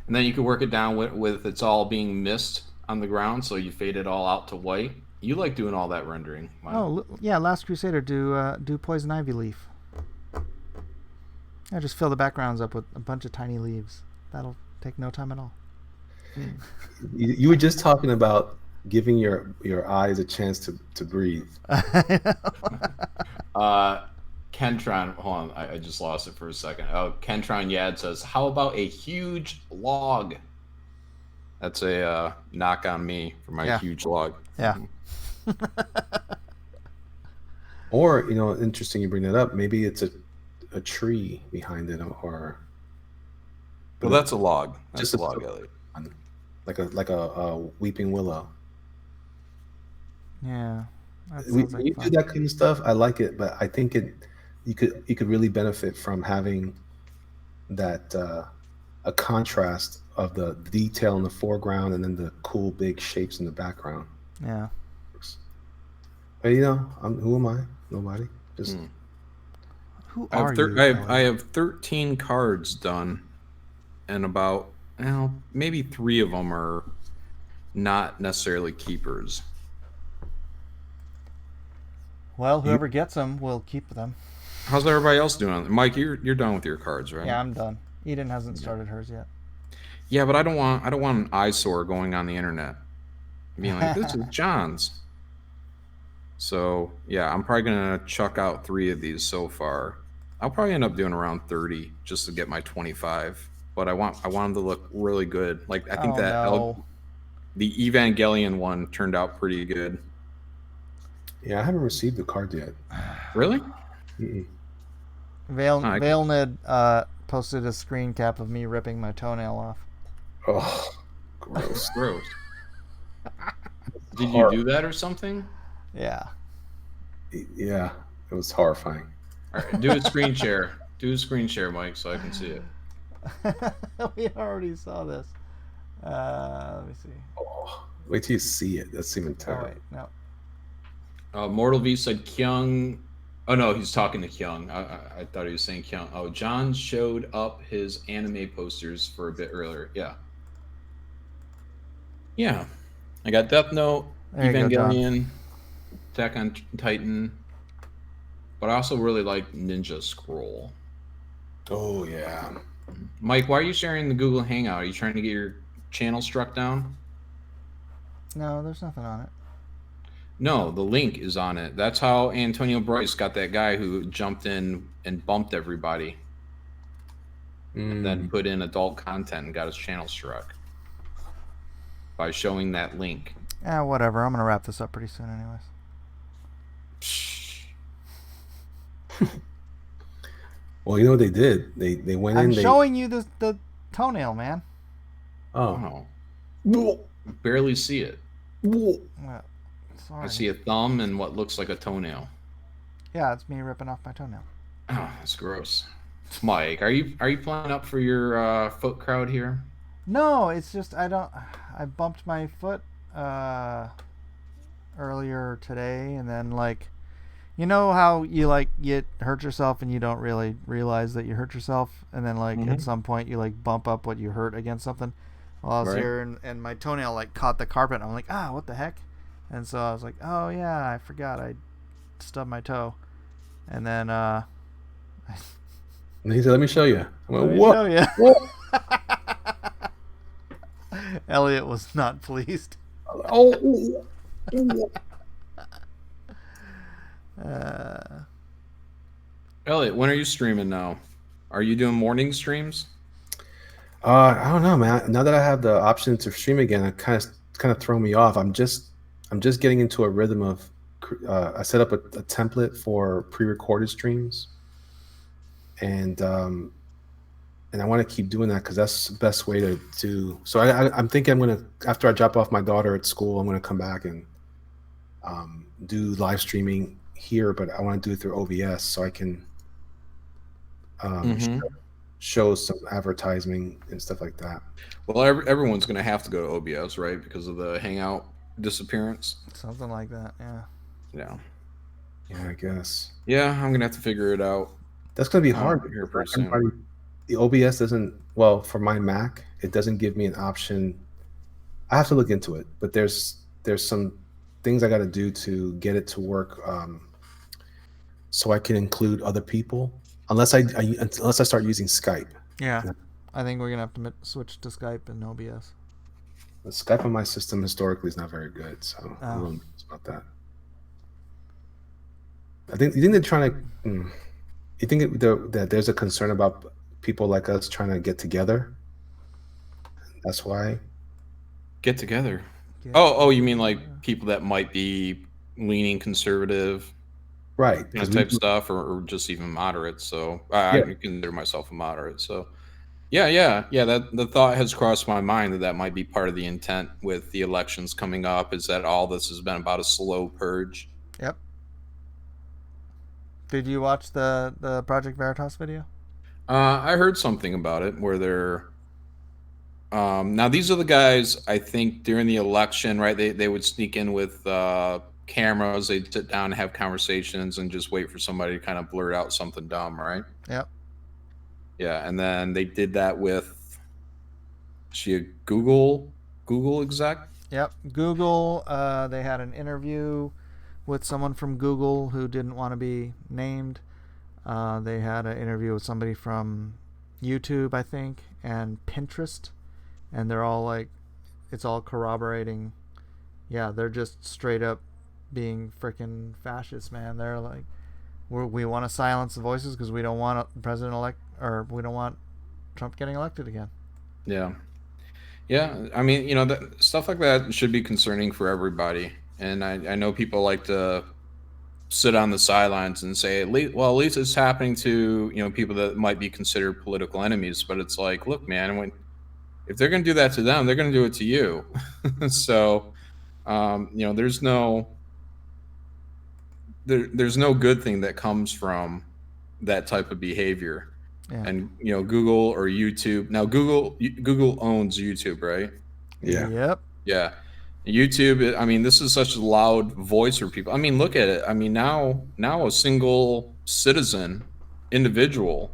And then you could work it down with it's all being mist on the ground, so you fade it all out to white. You like doing all that rendering. Mike. Oh, yeah, Last Crusader, do Poison Ivy leaf. Yeah, just fill the backgrounds up with a bunch of tiny leaves. That'll take no time at all. You were just talking about giving your eyes a chance to breathe. Kentron, hold on, I just lost it for a second. Oh, Kentron Yad says, how about a huge log? That's a knock on me for my huge log. Yeah. Or, interesting you bring that up. Maybe it's a tree behind it, or. Well, that's a log. That's just a log, Elliot. Like a weeping willow. Yeah. When you do that kind of stuff, I like it, but I think you could really benefit from having that a contrast of the detail in the foreground and then the cool big shapes in the background. Yeah. But who am I? Nobody. Just who are you? I have 13 cards done, and about maybe 3 of them are not necessarily keepers. Well, whoever gets them will keep them. How's everybody else doing? Mike, you're done with your cards, right? Yeah, I'm done. Eden hasn't started hers yet. Yeah, but I don't want an eyesore going on the internet, being like, this is John's. So yeah, I'm probably gonna chuck out 3 of these so far. I'll probably end up doing around 30 just to get my 25. But I want them to look really good. Like I think the Evangelion one turned out pretty good. Yeah, I haven't received the card yet. Really? Vailnid posted a screen cap of me ripping my toenail off. Oh, gross. Gross. Did you do that or something? Yeah. Yeah, it was horrifying. All right, do a screen share. Do a screen share, Mike, so I can see it. We already saw this. Let me see. Oh, wait till you see it. That's even terrible. Oh, wait, no. Mortal V said Kyung. Oh no, he's talking to Kyung. I thought he was saying Kyung. Oh, John showed up his anime posters for a bit earlier. Yeah. Yeah. I got Death Note, Evangelion, Attack on Titan, but I also really like Ninja Scroll. Oh yeah. Mike, why are you sharing the Google Hangout? Are you trying to get your channel struck down? No, there's nothing on it. No, the link is on it. That's how Antonio Bryce got that guy who jumped in and bumped everybody. And then put in adult content and got his channel struck. By showing that link. Yeah, whatever. I'm going to wrap this up pretty soon anyways. Well, you know what they did? They went in. I'm showing you the toenail, man. Oh. Barely see it. Well, sorry. I see a thumb and what looks like a toenail. Yeah, it's me ripping off my toenail. Oh, that's gross. Mike, are you planning up for your foot crowd here? No, it's just I bumped my foot earlier today, and then how you hurt yourself and you don't really realize that you hurt yourself, and then at some point you bump up what you hurt against something. Well, I was here and my toenail caught the carpet. And I'm like, what the heck? And so I was like, oh yeah, I forgot I stubbed my toe, and then and he said, let me show you. I went, Show you. Elliot was not pleased. Elliot, when are you streaming now? Are you doing morning streams? I don't know, man. Now that I have the option to stream again, it kind of throw me off. I'm just getting into a rhythm of. I set up a template for pre-recorded streams, and I want to keep doing that because that's the best way to do. So I'm thinking I'm gonna, after I drop off my daughter at school, I'm gonna come back and do live streaming here, but I want to do it through OBS so I can show some advertising and stuff like that. Well, everyone's gonna have to go to OBS, right, because of the Hangout disappearance. Something like that. Yeah. Yeah. Yeah, I guess Yeah, I'm gonna have to figure it out. that's gonna be hard Here because pretty not soon. everybody. The OBS doesn't. Well, for my Mac, it doesn't give me an option. I have to look into it, but there's some things I got to do to get it to work, so I can include other people. Unless I start using Skype. Yeah. I think we're gonna have to switch to Skype and OBS. The Skype on my system historically is not very good, so I'm a little nervous about that. You think they're trying to. You think that there's a concern about people like us trying to get together? That's why. Get together. Oh, you mean like people that might be leaning conservative, Right? type stuff, or just even moderate. So I consider myself a moderate. So yeah. That the thought has crossed my mind that might be part of the intent with the elections coming up. Is that all this has been about a slow purge? Yep. Did you watch the Project Veritas video? I heard something about it where they're. Now these are the guys I think during the election, right? They would sneak in with cameras. They'd sit down and have conversations and just wait for somebody to kind of blurt out something dumb, right? Yep. Yeah, and then they did that with she a Google exec. Yep, Google. They had an interview with someone from Google who didn't want to be named. They had an interview with somebody from YouTube, I think, and Pinterest, and they're all like, it's all corroborating. Yeah, they're just straight up being freaking fascists, man. They're like, we want to silence the voices because we don't want president-elect, or we don't want Trump getting elected again. Yeah. I mean, that stuff like that should be concerning for everybody. And I know people like to sit on the sidelines and say, at least it's happening to people that might be considered political enemies. But it's like, look, man, if they're going to do that to them, they're going to do it to you. So, there's no good thing that comes from that type of behavior. Yeah. And Google or YouTube. Now Google owns YouTube, right? Yeah. Yep. Yeah. YouTube, I mean, this is such a loud voice for people. I mean, look at it. I mean, now a single citizen, individual,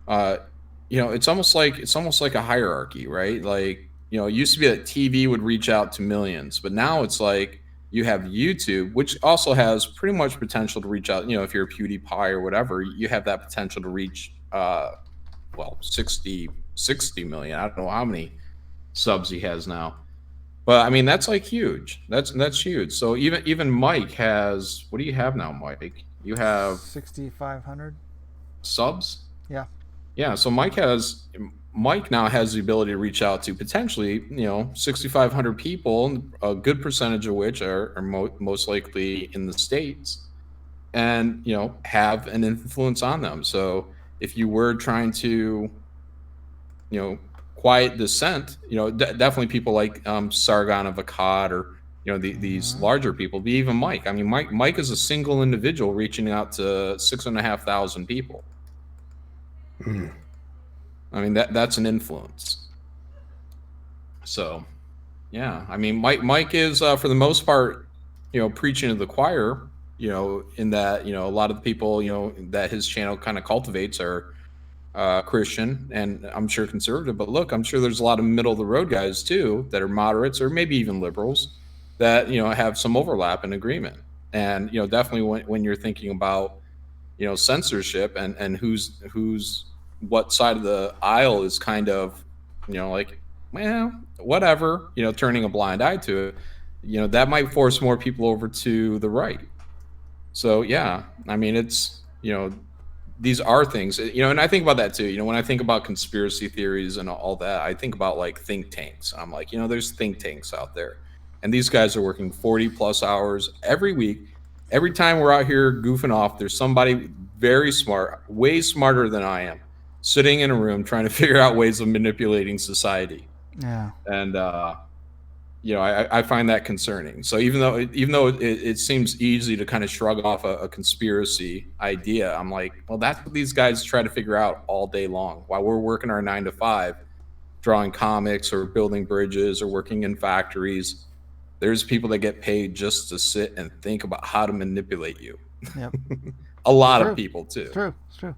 it's almost like a hierarchy, right? Like, it used to be that TV would reach out to millions, but now it's like you have YouTube, which also has pretty much potential to reach out. If you're a PewDiePie or whatever, you have that potential to reach, 60 million. I don't know how many subs he has now. But I mean, that's like huge. That's huge. So even Mike has, what do you have now, Mike? You have 6,500 subs. Yeah. Yeah. So Mike now has the ability to reach out to potentially 6,500 people, a good percentage of which are most likely in the States, and have an influence on them. So if you were trying to quiet dissent, definitely people like Sargon of Akkad, or these larger people, but even Mike. I mean, Mike is a single individual reaching out to 6,500 people. I mean, that's an influence. So yeah, I mean, Mike is for the most part preaching to the choir, in that a lot of the people that his channel kind of cultivates are Christian, and I'm sure conservative, but look, I'm sure there's a lot of middle of the road guys too that are moderates or maybe even liberals that have some overlap and agreement. And definitely when you're thinking about censorship and who's what side of the aisle is kind of like, well, whatever, turning a blind eye to it, that might force more people over to the right. So yeah, I mean, it's these are things, and I think about that too. When I think about conspiracy theories and all that, I think about like think tanks. I'm like, there's think tanks out there, and these guys are working 40 plus hours every week. Every time we're out here goofing off, there's somebody very smart, way smarter than I am, sitting in a room trying to figure out ways of manipulating society. Yeah. And I find that concerning. So even though it seems easy to kind of shrug off a conspiracy idea, I'm like, well, that's what these guys try to figure out all day long while we're working our 9 to 5, drawing comics or building bridges or working in factories. there's people that get paid just to sit and think about how to manipulate you. Yep. A lot of people too. It's true. It's true.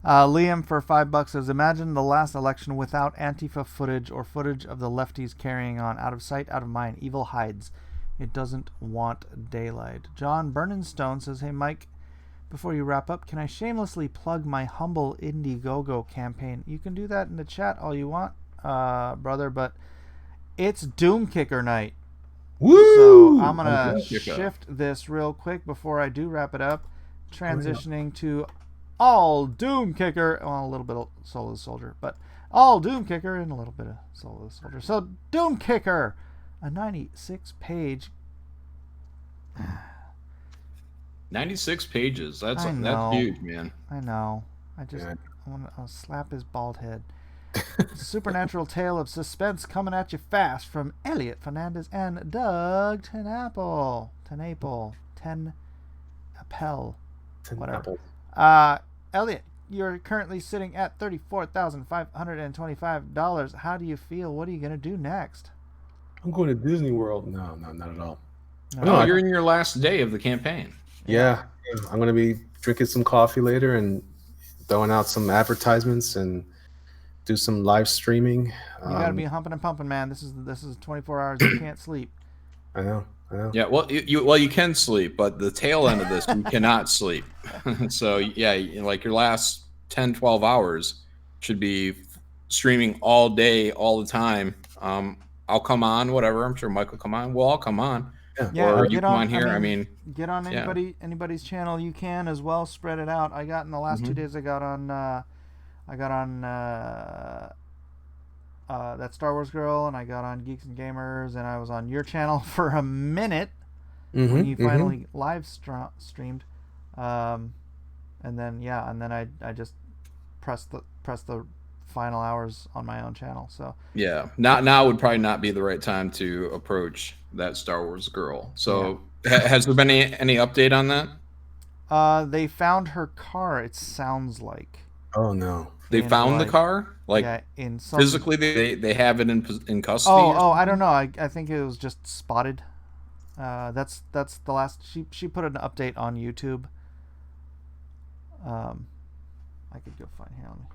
Liam for $5 says, imagine the last election without Antifa footage or footage of the lefties carrying on. Out of sight, out of mind. Evil hides. It doesn't want daylight. John Burnenstone says, hey, Mike, before you wrap up, can I shamelessly plug my humble Indiegogo campaign? You can do that in the chat all you want, brother, but it's Doom Kicker night. Woo! So I'm going to shift this real quick before I do wrap it up, transitioning to all Doom Kicker. Well, a little bit of Soul of the Soldier, but all Doom Kicker and a little bit of Soul of the Soldier. So Doom Kicker, a 96-page... 96 pages. That's huge, man. I know. I want to slap his bald head. Supernatural tale of suspense coming at you fast from Elliot Fernandez and Doug Tenapel. Whatever. Elliot, you're currently sitting at $34,525. How do you feel? What are you going to do next? I'm going to Disney World. No, not at all. No, you're in your last day of the campaign. Yeah. I'm going to be drinking some coffee later and throwing out some advertisements and do some live streaming. You got to be humping and pumping, man. This is 24 hours. You can't sleep. I know. Yeah, well, you can sleep, but the tail end of this, you cannot sleep. So, yeah, like your last 10, 12 hours should be streaming all day, all the time. I'll come on, whatever. I'm sure Mike will come on. We'll all come on. Yeah, or you come on here. Get on anybody's channel you can as well. Spread it out. I got in the last 2 days. I got on that Star Wars girl, and I got on Geeks and Gamers, and I was on your channel for a minute when you finally live streamed, and then I just pressed the final hours on my own channel. So yeah, now would probably not be the right time to approach that Star Wars girl. So has there been any update on that? They found her car, it sounds like. Oh no. They found the car? Like in some... physically they have it in custody? Oh, I don't know. I think it was just spotted. That's the last she put an update on YouTube. I could go find him.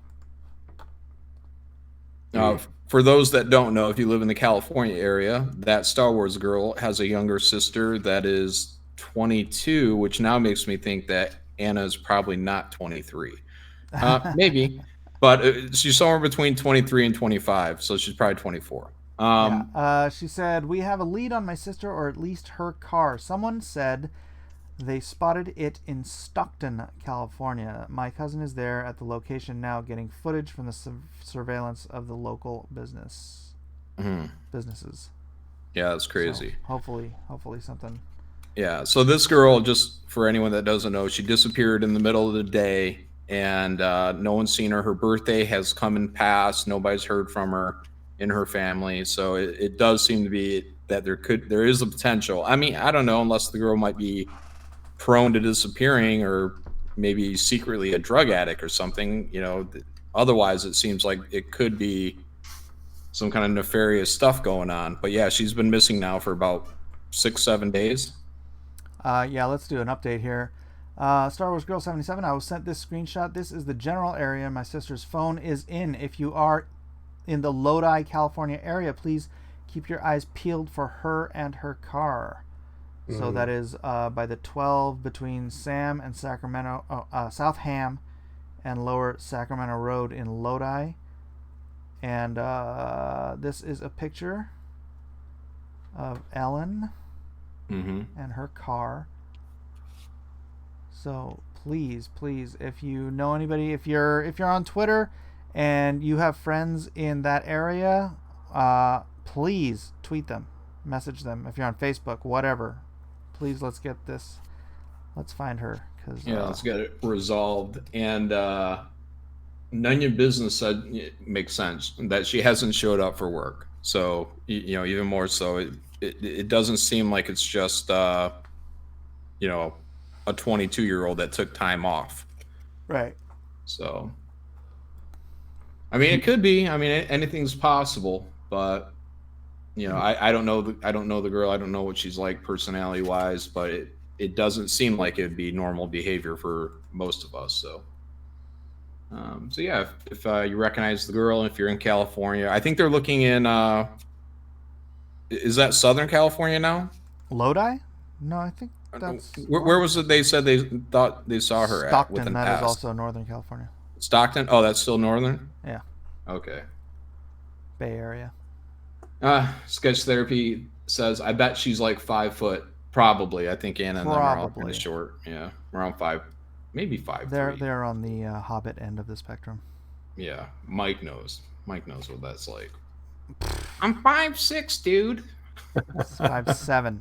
For those that don't know, if you live in the California area, that Star Wars girl has a younger sister that is 22, which now makes me think that Anna is probably not 23. Maybe, but she's somewhere between 23 and 25, so she's probably 24. She said, we have a lead on my sister, or at least her car. Someone said they spotted it in Stockton, California. My cousin is there at the location now getting footage from the surveillance of the local businesses. Yeah, that's crazy. So hopefully something. Yeah, so this girl, just for anyone that doesn't know, she disappeared in the middle of the day, and no one's seen her. Her birthday has come and passed. Nobody's heard from her in her family. So it does seem to be that there is a potential. I mean, I don't know, unless the girl might be prone to disappearing, or maybe secretly a drug addict or something. Otherwise it seems like it could be some kind of nefarious stuff going on. But yeah, she's been missing now for about 6-7 days. Let's do an update here. Star Wars Girl 77, I was sent this screenshot. This is the general area my sister's phone is in. If you are in the Lodi, California area, please keep your eyes peeled for her and her car. So that is by the 12 between Sam and Sacramento, South Ham and Lower Sacramento Road in Lodi. And this is a picture of Ellen and her car. So please, if you know anybody, if you're on Twitter and you have friends in that area, please tweet them, message them. If you're on Facebook, whatever. Please, let's find her. Let's get it resolved. And none of your business said it makes sense that she hasn't showed up for work. So, even more so, it doesn't seem like it's just, a 22-year-old that took time off. Right. So, I mean, it could be. I mean, anything's possible, but You know, I don't know the girl. I don't know what she's like personality wise, but it doesn't seem like it'd be normal behavior for most of us. So. So yeah, if you recognize the girl, and if you're in California, I think they're looking in. Is that Southern California now? Lodi? No, I think that's. Where was it? They said they thought they saw her Stockton, at with an that S. is also Northern California. Stockton? Oh, that's still Northern? Yeah. Okay. Bay Area. Sketch Therapy says, I bet she's like 5 foot. Probably. I think Anna and them are all kind of short. Yeah. Around 5. Maybe 5'3". They're on the Hobbit end of the spectrum. Yeah. Mike knows. Mike knows what that's like. I'm 5'6", dude. 5'7".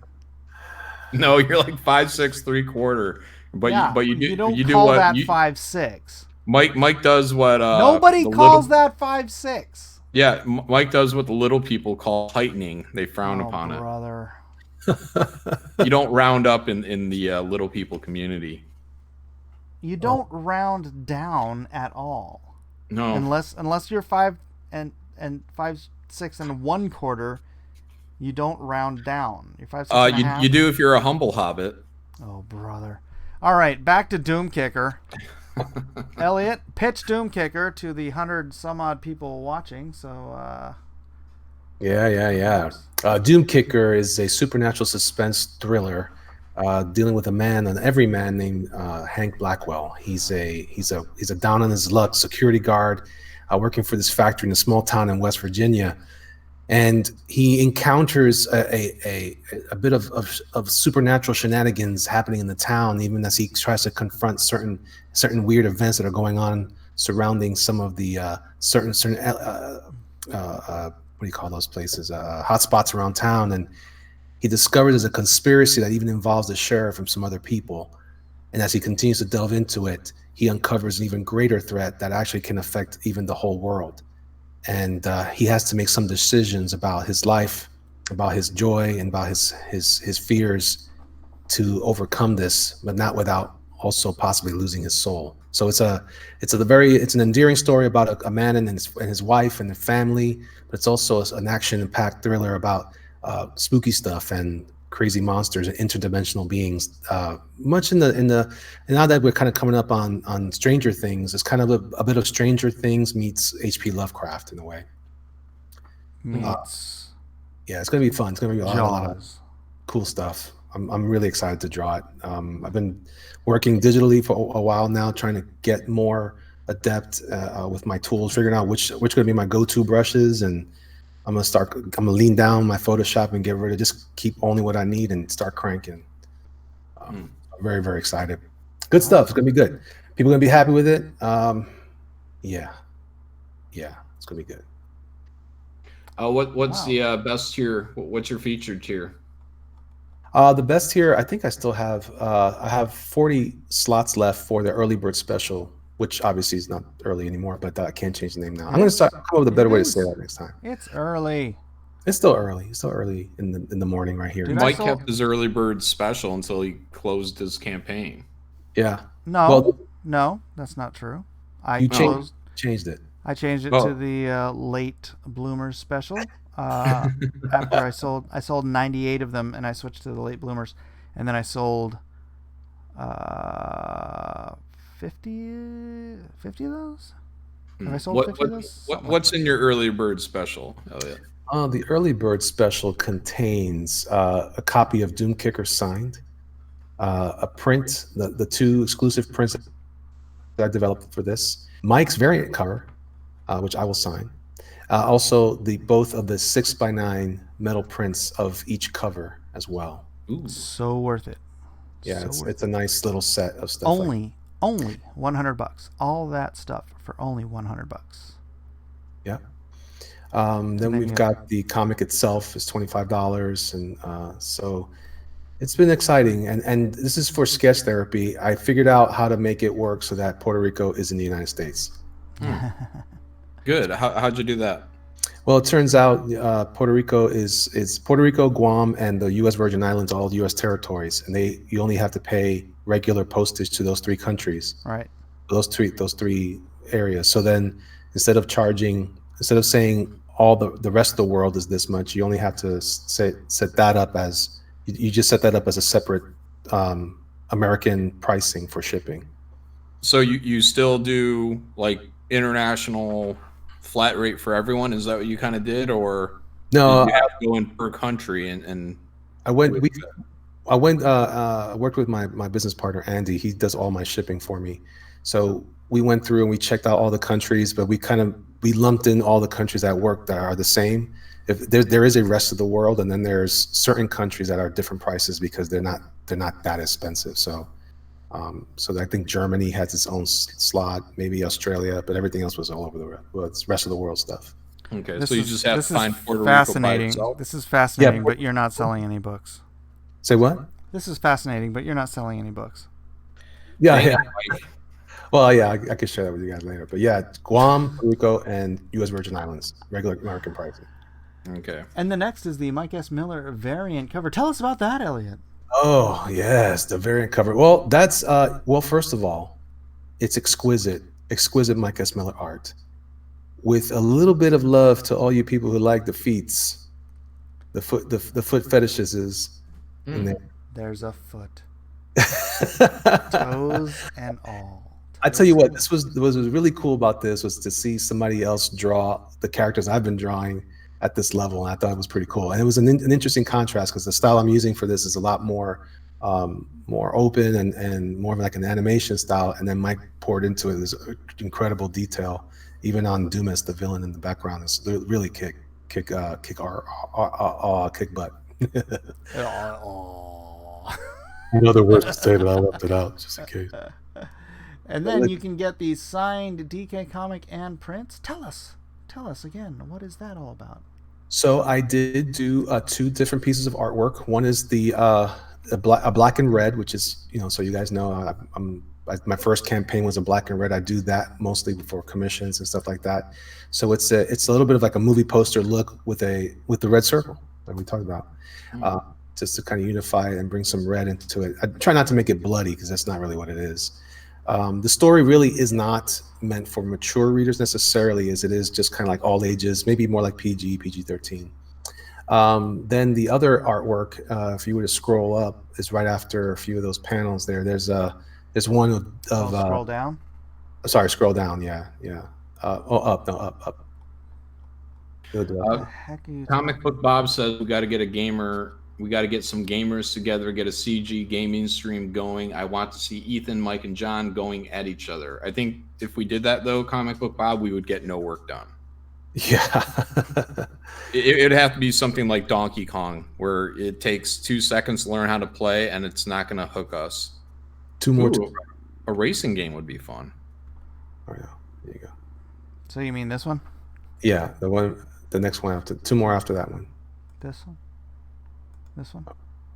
No, you're like 5'6", 3/4. But yeah, you do you don't you do call what that you, 5'6". Mike does what nobody calls that 5'6". Yeah, Mike does what the little people call tightening. They frown upon brother. You don't round up in the little people community. You don't round down at all. No, unless you're 5 and 5'6" and 1/4. You don't round down. You're 5'6" and a half. You do if you're a humble hobbit. Oh, brother. All right, back to Doom Kicker. Elliot, pitch Doom Kicker to the 100 some odd people watching. So, Yeah. Doom Kicker is a supernatural suspense thriller dealing with an everyman named Hank Blackwell. He's a down on his luck security guard working for this factory in a small town in West Virginia. And he encounters a bit of supernatural shenanigans happening in the town, even as he tries to confront certain weird events that are going on surrounding some of the certain what do you call those places? Hot spots around town. And he discovers there's a conspiracy that even involves the sheriff and some other people. And as he continues to delve into it, he uncovers an even greater threat that actually can affect even the whole world. And he has to make some decisions about his life, about his joy, and about his fears to overcome this, but not without also possibly losing his soul. So it's an endearing story about a man and his wife and the family, but it's also an action-packed thriller about spooky stuff and crazy monsters and interdimensional beings. Much in the now that we're kind of coming up on Stranger Things, it's kind of a bit of Stranger Things meets H.P. Lovecraft in a way. Yeah, it's gonna be fun. It's gonna be a lot of cool stuff. I'm really excited to draw it. I've been working digitally for a while now, trying to get more adept with my tools, figuring out which gonna be my go-to brushes, and I'm gonna lean down my Photoshop and get rid of, just keep only what I need and start cranking. I'm very, very excited. Good stuff. It's gonna be good. People are gonna be happy with it. Yeah, it's gonna be good. What's the best tier? What's your featured tier? The best tier, I think I still have. I have 40 slots left for the early bird special, which obviously is not early anymore, but I can't change the name now. I'm going to come up with a better way to say that next time. It's early. It's still early. It's still early in the morning right here. Mike kept his early bird special until he closed his campaign. Yeah. No, that's not true. Changed it. I changed it to the late bloomers special. After I sold 98 of them, and I switched to the late bloomers, and then I sold 50 of those. Have I sold 50 of those? What's in your early bird special, Elliot? The early bird special contains a copy of Doom Kicker signed, a print, the 2 exclusive prints that I developed for this, Mike's variant cover, which I will sign. Also, both of the 6x9 metal prints of each cover as well. Ooh. So worth it. Yeah, it's a nice little set of stuff. Only $100. All that stuff for only $100. Yeah. Then we've got the comic itself is $25, and so it's been exciting. And this is for Sketch Therapy. I figured out how to make it work so that Puerto Rico is in the United States. Good. How'd you do that? Well, it turns out Puerto Rico is Puerto Rico, Guam, and the U.S. Virgin Islands, all U.S. territories, and you only have to pay regular postage to those 3 countries. Right. Those three areas. So then instead of saying all the rest of the world is this much. You only have to set that up as you just set that up as a separate American pricing for shipping. So you still do like international flat rate for everyone? Is that what you kind of did, or No, did you have to go in per country and I went. I worked with my business partner Andy. He does all my shipping for me. So we went through and we checked out all the countries, but we lumped in all the countries that work that are the same. If there is a rest of the world, and then there's certain countries that are different prices because they're not that expensive. So I think Germany has its own slot, maybe Australia, but everything else was all over it's rest of the world stuff. Okay, so you just have to find Puerto Rico by fascinating. itself? This is fascinating, Yeah, but you're not selling any books. Say what? This is fascinating, but you're not selling any books. Yeah, Thank yeah. you, Mike. Well, yeah, I can share that with you guys later. But yeah, Guam, Puerto Rico, and U.S. Virgin Islands, regular American pricing. Okay. And the next is the Mike S. Miller variant cover. Tell us about that, Elliot. Oh yes, the variant cover. Well, that's well. First of all, it's exquisite Mike S. Miller art, with a little bit of love to all you people who like the feets, the foot fetishes. In there. There's a foot, toes and all. I tell you what, this was really cool about this was to see somebody else draw the characters I've been drawing at this level, and I thought it was pretty cool. And it was an interesting contrast because the style I'm using for this is a lot more open and more of like an animation style. And then Mike poured into it this incredible detail, even on Dumas, the villain in the background, is really kick butt. In other words to say that I left it out just in case. And then you can get the signed DK comic and prints. Tell us again, what is that all about? So I did do 2 different pieces of artwork. One is a black and red, which is, so you guys know, my first campaign was a black and red. I do that mostly for commissions and stuff like that. So it's a little bit of like a movie poster look with the red circle that we talked about, just to kind of unify and bring some red into it. I try not to make it bloody because that's not really what it is. The story really is not meant for mature readers necessarily, as it is just kind of like all ages, maybe more like PG-13. Then the other artwork, if you were to scroll up, is right after a few of those panels there. There's one of scroll down. Sorry, scroll down. Yeah. Up. Comic Book Bob says we got to get a gamer. We got to get some gamers together, get a CG gaming stream going. I want to see Ethan, Mike, and John going at each other. I think if we did that, though, Comic Book Bob, we would get no work done. Yeah. It'd have to be something like Donkey Kong, where it takes 2 seconds to learn how to play, and it's not going to hook us. A racing game would be fun. Oh, yeah. There you go. So you mean this one? Yeah, the next one after, 2 more after that one. This one? This one?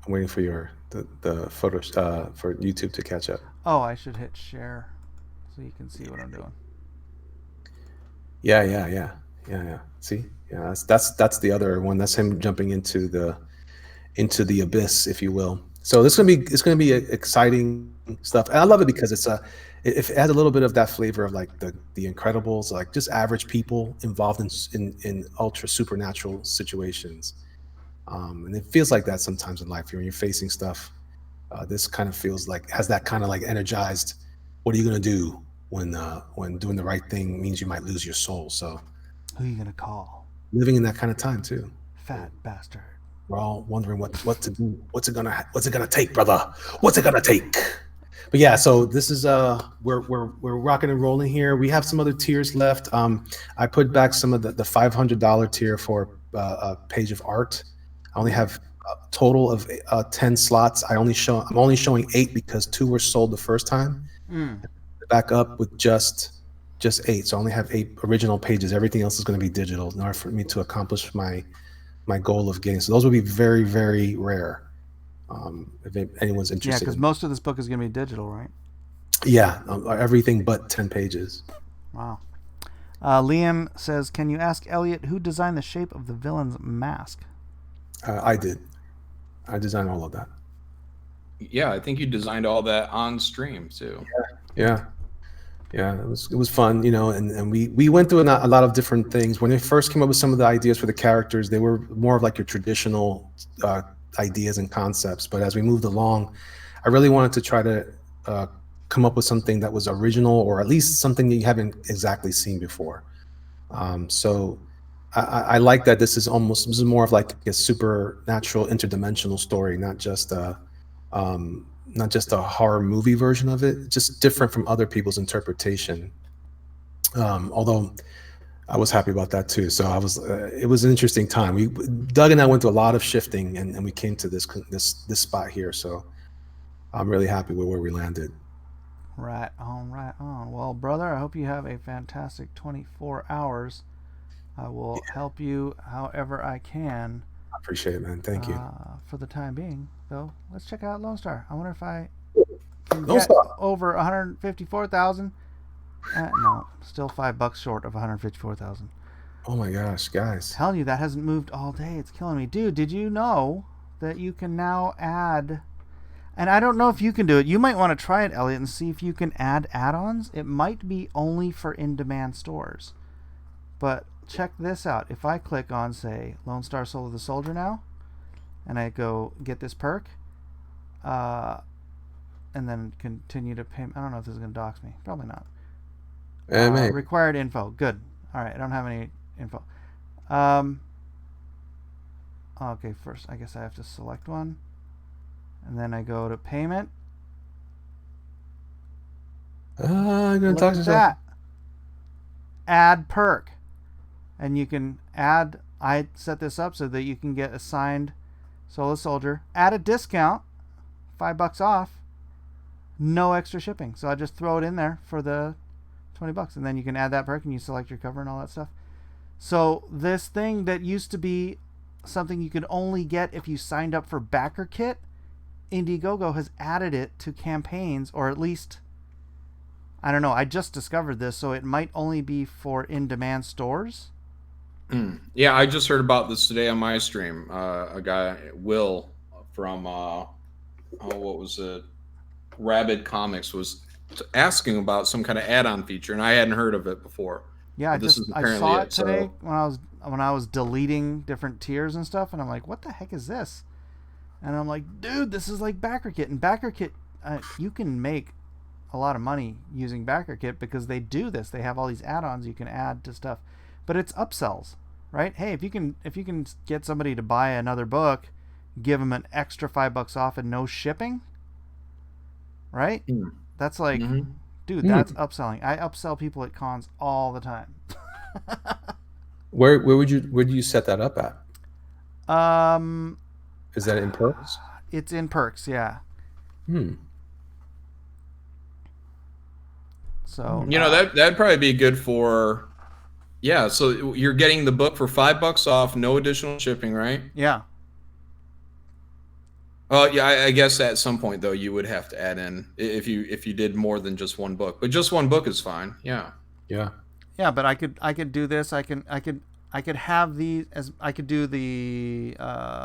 I'm waiting for the photos for YouTube to catch up. Oh, I should hit share so you can see what I'm doing. Yeah. See, yeah, that's the other one. That's him jumping into the abyss, if you will. So it's gonna be exciting stuff, and I love it because it adds a little bit of that flavor of like the Incredibles, like just average people involved in ultra supernatural situations. And it feels like that sometimes in life when you're facing stuff. This kind of feels like has that kind of like energized. What are you gonna do when doing the right thing means you might lose your soul? So who are you gonna call? Living in that kind of time too. Fat bastard. We're all wondering what to do. What's it gonna take, brother? What's it gonna take? But yeah, so this is we're rocking and rolling here. We have some other tiers left. I put back some of the $500 tier for a page of art. I only have a total of 10 slots. I'm only showing 8 because 2 were sold the first time. Back up with just 8. So I only have 8 original pages. Everything else is going to be digital in order for me to accomplish my goal of getting. So those would be very, very rare. If anyone's interested. Yeah, because most of this book is going to be digital, right? Yeah, everything but 10 pages. Wow. Liam says, can you ask Elliot who designed the shape of the villain's mask? I did. I designed all of that. Yeah, I think you designed all that on stream too. Yeah. Yeah, it was fun, and we went through a lot of different things. When they first came up with some of the ideas for the characters, they were more of like your traditional ideas and concepts. But as we moved along, I really wanted to try to come up with something that was original, or at least something that you haven't exactly seen before. So I like that this is more of like a supernatural interdimensional story, not just a horror movie version of it, just different from other people's interpretation. Although I was happy about that too. So it was an interesting time. Doug and I went through a lot of shifting, and we came to this spot here. So I'm really happy with where we landed. Right on, right on. Well, brother, I hope you have a fantastic 24 hours. I will help you however I can. I appreciate it, man. Thank you. For the time being, though, let's check out Lone Star. I wonder if I can Lone get Star. over 154,000. No, still $5 short of 154,000. Oh my gosh, guys! Telling you, that hasn't moved all day. It's killing me, dude. Did you know that you can now add? And I don't know if you can do it. You might want to try it, Elliot, and see if you can add add-ons. It might be only for in-demand stores, but check this out. If I click on, say, Lone Star Soul of the Soldier now, and I go get this perk, and then continue to pay. I don't know if this is going to dox me. Probably not. Required info. Good. All right. I don't have any info. Okay. First, I guess I have to select one, and then I go to payment. I'm going to talk to that. Add perk. And you can add, I set this up so that you can get assigned Soul of Soldier at a discount, $5 off, no extra shipping. So I just throw it in there for the $20, and then you can add that perk and you select your cover and all that stuff. So this thing that used to be something you could only get if you signed up for Backer Kit, Indiegogo has added it to campaigns, or at least, I don't know, I just discovered this, so it might only be for in-demand stores. Yeah, I just heard about this today on my stream. A guy, Will, from what was it, Rabid Comics, was asking about some kind of add-on feature, and I hadn't heard of it before. Yeah, I saw it today when I was deleting different tiers and stuff, and I'm like, what the heck is this? And I'm like, dude, this is like Backer Kit. And Backer Kit, you can make a lot of money using Backer Kit because they do this. They have all these add-ons you can add to stuff. But it's upsells, right? Hey, if you can get somebody to buy another book, give them an extra $5 off and no shipping, right? That's like, dude, that's upselling. I upsell people at cons all the time. Where do you set that up at? Is that in perks? It's in perks, yeah. So that'd probably be good for. Yeah, so you're getting the book for $5 off, no additional shipping, right? Yeah. Yeah, I guess at some point though you would have to add in if you did more than just one book, but just one book is fine. Yeah. Yeah. Yeah, but I could do this. I could have the I could do the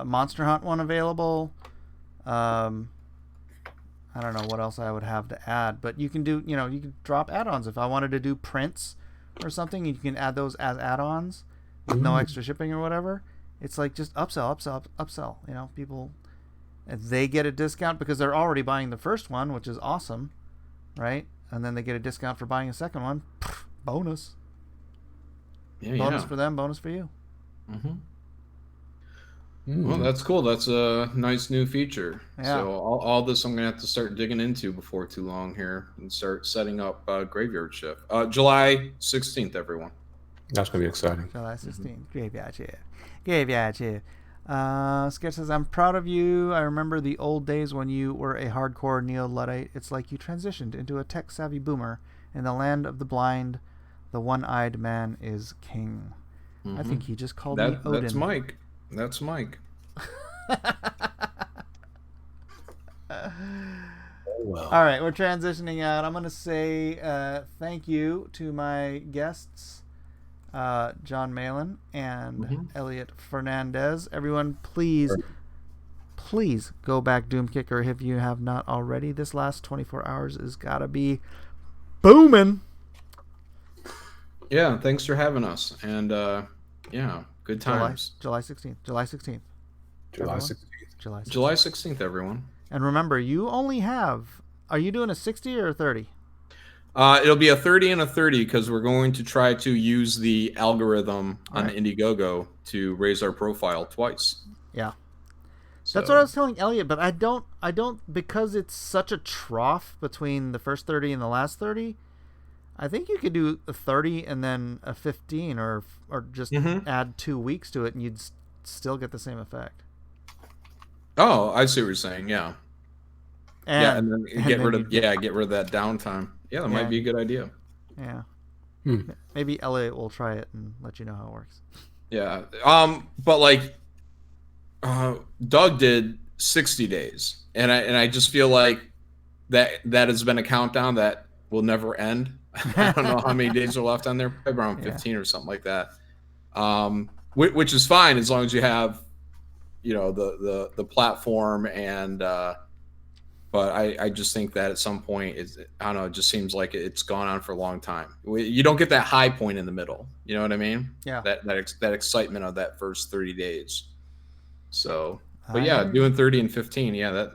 Monster Hunt one available. I don't know what else I would have to add, but you can do you can drop add-ons if I wanted to do prints or something. You can add those as add-ons with no extra shipping or whatever. It's like just upsell. People, they get a discount because they're already buying the first one, which is awesome, right? And then they get a discount for buying a second one. Bonus. Bonus for them, bonus for you. Well, that's cool. That's a nice new feature. Yeah. So all this I'm going to have to start digging into before too long here and start setting up Graveyard Shift. July 16th, everyone. That's going to be exciting. July 16th. Graveyard Shift. Graveyard Shift. Sketch says, I'm proud of you. I remember the old days when you were a hardcore neo-Luddite. It's like you transitioned into a tech-savvy boomer. In the land of the blind, the one-eyed man is king. I think he just called me Odin. That's Mike. That's Mike. Well. All right, we're transitioning out. I'm going to say thank you to my guests, John Malin and Elliot Fernandez. Everyone, please go back Doomkicker if you have not already. This last 24 hours has got to be booming. Yeah, thanks for having us. And yeah, good times. July 16th. July 16th. July Everyone? 16th. July 16th, everyone. And remember, you only have. Are you doing a 60 or a 30? It'll be a 30 and a 30 because we're going to try to use the algorithm on Indiegogo to raise our profile twice. Yeah. So, That's what I was telling Elliot, but I don't because it's such a trough between the first 30 and the last 30. I think you could do a 30 and then a 15 or just add 2 weeks to it and you'd still get the same effect. Oh, I see what you're saying. Yeah. And then get rid of that downtime. Yeah, that might be a good idea. Yeah. Maybe Elliot will try it and let you know how it works. Yeah. But like Doug did 60 days. And I just feel like that has been a countdown that will never end. I don't know how many days are left on there, probably around 15 or something like that. Which is fine as long as you have, the platform and but I just think that at some point I don't know, it just seems like it's gone on for a long time. You don't get that high point in the middle. You know what I mean? Yeah. That excitement of that first 30 days. So, but yeah, doing 30 and 15,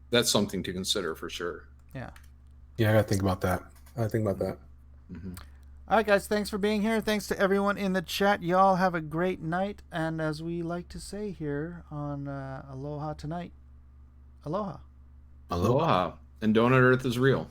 that's something to consider for sure. Yeah. Yeah, I gotta think about that. Mm-hmm. All right, guys, thanks for being here. Thanks to everyone in the chat. Y'all have a great night. And as we like to say here on Aloha Tonight, aloha. Aloha. And Donut Earth is real.